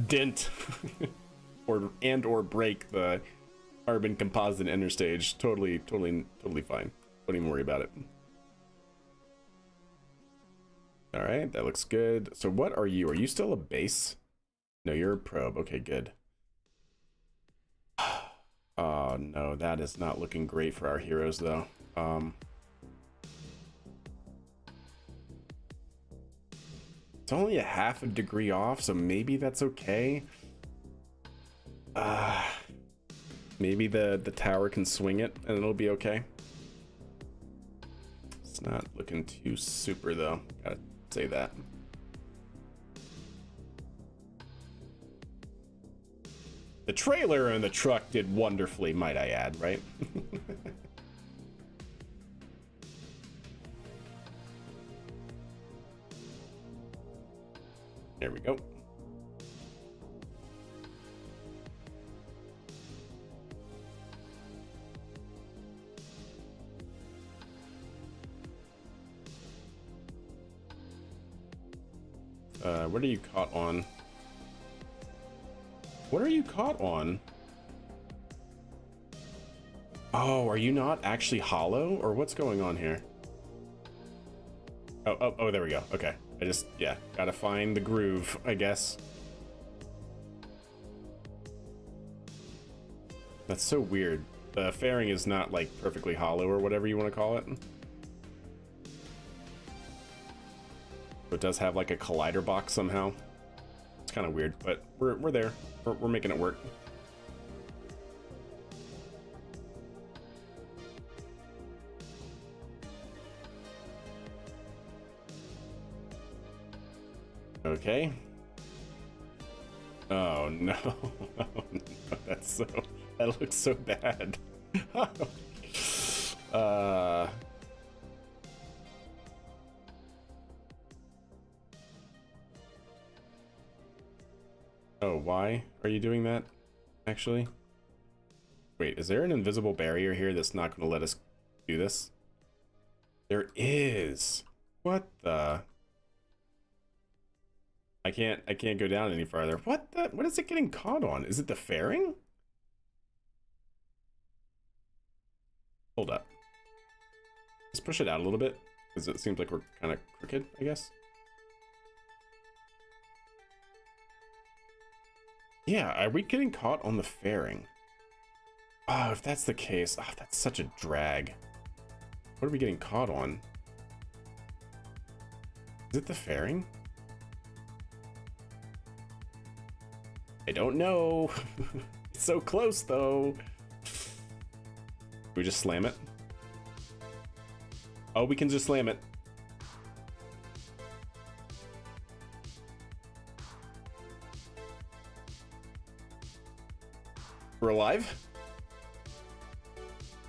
dent or break the carbon composite interstage. Totally fine. Don't even worry about it. All right, that looks good. So what are you? Are you still a base? No, you're a probe. Okay, good. Oh no, that is not looking great for our heroes though. It's only a half a degree off, so maybe that's okay. Maybe the tower can swing it and it'll be okay. It's not looking too super though, gotta say that. The trailer and the truck did wonderfully, might I add, right? There we go. What are you caught on? What are you caught on? Oh, are you not actually hollow? Or what's going on here? Oh, there we go. Okay. I just, yeah, gotta find the groove, I guess. That's so weird. The fairing is not, like, perfectly hollow or whatever you want to call it. But it does have, like, a collider box somehow. It's kind of weird, but we're there. We're making it work. Okay. Oh no. Oh, no. That looks so bad. uh... Oh, why are you doing that, actually? Wait, is there an invisible barrier here that's not going to let us do this? There is. What the? I can't go down any farther. What the? What is it getting caught on? Is it the fairing? Hold up. Let's push it out a little bit, because it seems like we're kind of crooked, I guess. Yeah, are we getting caught on the fairing? Oh, if that's the case, oh, that's such a drag. What are we getting caught on? Is it the fairing? I don't know. It's so close, though. Can we just slam it? Oh, we can just slam it. We're alive?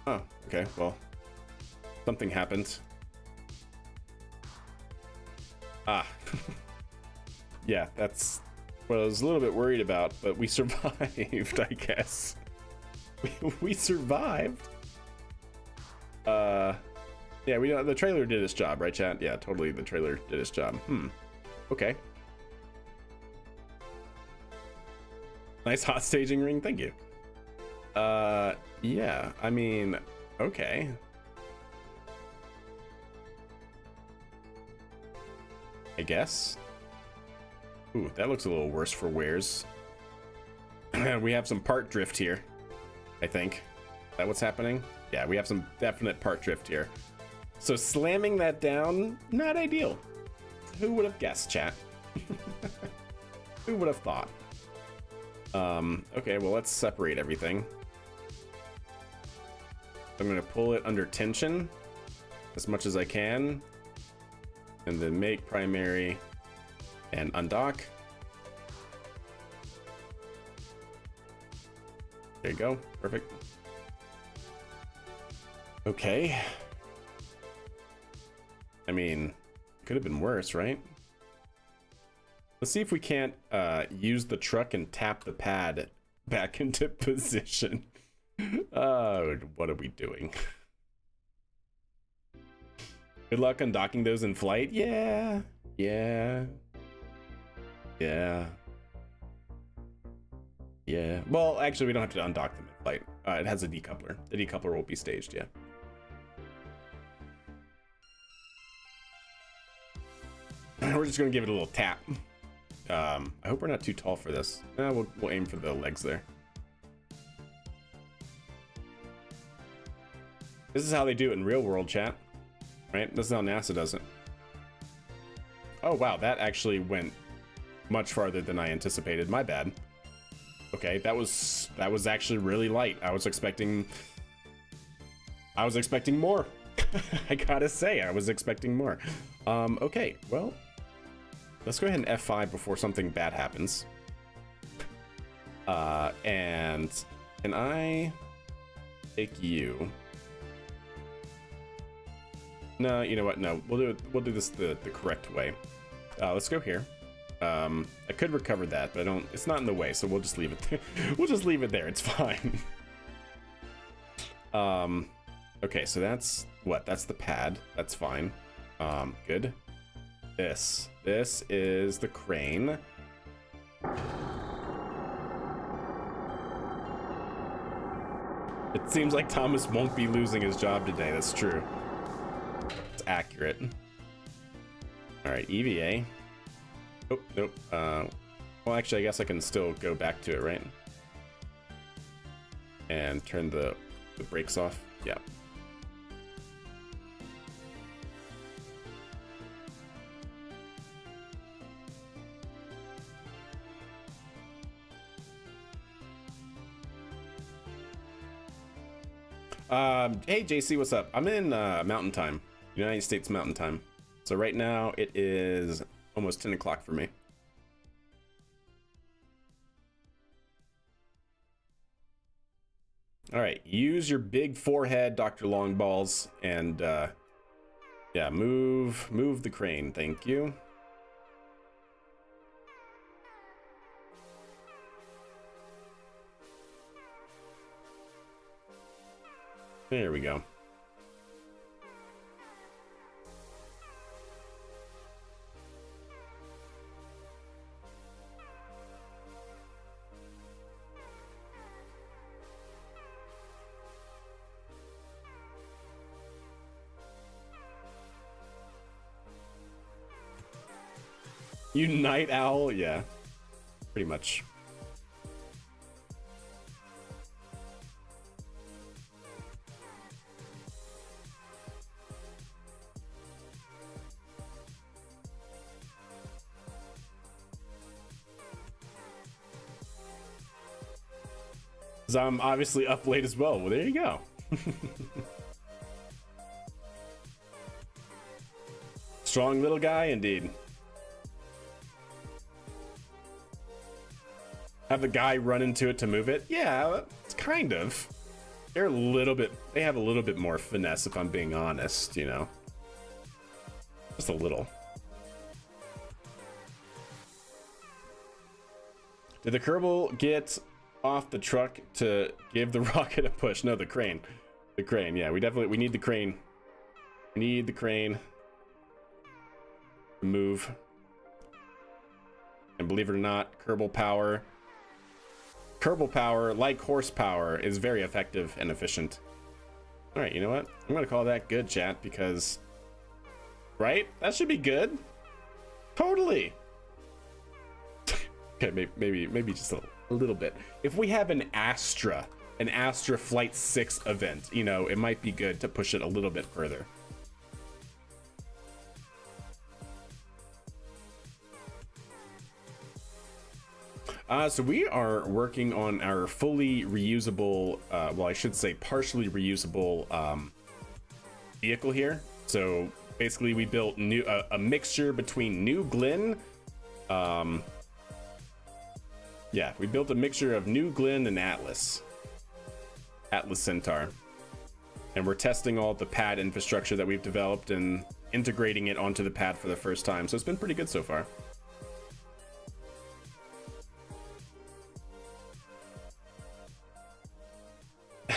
Oh, okay, well, something happened. Ah. Yeah, that's what I was a little bit worried about, but we survived, I guess. We survived. Yeah, the trailer did its job, right, chat? Yeah, totally, the trailer did its job. Okay. Nice hot staging ring, thank you. Yeah, I mean, okay. I guess. Ooh, that looks a little worse for wears. We have some part drift here, I think. Is that what's happening? Yeah, we have some definite part drift here. So slamming that down, not ideal. Who would have guessed, chat? Who would have thought? Okay, well, let's separate everything. I'm gonna pull it under tension as much as I can, and then make primary and undock. There you go, perfect. Okay. I mean, could have been worse, right? Let's see if we can't use the truck and tap the pad back into position. What are we doing? Good luck undocking those in flight. Yeah. Well, actually, we don't have to undock them in flight. It has a decoupler. The decoupler will be staged, yeah. We're just gonna give it a little tap. I hope we're not too tall for this. We'll aim for the legs there. This is how they do it in real world, chat. Right? This is how NASA does it. Oh, wow. That actually went much farther than I anticipated. My bad. Okay, that was actually really light. I was expecting more. I gotta say, I was expecting more. Okay, well, let's go ahead and F5 before something bad happens. And can I take you? No, you know what? No, we'll do this the correct way. Let's go here. I could recover that, but I don't. It's not in the way, so we'll just leave it there. We'll just leave it there. It's fine. Okay, so that's what? That's the pad. That's fine. Good. This is the crane. It seems like Thomas won't be losing his job today. That's true. It's accurate. All right, EVA. Oh, nope. Well, actually, I guess I can still go back to it, right? And turn the brakes off. Yeah. Hey JC, what's up? I'm in Mountain Time, United States Mountain Time. So right now it is almost 10 o'clock for me. All right, use your big forehead, Dr. Longballs, and yeah, move the crane. Thank you. There we go. You night owl? Yeah, pretty much. So I'm obviously up late as well. Well, there you go. Strong little guy indeed. Have the guy run into it to move it? Yeah, it's kind of. They're a little bit, they have a little bit more finesse if I'm being honest, you know. Just a little. Did the Kerbal get off the truck to give the rocket a push? No, the crane. The crane, yeah, we need the crane. We need the crane to move. And believe it or not, Kerbal power, like horsepower, is very effective and efficient. All right, you know what? I'm gonna call that good, chat, because, right? That should be good. Totally. Okay, maybe just a little bit. If we have an Astra Flight 6 event, you know, it might be good to push it a little bit further. So we are working on our fully reusable, well, I should say partially reusable vehicle here. So basically we built a mixture between New Glenn, yeah, we built a mixture of New Glenn and Atlas Centaur. And we're testing all the pad infrastructure that we've developed and integrating it onto the pad for the first time. So it's been pretty good so far.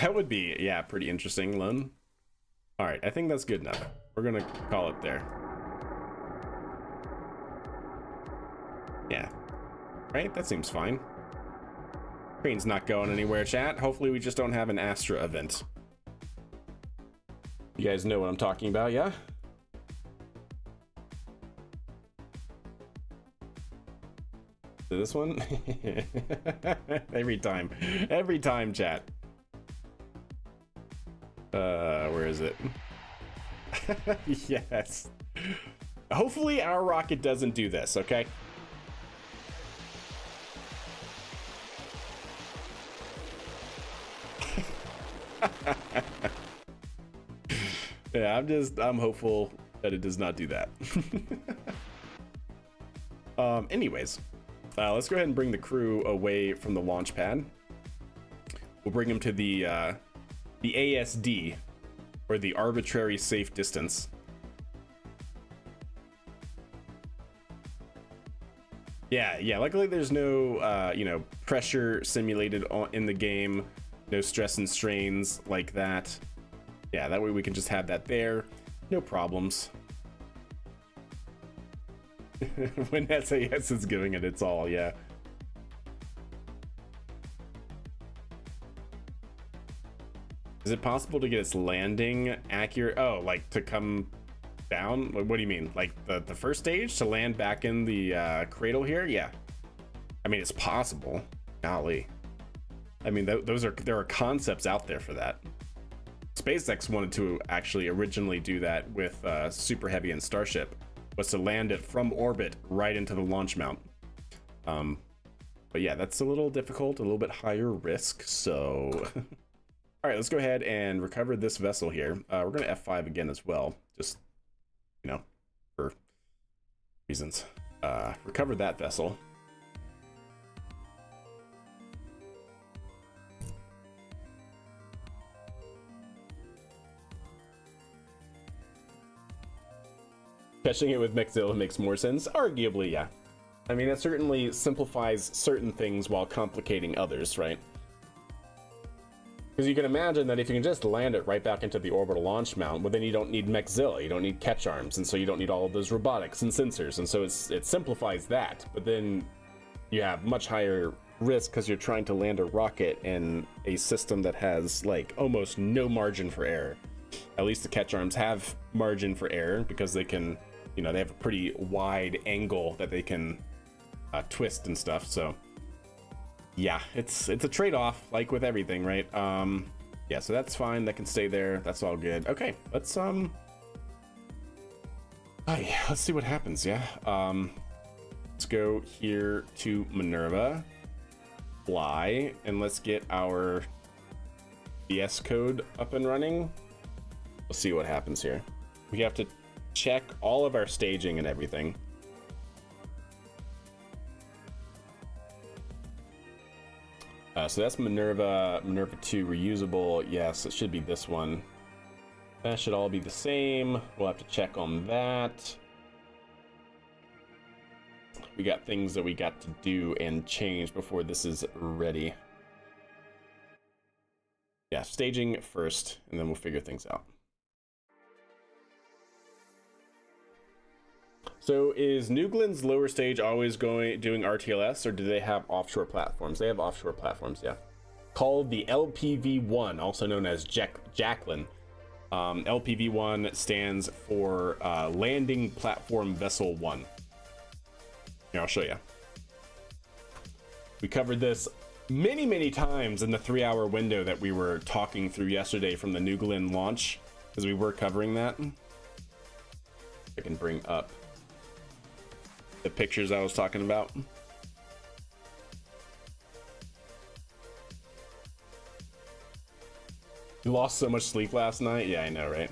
That would be, yeah, pretty interesting, Lun. All right, I think that's good enough. We're gonna call it there. Yeah, right, that seems fine. Crane's not going anywhere, chat. Hopefully we just don't have an Astra event. You guys know what I'm talking about, yeah? This one? Every time, chat. Where is it? Yes. Hopefully our rocket doesn't do this, okay? Yeah, I'm hopeful that it does not do that. Anyways, let's go ahead and bring the crew away from the launch pad. We'll bring them to the ASD, or the arbitrary safe distance. Yeah, luckily there's no you know, pressure simulated in the game, no stress and strains like that. Yeah, that way we can just have that there, no problems. When SAS is giving it its all, yeah. Is it possible to get its landing accurate? Oh, like to come down? What do you mean? Like the first stage to land back in the cradle here? Yeah. I mean, it's possible. Golly. I mean, there are concepts out there for that. SpaceX wanted to actually originally do that with Super Heavy and Starship, was to land it from orbit right into the launch mount. But yeah, that's a little difficult, a little bit higher risk, so... All right, let's go ahead and recover this vessel here. We're going to F5 again as well, just, you know, for reasons. Recover that vessel. Catching it with Mechzilla makes more sense. Arguably, yeah. I mean, it certainly simplifies certain things while complicating others, right? Because you can imagine that if you can just land it right back into the orbital launch mount, well, then you don't need Mechzilla, you don't need catch arms, and so you don't need all of those robotics and sensors, and so it simplifies that. But then you have much higher risk because you're trying to land a rocket in a system that has like almost no margin for error. At least the catch arms have margin for error because they can, you know, they have a pretty wide angle that they can twist and stuff. So yeah, it's a trade-off, like with everything, right? Yeah, so that's fine. That can stay there. That's all good. Okay, let's see what happens. Yeah, let's go here to Minerva, fly, and let's get our VS code up and running. We'll see what happens here. We have to check all of our staging and everything. So that's Minerva 2 reusable. Yes, it should be this one. That should all be the same. We'll have to check on that. We got things that we got to do and change before this is ready. Yeah, staging first, and then we'll figure things out. So is New Glenn's lower stage always doing RTLS, or do they have offshore platforms? They have offshore platforms, yeah. Called the LPV-1, also known as Jacqueline. LPV-1 stands for Landing Platform Vessel 1. Here, I'll show you. We covered this many times in the 3-hour window that we were talking through yesterday from the New Glenn launch, because we were covering that. I can bring up the pictures I was talking about. You lost so much sleep last night? Yeah, I know, right?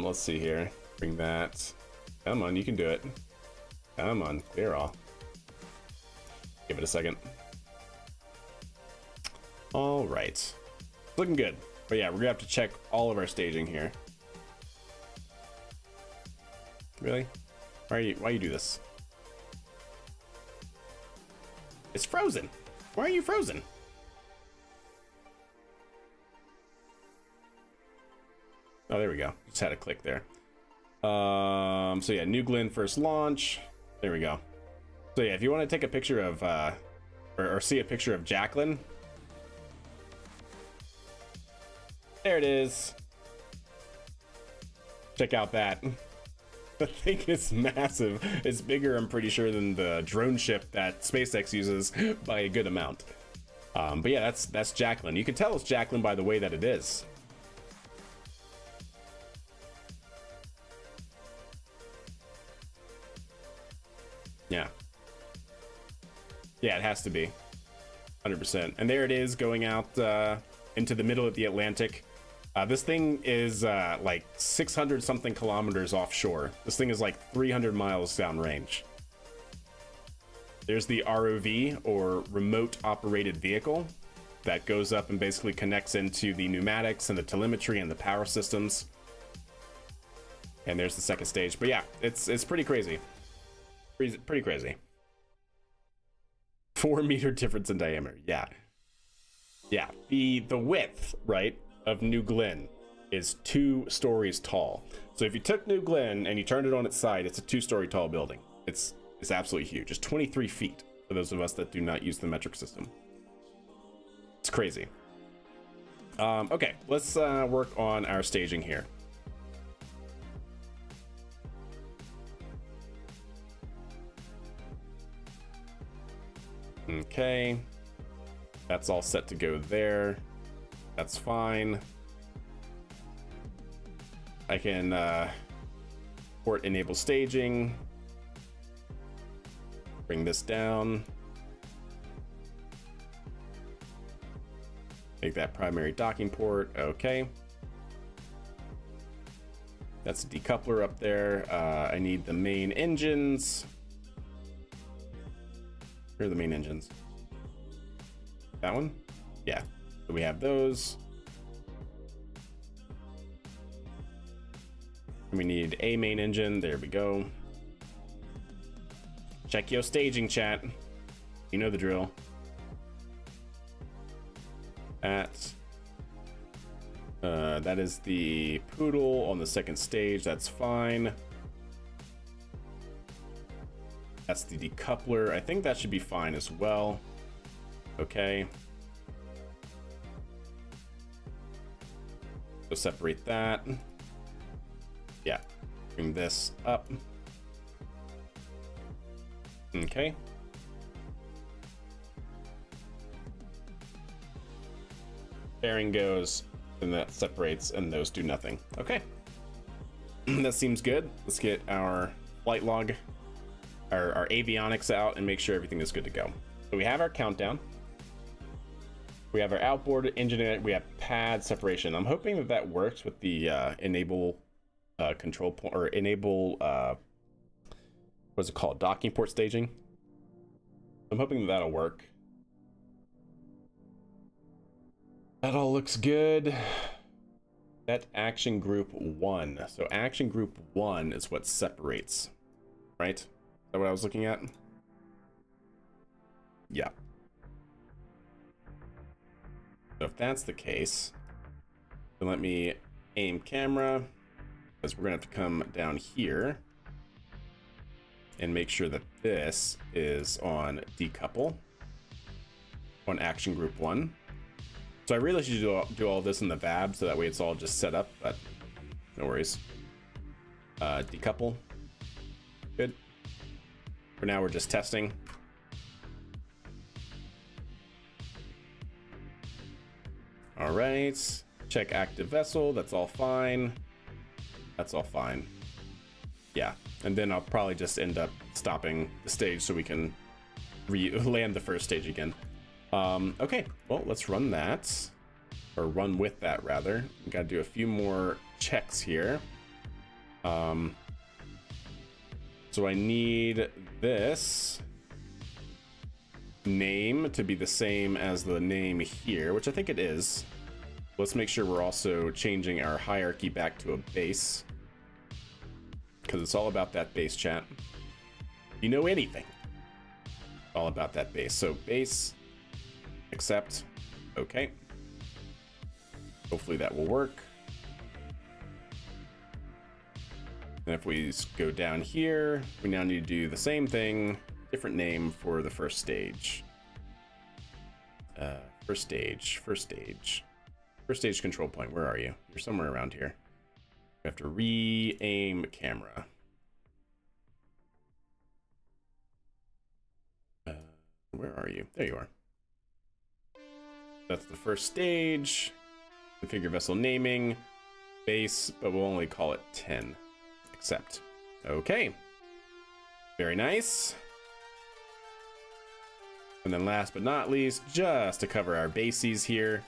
Let's see here. Bring that. Come on, you can do it. Come on, clear all. Give it a second. All right. Looking good. But yeah, we're gonna have to check all of our staging here. Really? Why you do this? It's frozen. Why are you frozen? Oh, there we go. Just had a click there. So yeah, New Glenn first launch. There we go. So yeah, if you want to take a picture of or see a picture of Jacqueline, there it is. Check out that. The thing is massive. It's bigger, I'm pretty sure, than the drone ship that SpaceX uses by a good amount. But yeah, that's Jacqueline. You can tell it's Jacqueline by the way that it is. Yeah. Yeah, it has to be. 100%. And there it is, going out into the middle of the Atlantic. This thing is like 600 something kilometers offshore. This thing is like 300 miles downrange. There's the ROV, or remote operated vehicle, that goes up and basically connects into the pneumatics and the telemetry and the power systems. And there's the second stage. But yeah, it's pretty crazy. Pretty crazy. 4-meter difference in diameter. Yeah. Yeah. The width, right, of New Glenn is 2 stories tall. So if you took New Glenn and you turned it on its side, it's a 2-story tall building. It's absolutely huge. It's 23 feet for those of us that do not use the metric system. It's crazy. Okay, let's work on our staging here. Okay, that's all set to go there. That's fine. I can port enable staging. Bring this down. Make that primary docking port. Okay. That's a decoupler up there. I need the main engines. Where are the main engines? That one? Yeah. So we have those. We need a main engine. There we go. Check your staging, chat. You know the drill. That is the poodle on the second stage. That's fine. That's the decoupler. I think that should be fine as well. Okay. So separate that. Yeah. Bring this up. Okay. Bearing goes, and that separates, and those do nothing. Okay. That seems good. Let's get our flight log, our avionics out, and make sure everything is good to go. So we have our countdown. We have our outboard engine. We have pad separation. I'm hoping that that works with the enable control point, or enable what's it called, docking port staging. I'm hoping that that'll work. That all looks good. That action group 1. So action group 1 is what separates, right? Is that what I was looking at? Yeah. So if that's the case, then let me aim camera, because we're gonna have to come down here and make sure that this is on decouple on action group 1. So I really should do all this in the VAB, so that way it's all just set up, but no worries. Decouple. Good. For now, we're just testing. All right. Check active vessel. That's all fine. That's all fine. Yeah. And then I'll probably just end up stopping the stage so we can land the first stage again. Okay, well, let's run that, or run with that rather. We gotta do a few more checks here. So I need this name to be the same as the name here, which I think it is. Let's make sure we're also changing our hierarchy back to a base, because it's all about that base, chat. You know anything, all about that base. So base, accept. Okay. Hopefully that will work. And if we go down here, we now need to do the same thing, different name for the first stage. First stage control point. Where are you? You're somewhere around here. We have to re-aim camera. Where are you? There you are. That's the first stage. Configure vessel naming, base, but we'll only call it 10. Accept. Okay. Very nice. And then last but not least, just to cover our bases here,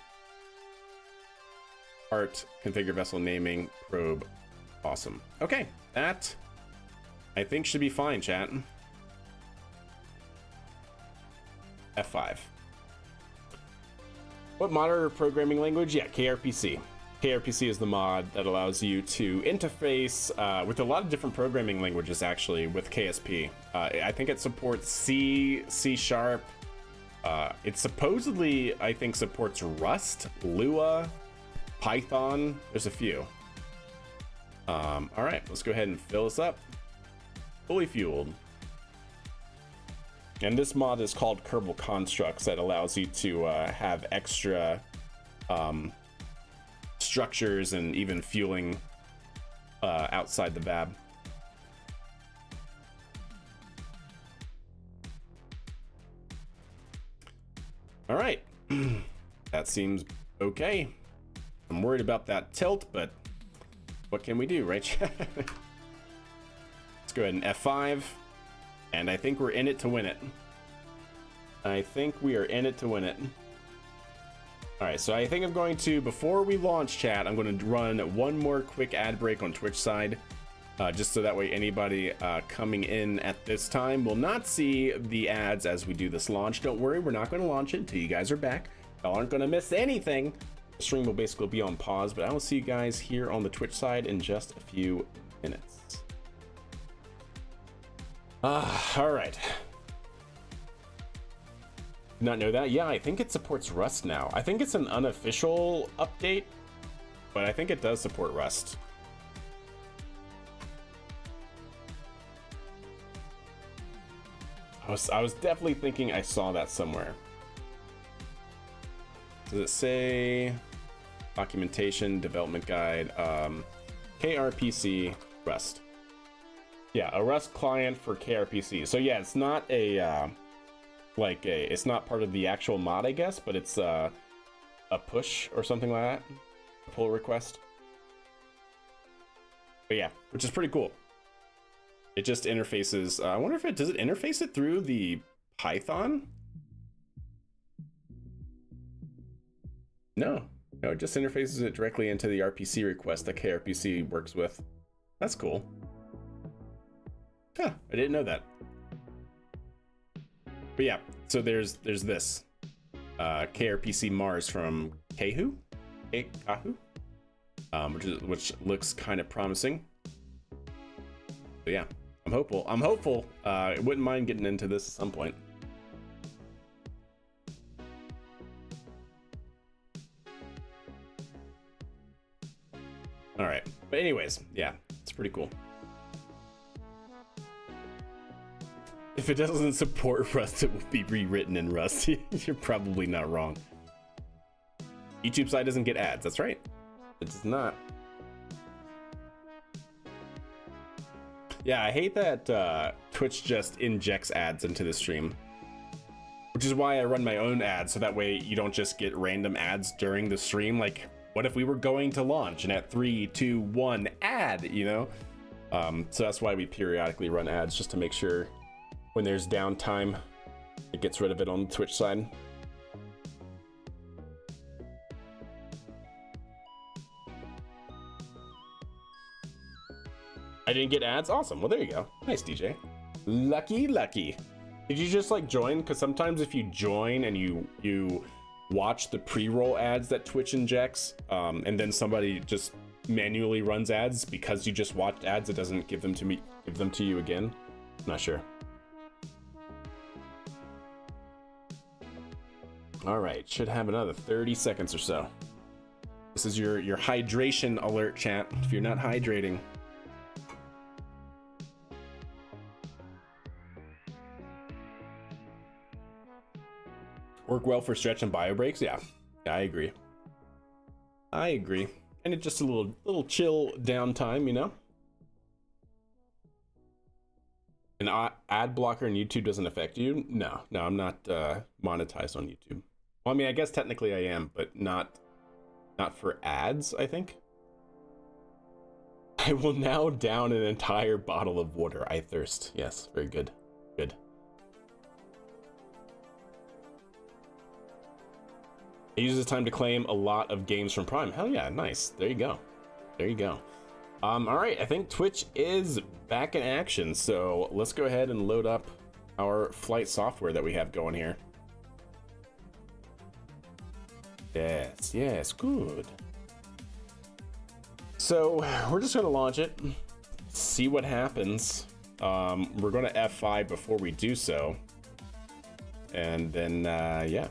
part, configure vessel naming, probe. Awesome. Okay, that I think should be fine, chat. F5. What mod or programming language? Yeah, KRPC. KRPC is the mod that allows you to interface with a lot of different programming languages, actually, with KSP. I think it supports C, C#. It supposedly, I think, supports Rust, Lua, Python. There's a few. All right, let's go ahead and fill this up. Fully fueled. And this mod is called Kerbal Constructs, that allows you to have extra structures and even fueling outside the VAB. All right, that seems okay. I'm worried about that tilt, but what can we do, right? Let's go ahead and F5. And I think we're in it to win it. I think we are in it to win it. All right, so I think I'm going to, before we launch, chat, I'm going to run one more quick ad break on Twitch side, just so that way anybody coming in at this time will not see the ads as we do this launch. Don't worry, we're not going to launch it until you guys are back. Y'all aren't going to miss anything. The stream will basically be on pause, but I will see you guys here on the Twitch side in just a few minutes. All right. Did not know that. Yeah, I think it supports Rust now. I think it's an unofficial update, but I think it does support Rust. I was definitely thinking I saw that somewhere. Does it say documentation, development guide, KRPC, Rust? Yeah, a Rust client for KRPC. So yeah, it's not a it's not part of the actual mod, I guess, but it's a push or something like that, a pull request. But yeah, which is pretty cool. It just interfaces. I wonder if does it interface it through the Python? No, it just interfaces it directly into the RPC request that KRPC works with. That's cool. Huh, I didn't know that. But yeah, so there's this KRPC Mars from Kahu, which looks kind of promising. But yeah, I'm hopeful. I wouldn't mind getting into this at some point. All right, but anyways, yeah, it's pretty cool. If it doesn't support Rust, it will be rewritten in Rust. You're probably not wrong. YouTube side doesn't get ads. That's right. It does not. Yeah, I hate that Twitch just injects ads into the stream, which is why I run my own ads, so that way you don't just get random ads during the stream. Like, what if we were going to launch and at 3, 2, 1 ad, you know? So that's why we periodically run ads, just to make sure when there's downtime, it gets rid of it on the Twitch side. I didn't get ads? Awesome. Well, there you go. Nice, DJ. Lucky. Did you just like join? Because sometimes if you join and you watch the pre-roll ads that Twitch injects, and then somebody just manually runs ads because you just watched ads, it doesn't give them to you again. Not sure. All right, should have another 30 seconds or so. This is your hydration alert, chat. If you're not hydrating. Work well for stretch and bio breaks. Yeah, I agree. And it's just a little chill downtime, you know. An ad blocker on YouTube doesn't affect you? No, I'm not monetized on YouTube. Well, I mean, I guess technically I am, but not for ads, I think. I will now down an entire bottle of water. I thirst. Yes, very good. Good. It uses time to claim a lot of games from Prime. Hell yeah, nice. There you go. All right, I think Twitch is back in action, so let's go ahead and load up our flight software that we have going here. Yes, good. So we're just gonna launch it, see what happens. We're gonna F5 before we do so, and then yeah.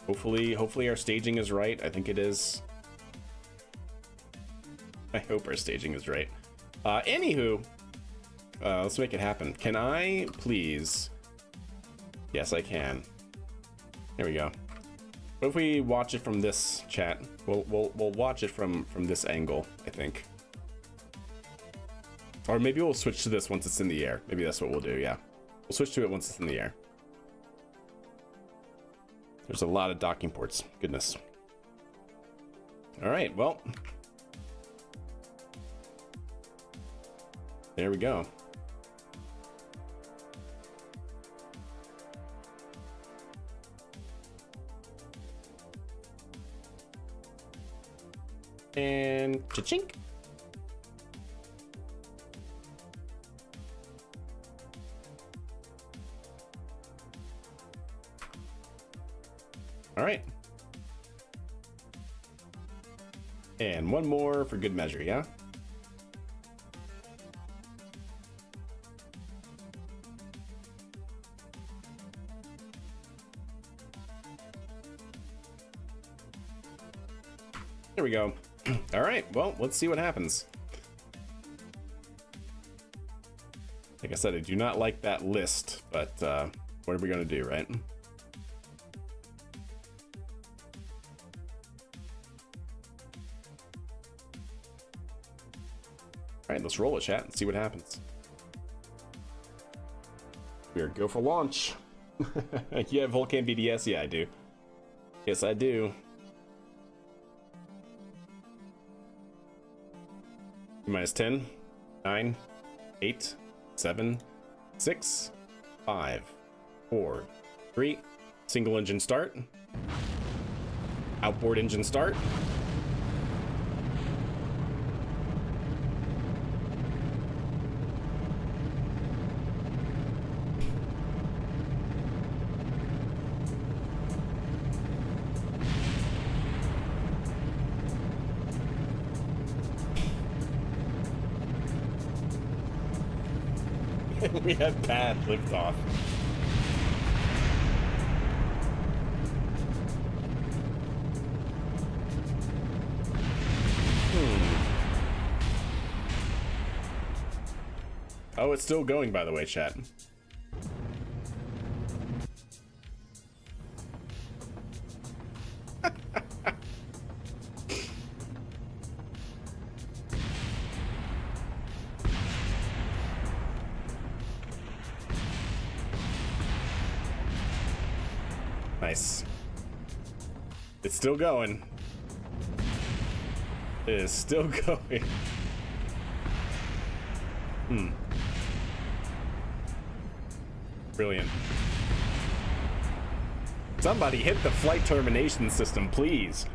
Hopefully our staging is right. I think it is. I hope our staging is right. Anywho, let's make it happen. Can I please? Yes, I can. There we go. What if we watch it from this, chat? We'll watch it from this angle, I think. Or maybe we'll switch to this once it's in the air. Maybe that's what we'll do. Yeah, we'll switch to it once it's in the air. There's a lot of docking ports. Goodness. All right, well. There we go. And cha-chink. All right. And one more for good measure, yeah? There we go. All right, well, let's see what happens. Like I said, I do not like that list, but what are we gonna do, right? All right, let's roll it, chat, and see what happens. We're go for launch. You have Vulcan BDS? Yeah, I do. Yes, I do. Minus 10, 9, 8, 7, 6, 5, 4, 3, single engine start. Outboard engine start. We had pad liftoff. Oh, it's still going, by the way, chat. Nice. It's still going. It is still going. Brilliant. Somebody hit the flight termination system, please.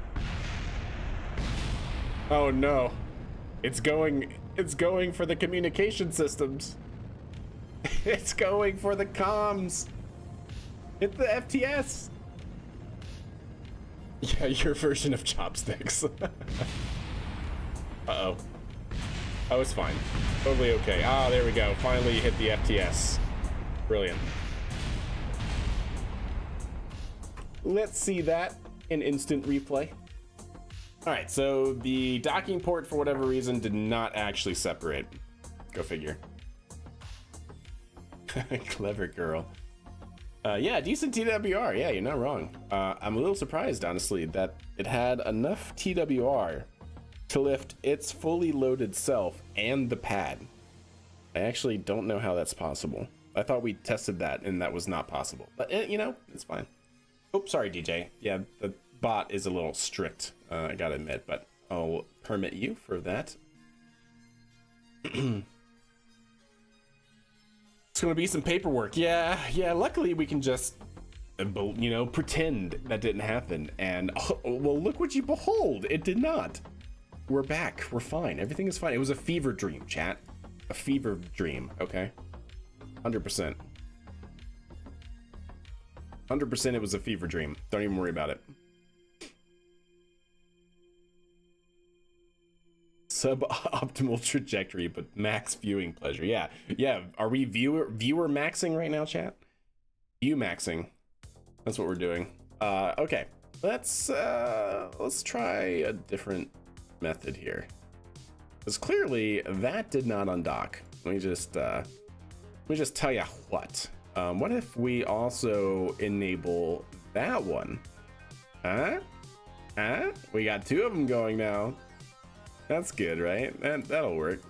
Oh no. It's going for the communication systems. It's going for the comms. Hit the FTS. Yeah, your version of chopsticks. Uh-oh. Oh, it's fine. Totally okay. Ah, there we go. Finally hit the FTS. Brilliant. Let's see that in instant replay. All right, so the docking port, for whatever reason, did not actually separate. Go figure. Clever girl. Yeah, decent TWR. Yeah, you're not wrong. I'm a little surprised, honestly, that it had enough TWR to lift its fully loaded self and the pad. I actually don't know how that's possible. I thought we tested that and that was not possible. But, you know, it's fine. Oh, sorry, DJ. Yeah, the bot is a little strict, I gotta admit, but I'll permit you for that. It's gonna be some paperwork. Yeah, luckily we can just, you know, pretend that didn't happen. And, oh, well, look what you behold. It did not. We're back. We're fine. Everything is fine. It was a fever dream, chat. A fever dream, okay? 100%. 100% it was a fever dream. Don't even worry about it. Suboptimal trajectory, but max viewing pleasure. Yeah. Are we viewer maxing right now, chat? View maxing. That's what we're doing. Okay. Let's try a different method here. Because clearly that did not undock. Let me just tell you what. What if we also enable that one? Huh? We got two of them going now. That's good, right? That'll work.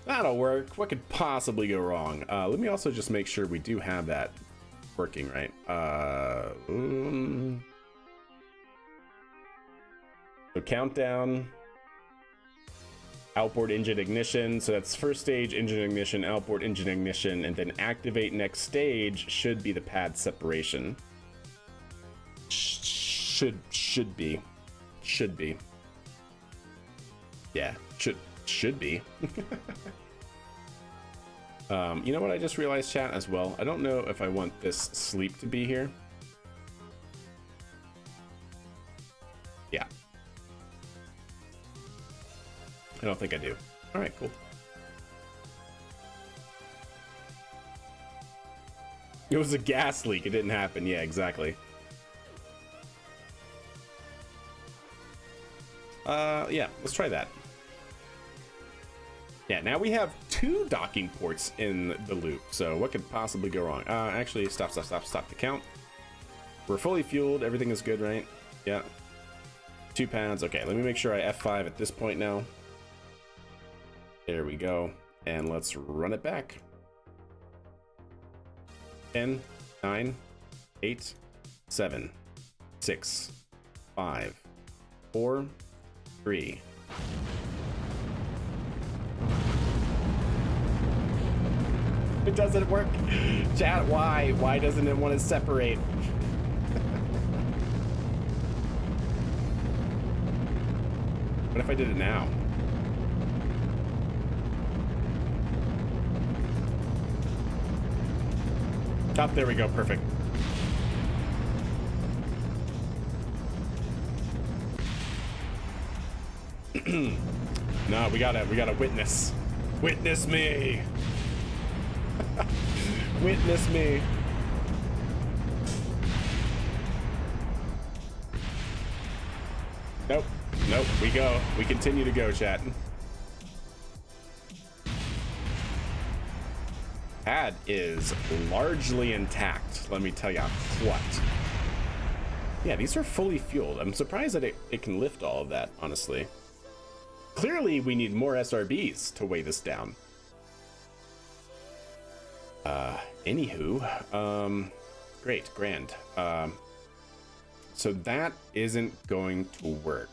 That'll work. What could possibly go wrong? Let me also just make sure we do have that working, right? So countdown. Outboard engine ignition. So that's first stage engine ignition, outboard engine ignition, and then activate next stage should be the pad separation. Should be. Yeah, should be. You know what I just realized, chat, as well? I don't know if I want this sleep to be here. Yeah. I don't think I do. All right, cool. It was a gas leak. It didn't happen. Yeah, exactly. Yeah, let's try that. Yeah, now we have 2 docking ports in the loop, so what could possibly go wrong? Actually, stop the count. We're fully fueled, everything is good, right? Yeah. 2 pads, okay, let me make sure I F5 at this point now. There we go, and let's run it back. 10, 9, 8, 7, 6, 5, 4, 3. It doesn't work. Chat, why? Why doesn't it want to separate? What if I did it now? Oh, there we go. Perfect. No, we gotta witness. Witness me. Witness me. Nope. Nope. We go. We continue to go, chat. Pad is largely intact. Let me tell you what. Yeah, these are fully fueled. I'm surprised that it can lift all of that, honestly. Clearly, we need more SRBs to weigh this down. Anywho, great, grand. So that isn't going to work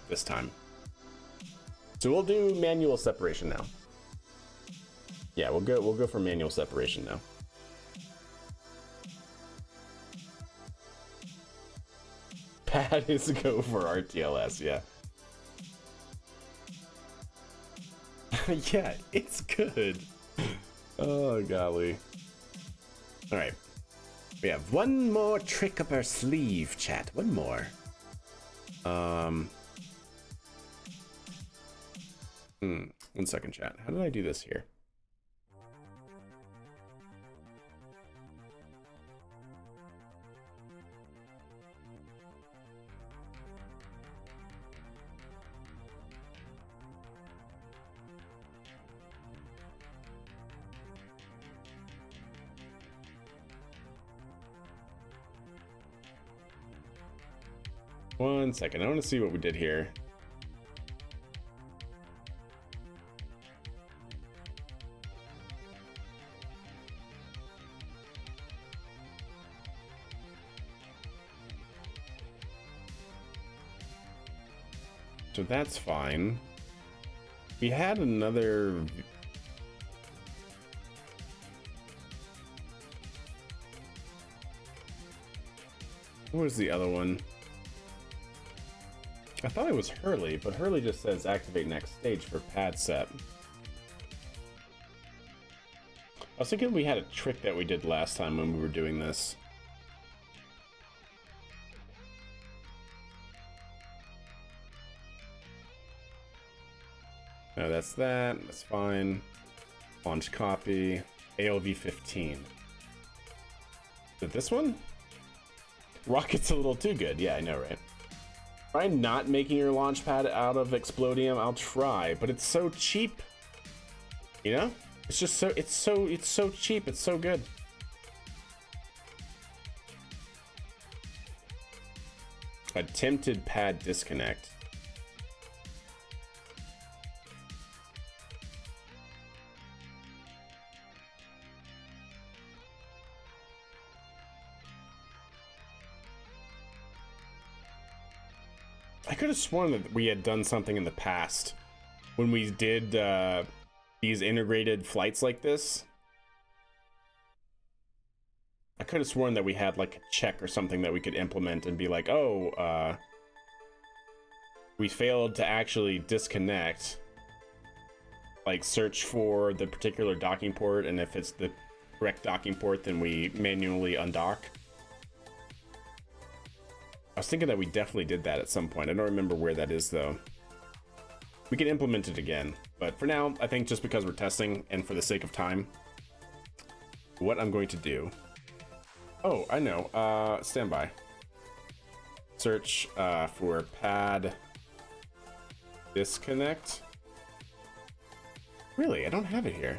this time. So we'll do manual separation now. Yeah, we'll go for manual separation now. Pad is go for RTLS, yeah. Yeah, it's good. Oh, golly. All right. We have one more trick up our sleeve, chat. One more. 1 second, chat. How did I do this here? One second, I want to see what we did here. So that's fine. We had another... What was the other one? I thought it was Hurley, but Hurley just says activate next stage for pad set. I was thinking we had a trick that we did last time when we were doing this. No, that's that. That's fine. Launch copy. ALV 15. Is it this one? Rocket's a little too good. Yeah, I know, right? Try not making your launch pad out of Explodium. I'll try, but it's so cheap. You know? It's just so it's so cheap. It's so good. Attempted pad disconnect. I could have sworn that we had done something in the past when we did these integrated flights like this. I could have sworn that we had like a check or something that we could implement and be like, oh, we failed to actually disconnect. Like search for the particular docking port, and if it's the correct docking port, then we manually undock. I was thinking that we definitely did that at some point. I don't remember where that is, though. We can implement it again. But for now, I think just because we're testing and for the sake of time, what I'm going to do... Oh, I know. Stand by. search for pad disconnect. Really, I don't have it here.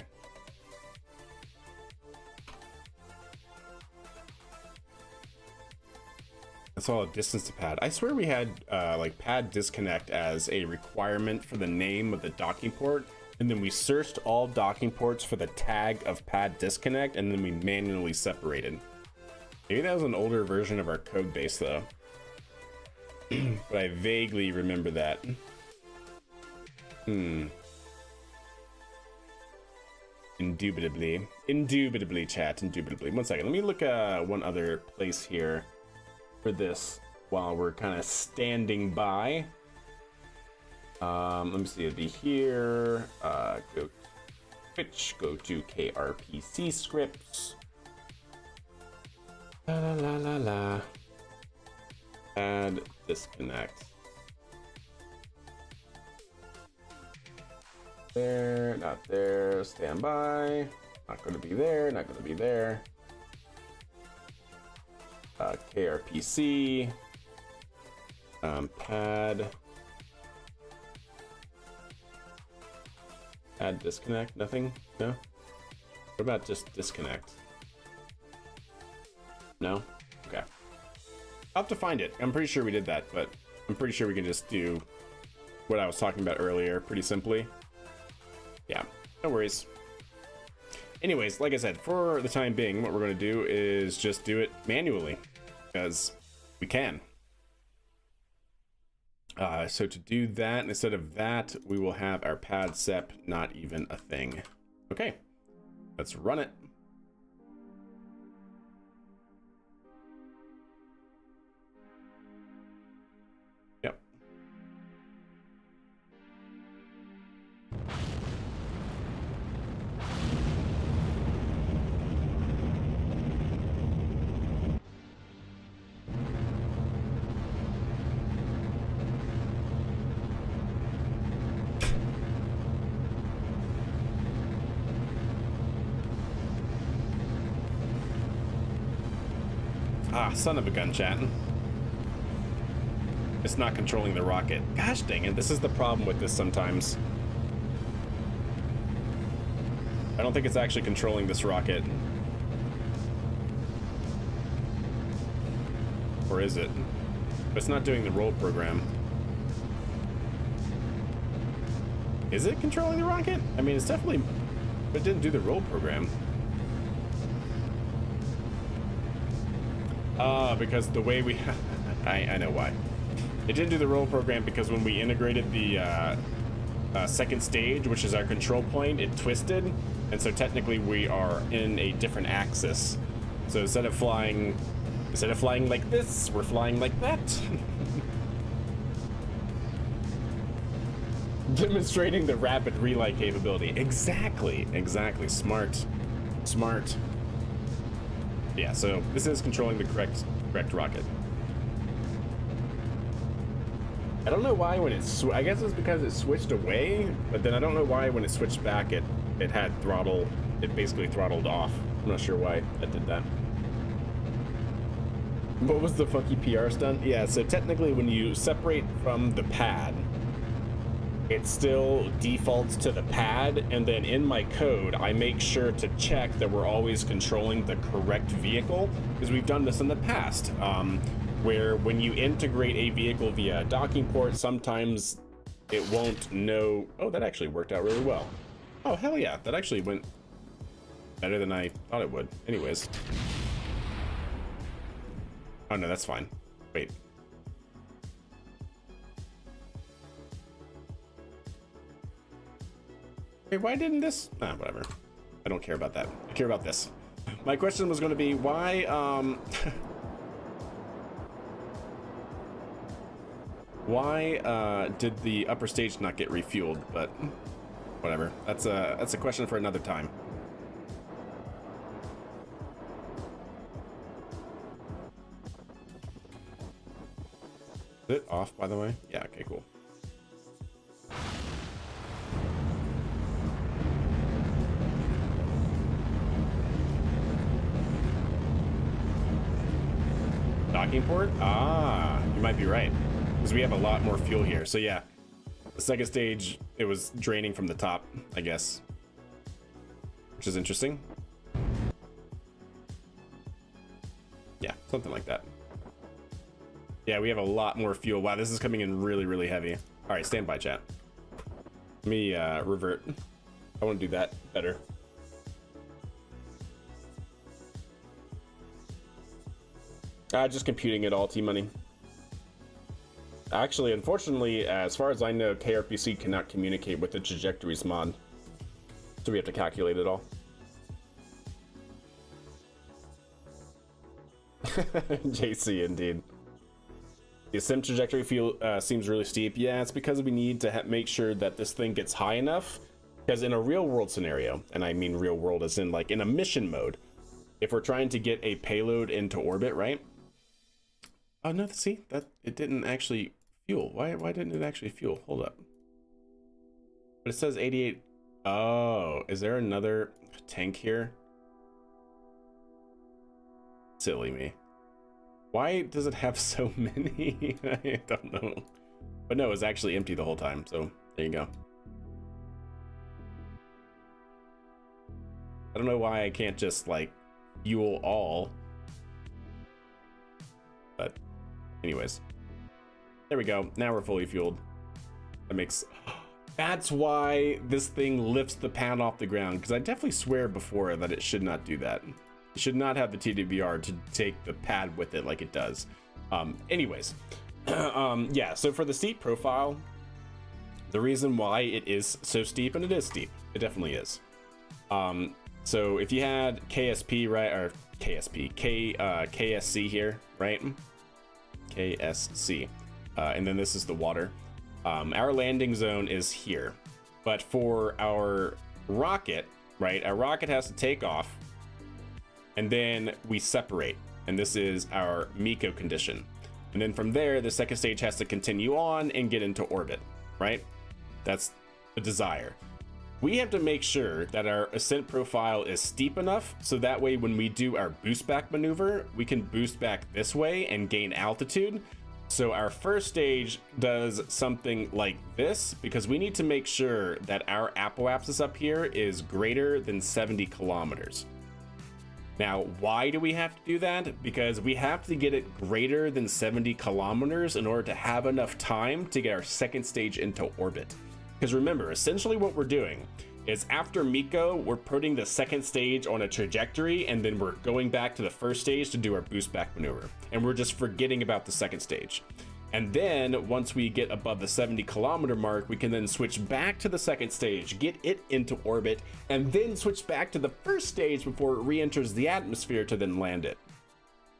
That's all distance to pad. I swear we had like pad disconnect as a requirement for the name of the docking port, and then we searched all docking ports for the tag of pad disconnect, and then we manually separated. Maybe that was an older version of our code base though. But I vaguely remember that. Indubitably, chat, indubitably. One second, let me look one other place here for this while we're kind of standing by. Let me see, it'd be here. Go to Twitch, go to KRPC scripts. La la la la. Add disconnect. There, not there, stand by. Not gonna be there, not gonna be there. KRPC. Pad. Add disconnect, nothing? No? What about just disconnect? No? Okay. I'll have to find it. I'm pretty sure we did that, but I'm pretty sure we can just do what I was talking about earlier pretty simply. Yeah, no worries. Anyways, like I said, for the time being, what we're going to do is just do it manually, because we can. So to do that, instead of that, we will have our pad sep not even a thing. Okay, let's run it. Yep. Ah, son of a gun, chat. It's not controlling the rocket. Gosh dang it, this is the problem with this sometimes. I don't think it's actually controlling this rocket. Or is it? But it's not doing the roll program. Is it controlling the rocket? I mean, it's definitely... But it didn't do the roll program. Because the way we... I know why. It didn't do the roll program because when we integrated the second stage, which is our control point, it twisted. And so technically we are in a different axis. So instead of flying like this, we're flying like that. Demonstrating the rapid relay capability. Exactly. Smart. Yeah, so this is controlling the correct rocket. I don't know why when I guess it's because it switched away, but then I don't know why when it switched back it had throttle, it basically throttled off. I'm not sure why it did that. What was the funky PR stunt? Yeah, so technically when you separate from the pad, it still defaults to the pad, and then in my code I make sure to check that we're always controlling the correct vehicle, because we've done this in the past, where when you integrate a vehicle via a docking port, sometimes it won't know. Oh, that actually worked out really well. Oh, hell yeah, that actually went better than I thought it would. Anyways. Oh no, that's fine. Wait. Hey, why didn't this? Ah, whatever. I don't care about that. I care about this. My question was going to be why, why did the upper stage not get refueled? But whatever. That's a question for another time. Is it off, by the way? Yeah. Okay. Cool. docking port? Ah, you might be right. Because we have a lot more fuel here. So yeah, the second stage, it was draining from the top, I guess. Which is interesting. Yeah, something like that. Yeah, we have a lot more fuel. Wow, this is coming in really, really heavy. All right, stand by, chat. Let me revert. I want to do that better. Just computing it all, T-Money. Actually, unfortunately, as far as I know, KRPC cannot communicate with the trajectories mod. So we have to calculate it all. JC, indeed. The ascent trajectory seems really steep. Yeah, it's because we need to make sure that this thing gets high enough. Because in a real world scenario, and I mean real world as in like in a mission mode, if we're trying to get a payload into orbit, right? Oh no, see, that it didn't actually fuel. Why didn't it actually fuel? Hold up. But it says 88. Oh, is there another tank here? Silly me. Why does it have so many? I don't know. But no, it's actually empty the whole time, so there you go. I don't know why I can't just like fuel all. But anyways. There we go. Now we're fully fueled. That makes... That's why this thing lifts the pad off the ground, because I definitely swear before that it should not do that. It should not have the TWR to take the pad with it like it does. Anyways, yeah, so for the steep profile, the reason why it is so steep, and it is steep, it definitely is. So if you had KSP, right, or KSP, KSC here, right? KSC, and then this is the water. Our landing zone is here, but for our rocket, right, our rocket has to take off, and then we separate, and this is our MECO condition. And then from there, the second stage has to continue on and get into orbit, right? That's the desire. We have to make sure that our ascent profile is steep enough so that way when we do our boost back maneuver, we can boost back this way and gain altitude. So our first stage does something like this because we need to make sure that our apoapsis up here is greater than 70 kilometers. Now, why do we have to do that? Because we have to get it greater than 70 kilometers in order to have enough time to get our second stage into orbit. Because remember, essentially what we're doing is after MECO, we're putting the second stage on a trajectory, and then we're going back to the first stage to do our boost back maneuver. And we're just forgetting about the second stage. And then once we get above the 70 kilometer mark, we can then switch back to the second stage, get it into orbit, and then switch back to the first stage before it re-enters the atmosphere to then land it.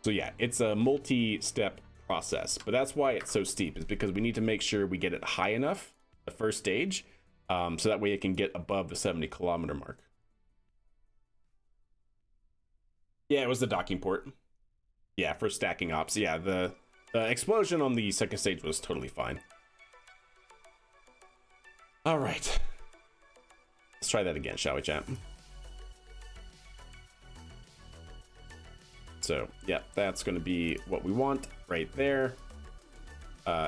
So yeah, it's a multi-step process, but that's why it's so steep, is because we need to make sure we get it high enough, the first stage, so that way it can get above the 70 kilometer mark. Yeah, it was the docking port. Yeah, for stacking ops. Yeah, the explosion on the second stage was totally fine. All right. Let's try that again, shall we, chat? So, yeah, that's going to be what we want right there.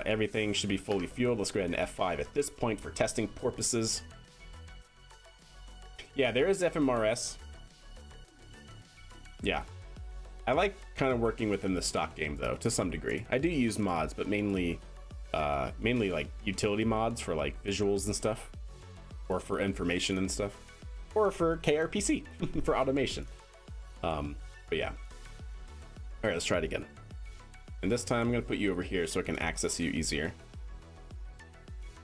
Everything should be fully fueled. Let's go ahead and F5 at this point for testing purposes. Yeah, there is FMRS. Yeah. I like kind of working within the stock game though, to some degree. I do use mods, but mainly like utility mods for like visuals and stuff, or for information and stuff, or for KRPC for automation. But yeah. All right, let's try it again. And this time I'm gonna put you over here so I can access you easier.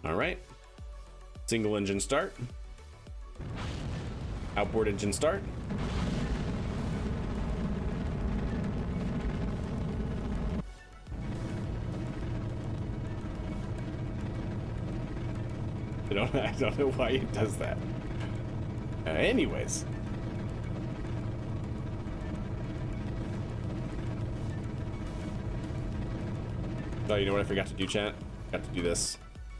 All right. Single engine start. Outboard engine start. I don't know why it does that. Anyways. Oh, you know what I forgot to do, chat? Got to do this.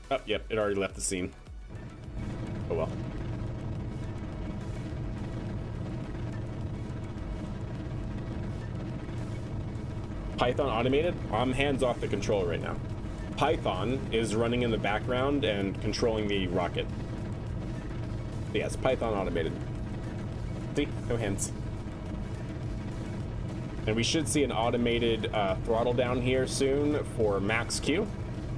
Oh, yep, it already left the scene. Oh well. Python automated? I'm hands off the controller right now. Python is running in the background and controlling the rocket. But yes, Python automated. See, no hands. And we should see an automated throttle down here soon for max Q.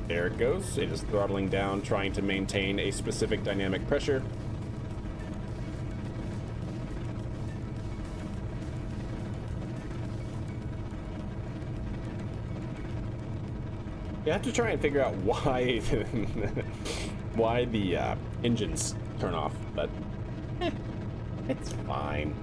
There it goes. It is throttling down, trying to maintain a specific dynamic pressure. You have to try and figure out why why the engines turn off, but it's fine.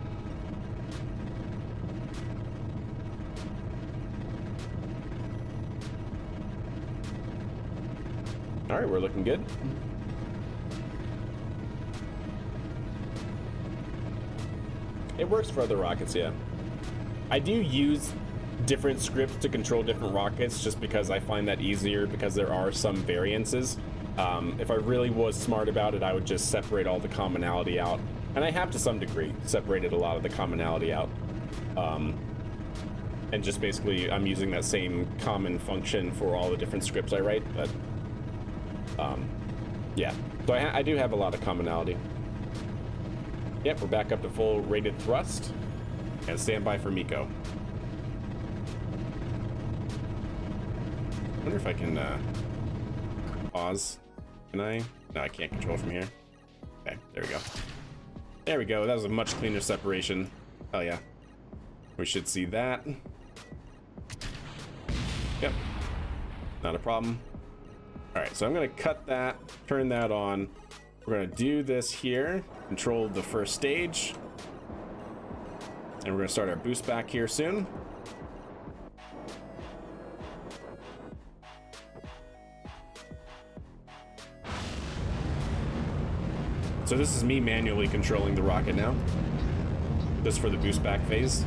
All right, we're looking good. It works for other rockets, yeah. I do use different scripts to control different rockets just because I find that easier, because there are some variances. If I really was smart about it, I would just separate all the commonality out. And I have to some degree separated a lot of the commonality out. And just basically, I'm using that same common function for all the different scripts I write, but yeah. So I do have a lot of commonality. Yep, we're back up to full rated thrust. And stand by for Miko. I wonder if I can pause. Can I? No, I can't control from here. Okay, there we go. There we go. That was a much cleaner separation. Oh yeah. We should see that. Yep. Not a problem. Alright, so I'm going to cut that, turn that on. We're going to do this here. Control the first stage. And we're going to start our boost back here soon. So this is me manually controlling the rocket now, just for the boost back phase.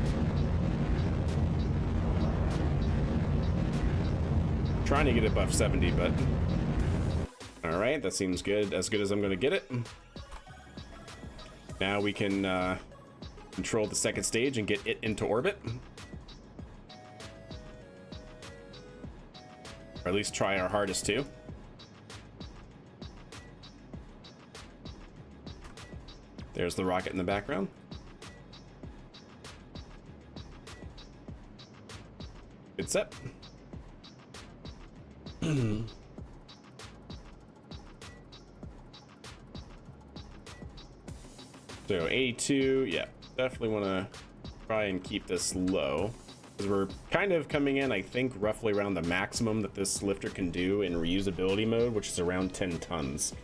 Trying to get it above 70, but all right, that seems good. As good as I'm going to get it. Now we can control the second stage and get it into orbit, or at least try our hardest to. There's the rocket in the background. Good set. So 82, yeah, definitely want to try and keep this low, because we're kind of coming in, I think, roughly around the maximum that this lifter can do in reusability mode, which is around 10 tons.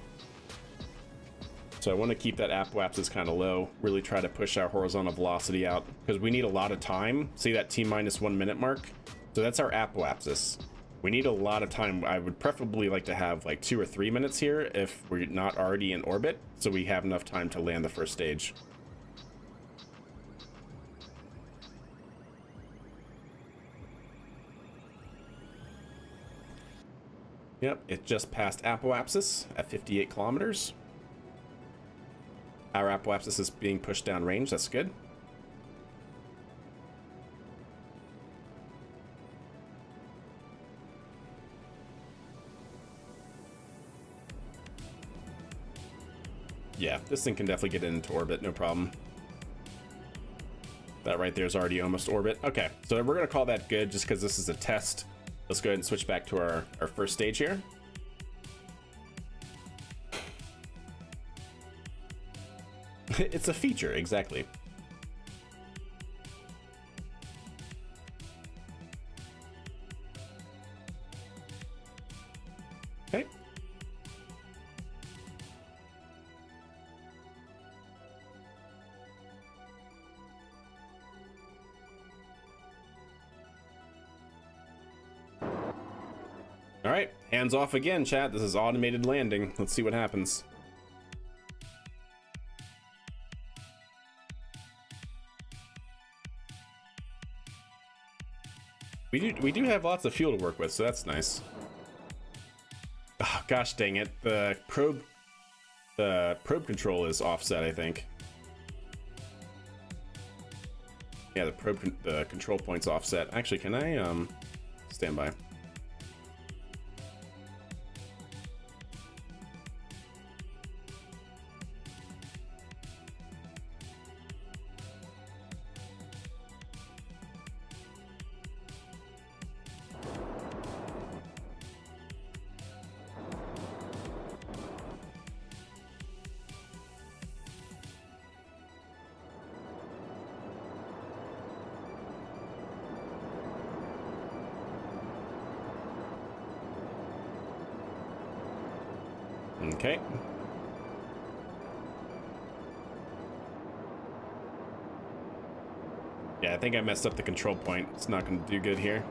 So I want to keep that apoapsis kind of low, really try to push our horizontal velocity out, because we need a lot of time. See that T-1 minute mark? So that's our apoapsis. We need a lot of time. I would preferably like to have like 2 or 3 minutes here if we're not already in orbit, so we have enough time to land the first stage. Yep, it just passed apoapsis at 58 kilometers. Our apoapsis is being pushed down range. That's good. Yeah, this thing can definitely get into orbit, no problem. That right there is already almost orbit. Okay, so we're going to call that good just because this is a test. Let's go ahead and switch back to our first stage here. It's a feature, exactly. Okay. All right, hands off again, chat. This is automated landing. Let's see what happens. We do have lots of fuel to work with, so that's nice. Oh, gosh dang it. The probe control is offset, I think. Yeah, the control point's offset. Actually, can I stand by? Okay. Yeah, I think I messed up the control point. It's not going to do good here.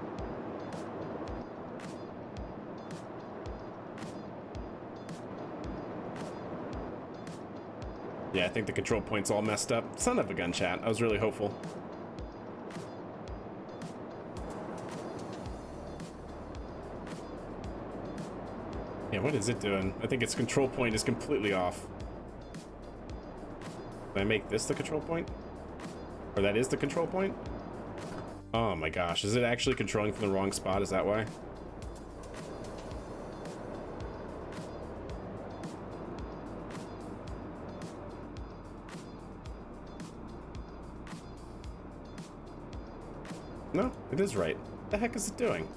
Yeah, I think the control point's all messed up. Son of a gun, chat. I was really hopeful. Yeah, what is it doing? I think its control point is completely off. Did I make this the control point? Or that is the control point? Oh my gosh, is it actually controlling from the wrong spot? Is that why? No, it is right. What the heck is it doing?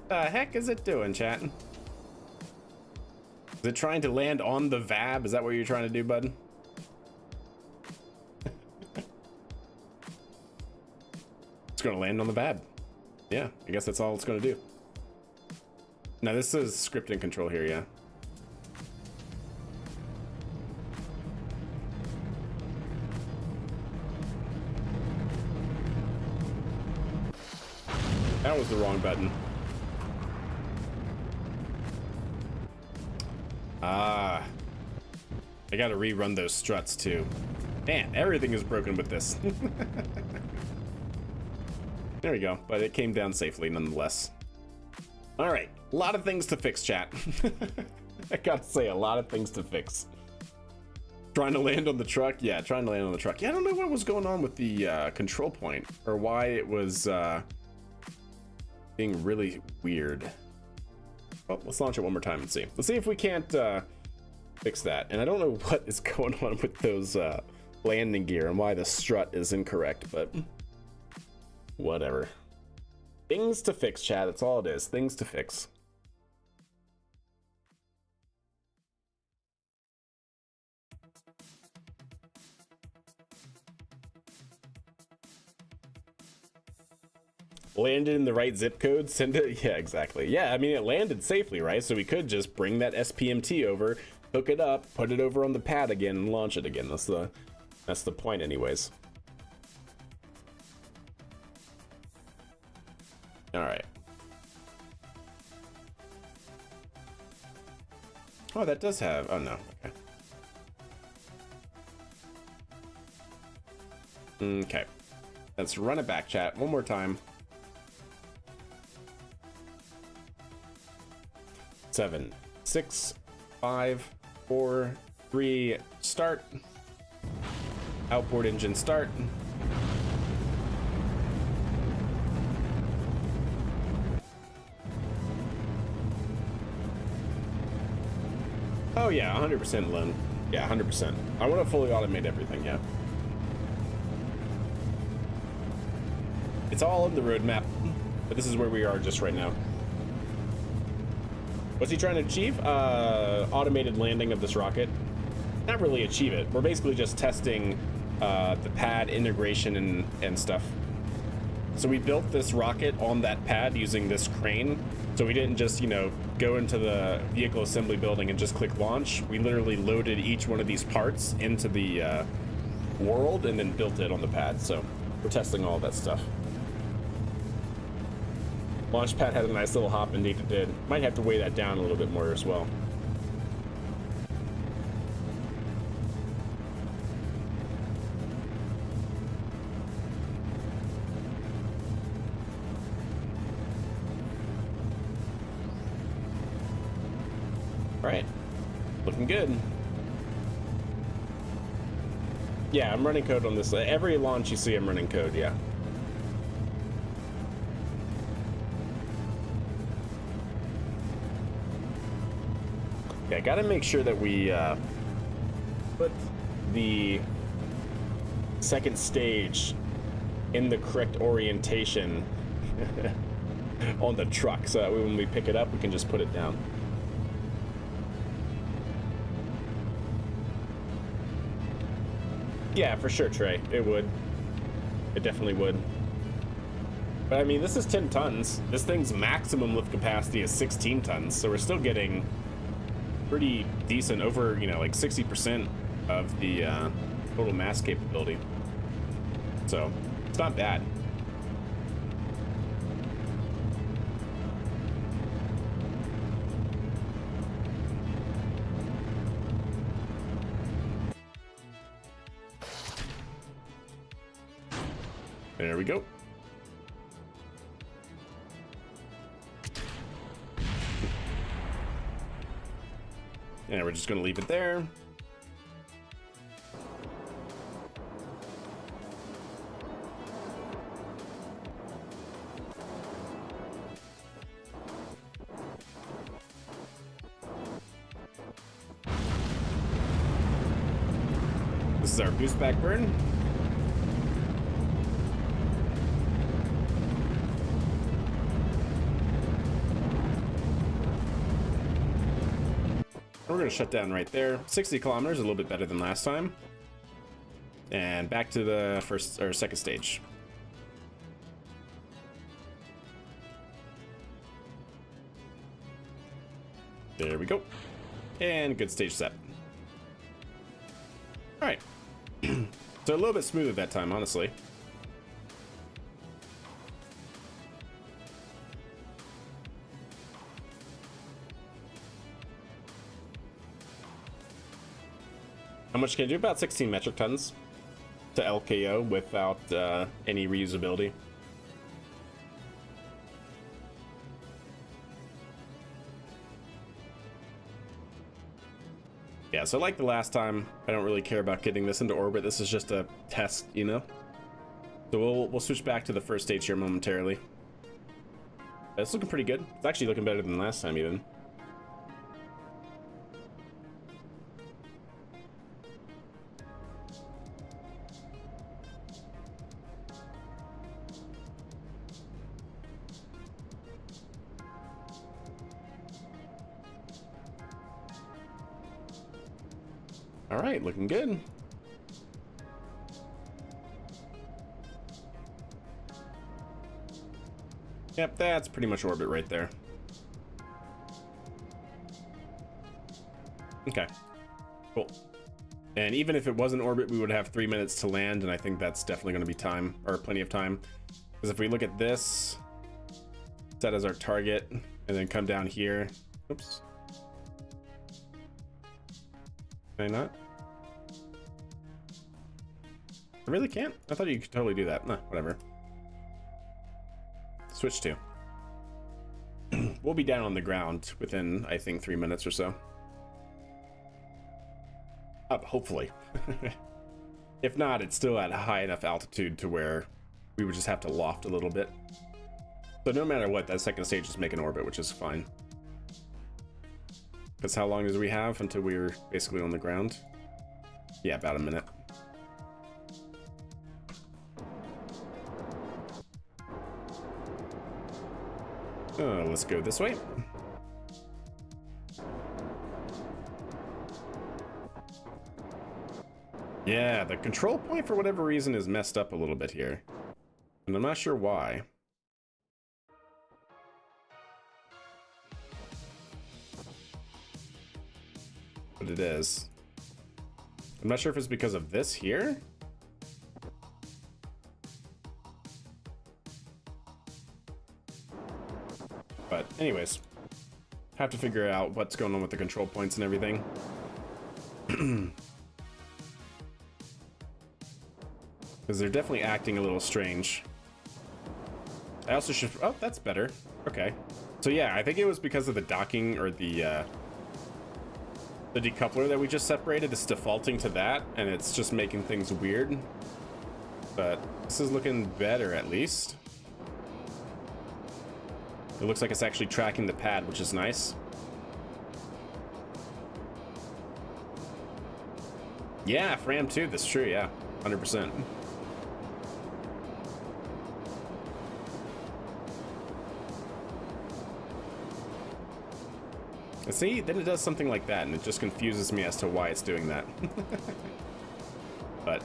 The heck is it doing, chat? Is it trying to land on the VAB? Is that what you're trying to do, bud? It's gonna land on the VAB. Yeah, I guess that's all it's gonna do. Now this is script and control here, yeah. That was the wrong button. Ah, I gotta rerun those struts too. Man, everything is broken with this. There we go, but it came down safely nonetheless. All right, a lot of things to fix, chat. I gotta say, a lot of things to fix. Trying to land on the truck? Yeah, trying to land on the truck. Yeah, I don't know what was going on with the control point or why it was being really weird. Oh, let's launch it one more time and see. Let's see if we can't fix that. And I don't know what is going on with those landing gear and why the strut is incorrect, but whatever. Things to fix, chat. That's all it is. Things to fix. Landed in the right zip code, send it. Yeah, exactly. Yeah, I mean, it landed safely, right? So we could just bring that SPMT over, hook it up, put it over on the pad again, and launch it again. That's the point anyways. All right. Oh, that does have, oh no, okay. Okay, let's run it back, chat, one more time. 7, 6, 5, 4, 3, start. Outboard engine start. Oh yeah, 100% Lynn. Yeah, 100%. I want to fully automate everything, yeah. It's all in the roadmap, but this is where we are just right now. What's he trying to achieve? Automated landing of this rocket. Not really achieve it. We're basically just testing the pad integration and stuff. So we built this rocket on that pad using this crane. So we didn't just, you know, go into the vehicle assembly building and just click launch. We literally loaded each one of these parts into the world and then built it on the pad. So we're testing all that stuff. Launchpad had a nice little hop, indeed it did. Might have to weigh that down a little bit more as well. All right, looking good. Yeah, I'm running code on this. Every launch you see, I'm running code, yeah. Yeah, gotta make sure that we put the second stage in the correct orientation on the truck, so that way when we pick it up, we can just put it down. Yeah, for sure, Trey. It would. It definitely would. But I mean, this is 10 tons. This thing's maximum lift capacity is 16 tons, so we're still getting pretty decent, over, you know, like 60% of the total mass capability. So it's not bad. There we go. And we're just going to leave it there. This is our boost back burn. We're going to shut down right there. 60 kilometers, a little bit better than last time. And back to the first or second stage. There we go. And good stage set. All right. So a little bit smoother that time, honestly. How much can you do? About 16 metric tons to LKO without any reusability. Yeah, so like the last time, I don't really care about getting this into orbit. This is just a test, you know? So we'll switch back to the first stage here momentarily. It's looking pretty good. It's actually looking better than last time even. All right, looking good. Yep, that's pretty much orbit right there. Okay, cool. And even if it wasn't orbit, we would have 3 minutes to land, and I think that's definitely going to be time, or plenty of time. Because if we look at this, set as our target, and then come down here. Oops. Can I not? I really can't? I thought you could totally do that. Nah, whatever. Switch to. We'll be down on the ground within, I think, 3 minutes or so. Up, hopefully. If not, it's still at a high enough altitude to where we would just have to loft a little bit. So no matter what, that second stage is making orbit, which is fine. Because how long do we have until we're basically on the ground? Yeah, about a minute. Let's go this way. Yeah, the control point for whatever reason is messed up a little bit here. And I'm not sure why. But it is. I'm not sure if it's because of this here. But anyways, have to figure out what's going on with the control points and everything. Because they're definitely acting a little strange. I also should... Oh, that's better. Okay. So yeah, I think it was because of the docking or the the decoupler that we just separated is defaulting to that, and it's just making things weird. But this is looking better, at least. It looks like it's actually tracking the pad, which is nice. Yeah, Fram 2, that's true, yeah, 100%. And see, then it does something like that, and it just confuses me as to why it's doing that. But,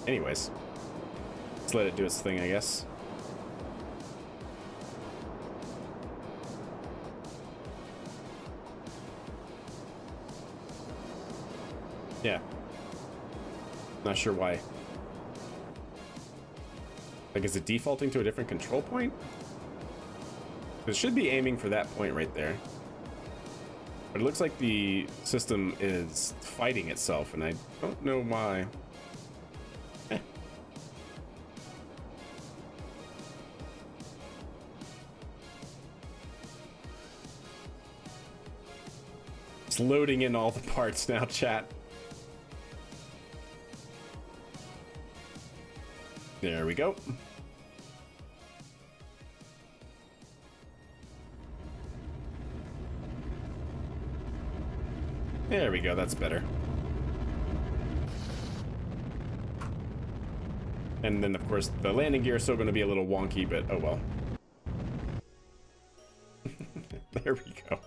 anyways, let's let it do its thing, I guess. Yeah. Not sure why. Like, is it defaulting to a different control point? It should be aiming for that point right there. But it looks like the system is fighting itself, and I don't know why. It's loading in all the parts now, chat. There we go. There we go, that's better. And then, of course, the landing gear is still going to be a little wonky, but oh well. There we go.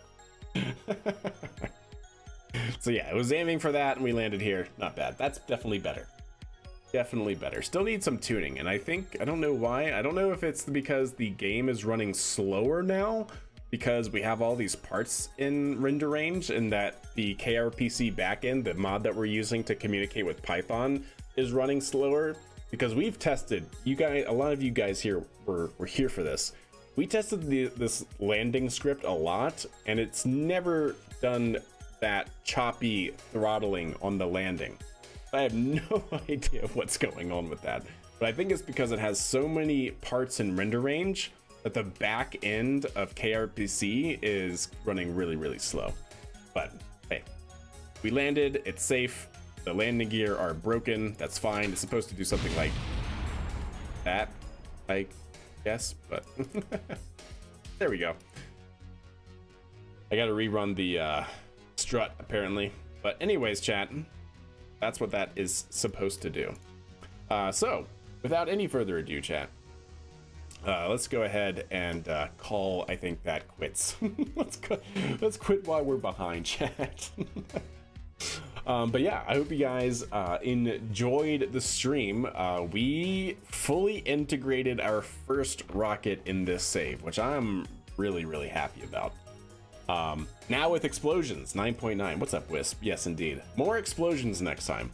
So yeah, it was aiming for that, and we landed here. Not bad. That's definitely better. Definitely better. Still need some tuning, and I don't know why. I don't know if it's because the game is running slower now, because we have all these parts in render range, and that the KRPC backend, the mod that we're using to communicate with Python, is running slower. Because we've tested, you guys, a lot of you guys here were here for this. We tested this landing script a lot, and it's never done that choppy throttling on the landing. I have no idea what's going on with that, but I think it's because it has so many parts in render range that the back end of KRPC is running really, really slow. But hey, we landed, it's safe. The landing gear are broken, that's fine. It's supposed to do something like that, I guess, but there we go. I gotta rerun the strut apparently. But anyways, chat, that's what that is supposed to do. So without any further ado, chat, let's go ahead and call, I think, that quits. Let's quit while we're behind, chat. But yeah, I hope you guys enjoyed the stream. We fully integrated our first rocket in this save, which I'm really, really happy about. Now with explosions, 9.9. What's up, Wisp? Yes, indeed. More explosions next time.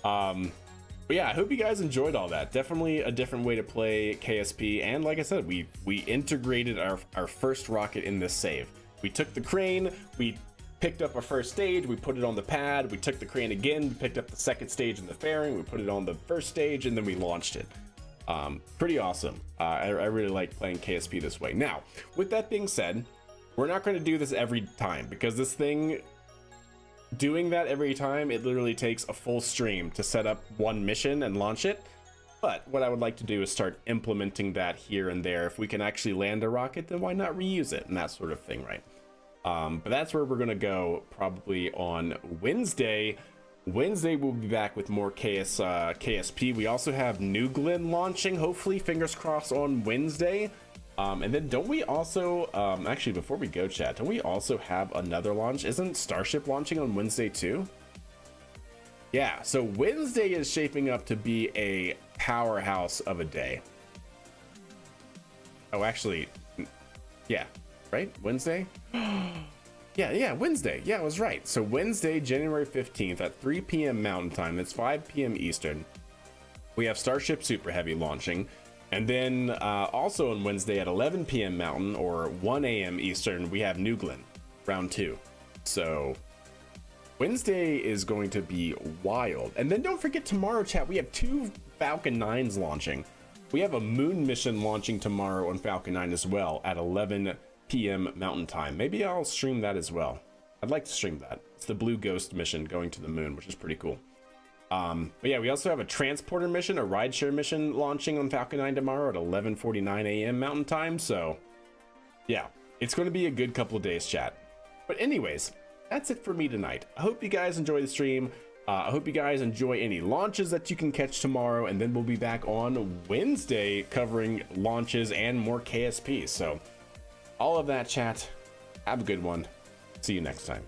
But yeah, I hope you guys enjoyed all that. Definitely a different way to play KSP. And like I said, we integrated our first rocket in this save. We took the crane, we picked up our first stage, we put it on the pad, we took the crane again, we picked up the second stage in the fairing, we put it on the first stage, and then we launched it. Pretty awesome. I really like playing KSP this way. Now, with that being said, we're not going to do this every time, because this thing, doing that every time, it literally takes a full stream to set up one mission and launch it. But what I would like to do is start implementing that here and there. If we can actually land a rocket, then why not reuse it and that sort of thing, right? But that's where we're going to go probably on Wednesday. Wednesday we'll be back with more KSP. We also have New Glen launching, hopefully, fingers crossed, on Wednesday. And then don't we also, actually before we go, chat, don't we also have another launch? Isn't Starship launching on Wednesday too? Yeah, so Wednesday is shaping up to be a powerhouse of a day. Oh, actually, yeah, right? Wednesday? Yeah, Wednesday. Yeah, I was right. So Wednesday, January 15th at 3 p.m. Mountain Time, that's 5 p.m. Eastern, we have Starship Super Heavy launching. And then also on Wednesday at 11 p.m. Mountain or 1 a.m. Eastern, we have New Glen, round 2. So Wednesday is going to be wild. And then don't forget tomorrow, chat, we have 2 Falcon 9s launching. We have a moon mission launching tomorrow on Falcon 9 as well at 11 p.m. Mountain Time. Maybe I'll stream that as well. I'd like to stream that. It's the Blue Ghost mission going to the moon, which is pretty cool. But yeah, we also have a transporter mission, a rideshare mission launching on Falcon 9 tomorrow at 11:49 a.m. Mountain Time. So yeah, it's going to be a good couple of days, chat. But anyways, that's it for me tonight. I hope you guys enjoy the stream. I hope you guys enjoy any launches that you can catch tomorrow, and then we'll be back on Wednesday covering launches and more KSP. So all of that, chat. Have a good one. See you next time.